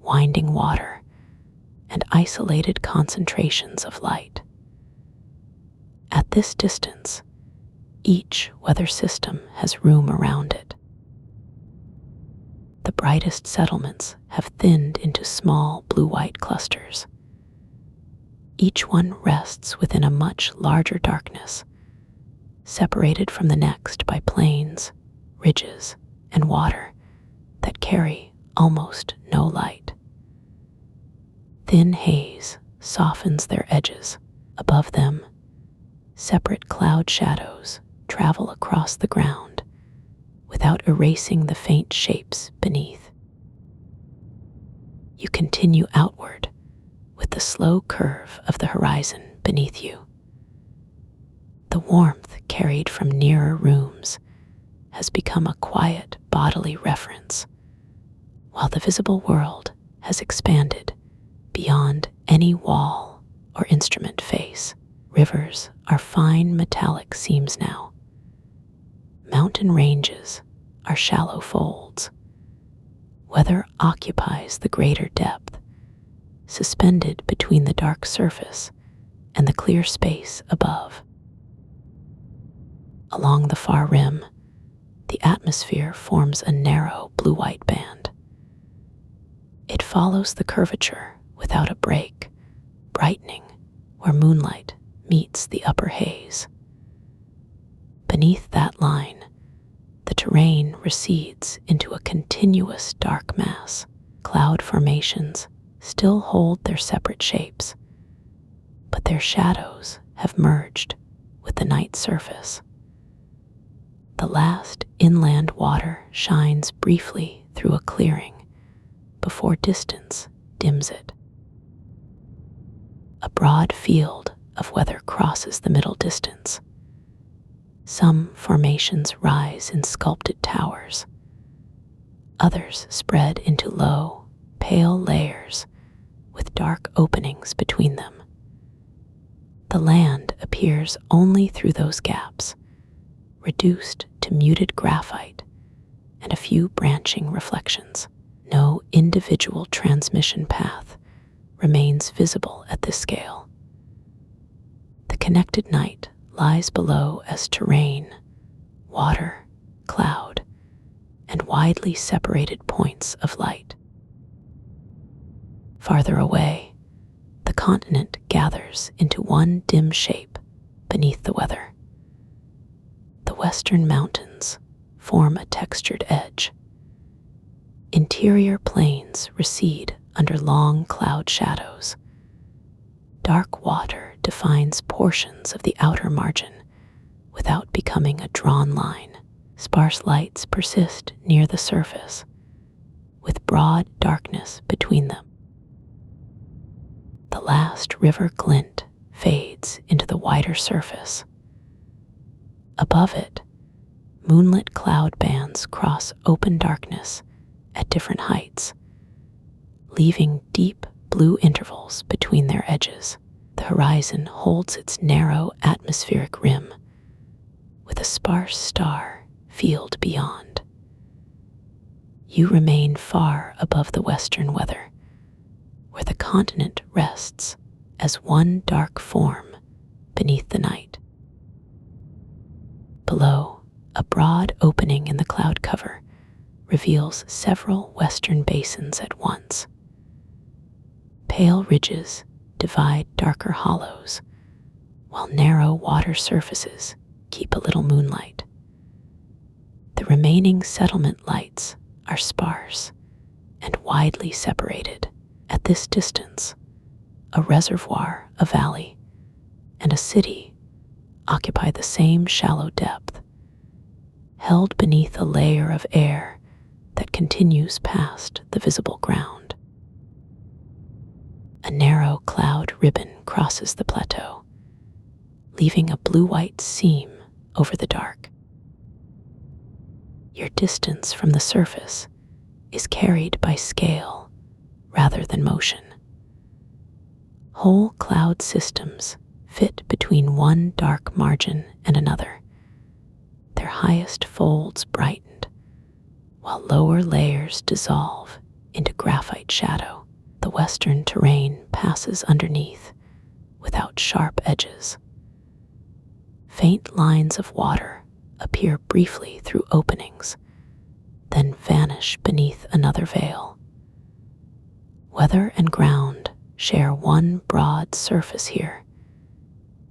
winding water, and isolated concentrations of light. At this distance, each weather system has room around it. The brightest settlements have thinned into small blue-white clusters. Each one rests within a much larger darkness, separated from the next by plains, ridges, and water that carry almost no light. Thin haze softens their edges. Above them, separate cloud shadows travel across the ground without erasing the faint shapes beneath. You continue outward with the slow curve of the horizon beneath you. The warmth carried from nearer rooms has become a quiet bodily reference, while the visible world has expanded beyond any wall or instrument face. Rivers are fine metallic seams now. Mountain ranges are shallow folds. Weather occupies the greater depth, suspended between the dark surface and the clear space above. Along the far rim, the atmosphere forms a narrow blue-white band. It follows the curvature without a break, brightening where moonlight meets the upper haze. Beneath that line, the terrain recedes into a continuous dark mass. Cloud formations still hold their separate shapes, but their shadows have merged with the night surface. The last inland water shines briefly through a clearing before distance dims it. A broad field of weather crosses the middle distance. Some formations rise in sculpted towers. Others spread into low, pale layers with dark openings between them. The land appears only through those gaps, reduced to muted graphite and a few branching reflections. No individual transmission path remains visible at this scale. The connected night lies below as terrain, water, cloud, and widely separated points of light. Farther away, the continent gathers into one dim shape beneath the weather. The western mountains form a textured edge. Interior plains recede under long cloud shadows. Dark water defines portions of the outer margin without becoming a drawn line. Sparse lights persist near the surface, with broad darkness between them. The last river glint fades into the wider surface. Above it, moonlit cloud bands cross open darkness at different heights, leaving deep blue intervals between their edges. The horizon holds its narrow atmospheric rim, with a sparse star field beyond. You remain far above the western weather, where the continent rests as one dark form beneath the night. Below, a broad opening in the cloud cover reveals several western basins at once. Pale ridges divide darker hollows, while narrow water surfaces keep a little moonlight. The remaining settlement lights are sparse and widely separated. At this distance, a reservoir, a valley, and a city occupy the same shallow depth, held beneath a layer of air that continues past the visible ground. A narrow cloud ribbon crosses the plateau, leaving a blue-white seam over the dark. Your distance from the surface is carried by scale rather than motion. Whole cloud systems fit between one dark margin and another, their highest folds brightened, while lower layers dissolve into graphite shadow. The western terrain passes underneath without sharp edges. Faint lines of water appear briefly through openings, then vanish beneath another veil. Weather and ground share one broad surface here,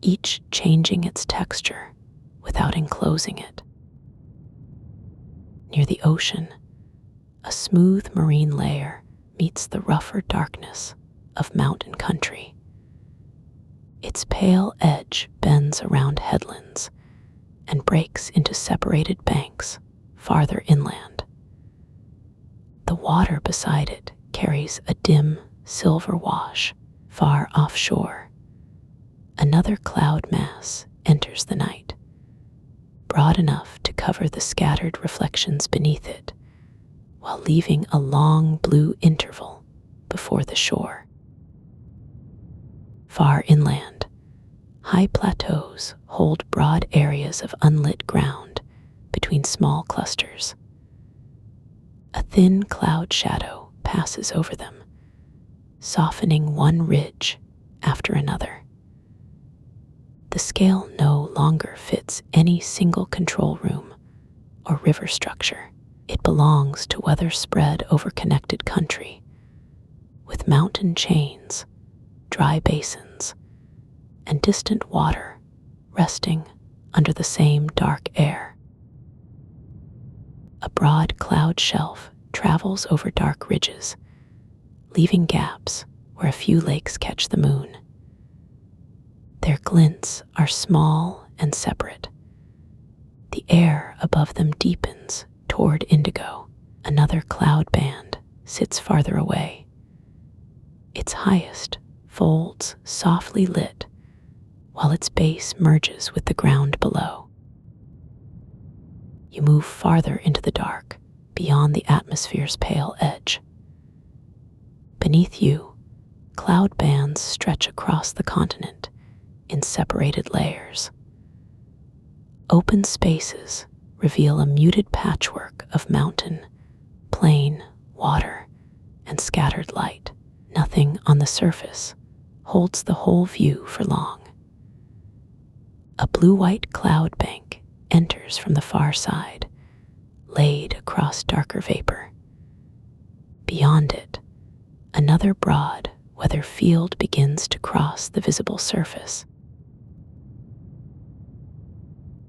each changing its texture without enclosing it. Near the ocean, a smooth marine layer meets the rougher darkness of mountain country. Its pale edge bends around headlands and breaks into separated banks farther inland. The water beside it carries a dim silver wash far offshore. Another cloud mass enters the night, broad enough to cover the scattered reflections beneath it, while leaving a long blue interval before the shore. Far inland, high plateaus hold broad areas of unlit ground between small clusters. A thin cloud shadow passes over them, softening one ridge after another. The scale no longer fits any single control room or river structure. It belongs to weather spread over connected country, with mountain chains, dry basins, and distant water resting under the same dark air. A broad cloud shelf travels over dark ridges, leaving gaps where a few lakes catch the moon. Their glints are small and separate. The air above them deepens toward indigo. Another cloud band sits farther away, its highest folds softly lit, while its base merges with the ground below. You move farther into the dark, beyond the atmosphere's pale edge. Beneath you, cloud bands stretch across the continent in separated layers. Open spaces reveal a muted patchwork of mountain, plain, water, and scattered light. Nothing on the surface holds the whole view for long. A blue-white cloud bank enters from the far side, laid across darker vapor. Beyond it, another broad weather field begins to cross the visible surface.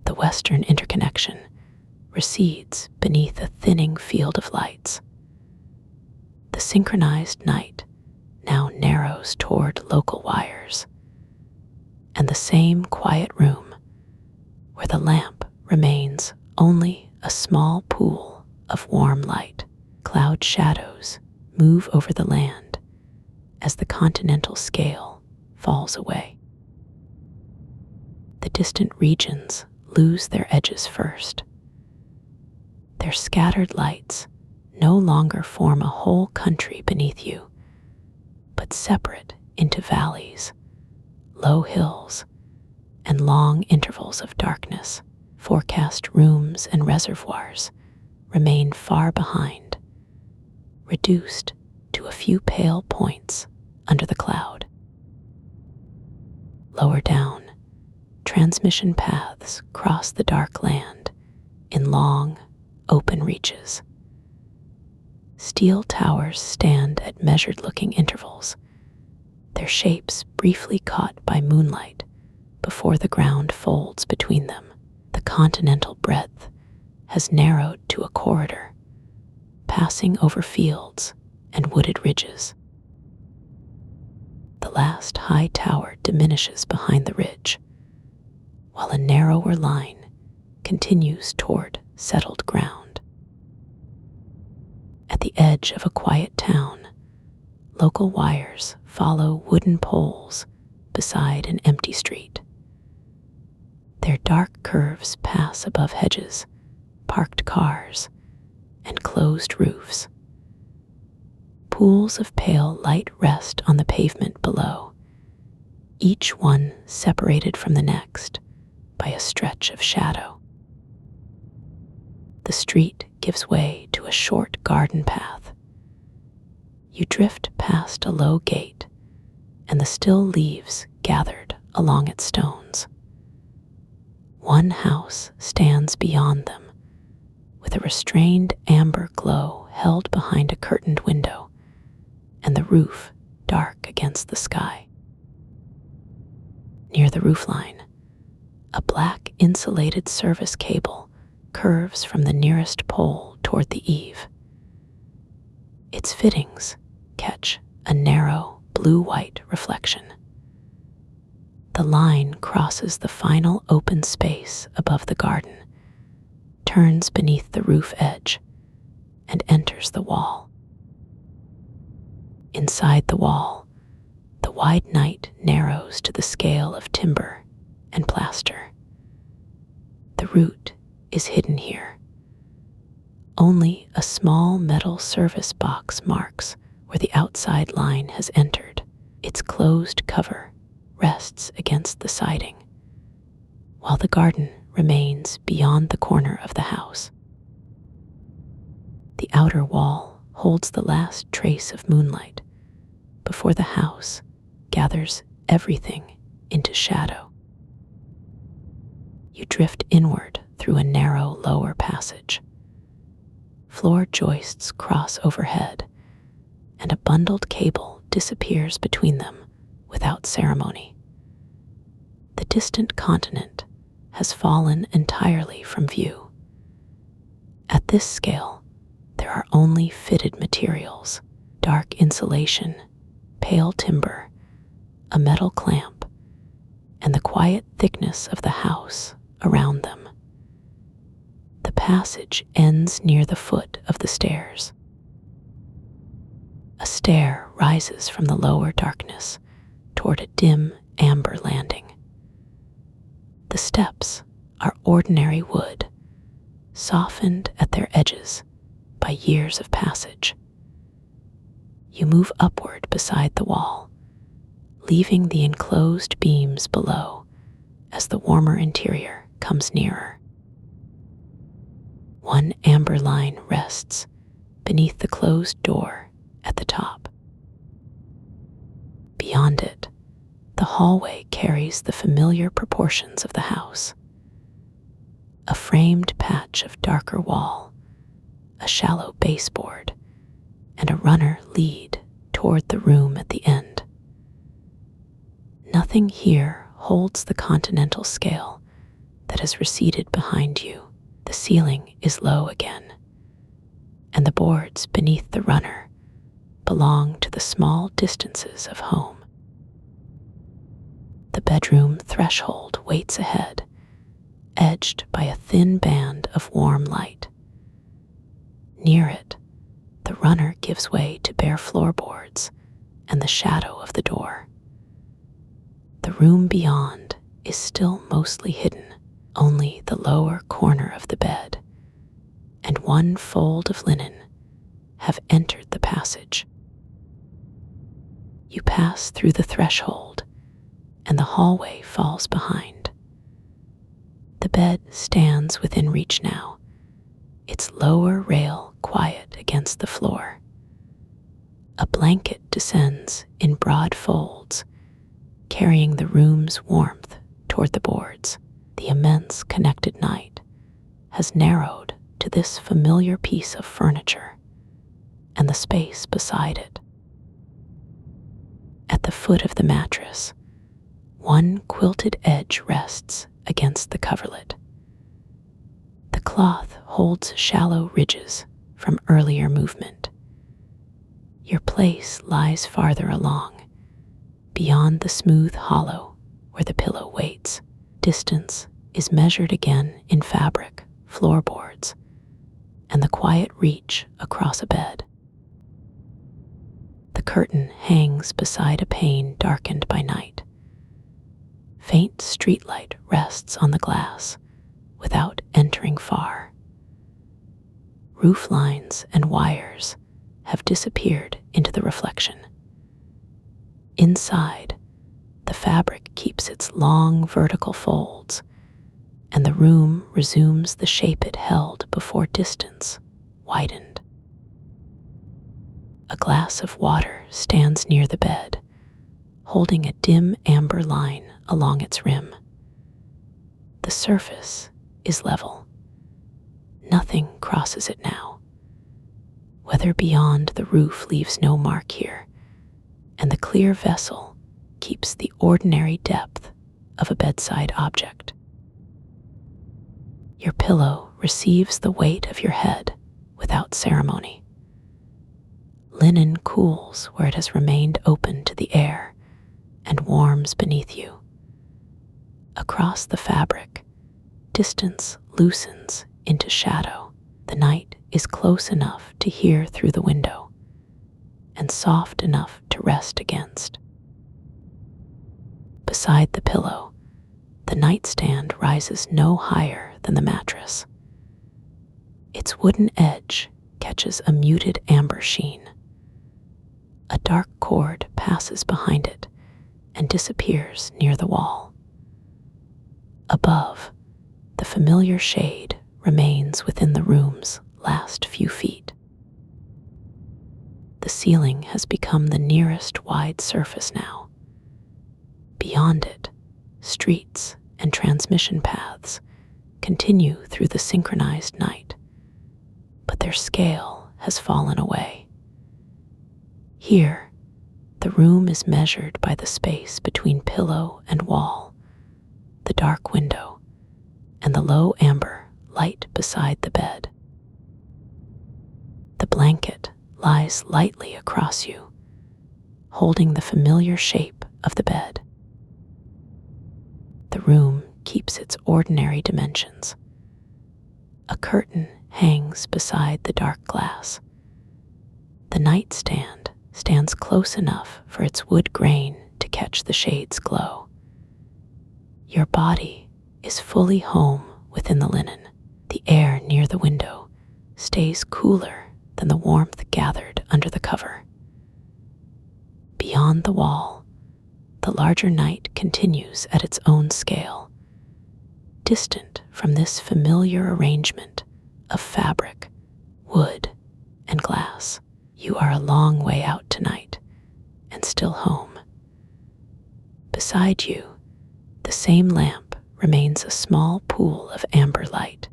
The western interconnection recedes beneath a thinning field of lights. The synchronized night now narrows toward local wires, and the same quiet room, where the lamp remains only a small pool of warm light. Cloud shadows move over the land as the continental scale falls away. The distant regions lose their edges first. Their scattered lights no longer form a whole country beneath you, but separate into valleys, low hills, and long intervals of darkness. Forecast rooms and reservoirs remain far behind, reduced to a few pale points under the cloud. Lower down, transmission paths cross the dark land in long, open reaches. Steel towers stand at measured-looking intervals, their shapes briefly caught by moonlight before the ground folds between them. The continental breadth has narrowed to a corridor, passing over fields and wooded ridges. The last high tower diminishes behind the ridge, while a narrower line continues toward settled ground. At the edge of a quiet town, local wires follow wooden poles beside an empty street. Their dark curves pass above hedges, parked cars, and closed roofs. Pools of pale light rest on the pavement below, each one separated from the next by a stretch of shadow. The street gives way to a short garden path. You drift past a low gate and the still leaves gathered along its stones. One house stands beyond them, with a restrained amber glow held behind a curtained window, and the roof dark against the sky. Near the roofline, a black insulated service cable curves from the nearest pole toward the eave. Its fittings catch a narrow blue-white reflection. The line crosses the final open space above the garden, turns beneath the roof edge, and enters the wall. Inside the wall, the wide night narrows to the scale of timber and plaster. The route is hidden here. Only a small metal service box marks where the outside line has entered. Its closed cover rests against the siding, while the garden remains beyond the corner of the house. The outer wall holds the last trace of moonlight before the house gathers everything into shadow. You drift inward through a narrow lower passage. Floor joists cross overhead, and a bundled cable disappears between them without ceremony. The distant continent has fallen entirely from view. At this scale, there are only fitted materials, dark insulation, pale timber, a metal clamp, and the quiet thickness of the house around them. The passage ends near the foot of the stairs. A stair rises from the lower darkness toward a dim amber landing. The steps are ordinary wood, softened at their edges by years of passage. You move upward beside the wall, leaving the enclosed beams below as the warmer interior comes nearer. One amber line rests beneath the closed door at the top. Beyond it, the hallway carries the familiar proportions of the house. A framed patch of darker wall, a shallow baseboard, and a runner lead toward the room at the end. Nothing here holds the continental scale that has receded behind you. The ceiling is low again, and the boards beneath the runner belong to the small distances of home. The bedroom threshold waits ahead, edged by a thin band of warm light. Near it, the runner gives way to bare floorboards and the shadow of the door. The room beyond is still mostly hidden, only the lower corner of the bed and one fold of linen have entered the passage. You pass through the threshold, and the hallway falls behind. The bed stands within reach now, its lower rail quiet against the floor. A blanket descends in broad folds, carrying the room's warmth toward the boards. The immense connected night has narrowed to this familiar piece of furniture and the space beside it. At the foot of the mattress, one quilted edge rests against the coverlet. The cloth holds shallow ridges from earlier movement. Your place lies farther along, beyond the smooth hollow where the pillow waits. Distance is measured again in fabric, floorboards, and the quiet reach across a bed. The curtain hangs beside a pane darkened by night. Faint streetlight rests on the glass without entering far. Roof lines and wires have disappeared into the reflection. Inside, the fabric keeps its long vertical folds, and the room resumes the shape it held before distance widened. A glass of water stands near the bed, holding a dim amber line along its rim. The surface is level. Nothing crosses it now. Weather beyond the roof leaves no mark here, and the clear vessel keeps the ordinary depth of a bedside object. Your pillow receives the weight of your head without ceremony. Linen cools where it has remained open to the air and warms beneath you. Across the fabric, distance loosens into shadow. The night is close enough to hear through the window and soft enough to rest against. Beside the pillow, the nightstand rises no higher than the mattress. Its wooden edge catches a muted amber sheen. A dark cord passes behind it and disappears near the wall. Above, the familiar shade remains within the room's last few feet. The ceiling has become the nearest wide surface now. Beyond it, streets and transmission paths continue through the synchronized night, but their scale has fallen away. Here, the room is measured by the space between pillow and wall, the dark window, and the low amber light beside the bed. The blanket lies lightly across you, holding the familiar shape of the bed. The room keeps its ordinary dimensions. A curtain hangs beside the dark glass. The nightstand stands close enough for its wood grain to catch the shade's glow. Your body is fully home within the linen. The air near the window stays cooler than the warmth gathered under the cover. Beyond the wall, the larger night continues at its own scale, distant from this familiar arrangement of fabric, wood, and glass. You are a long way out tonight, and still home. Beside you, the same lamp remains a small pool of amber light.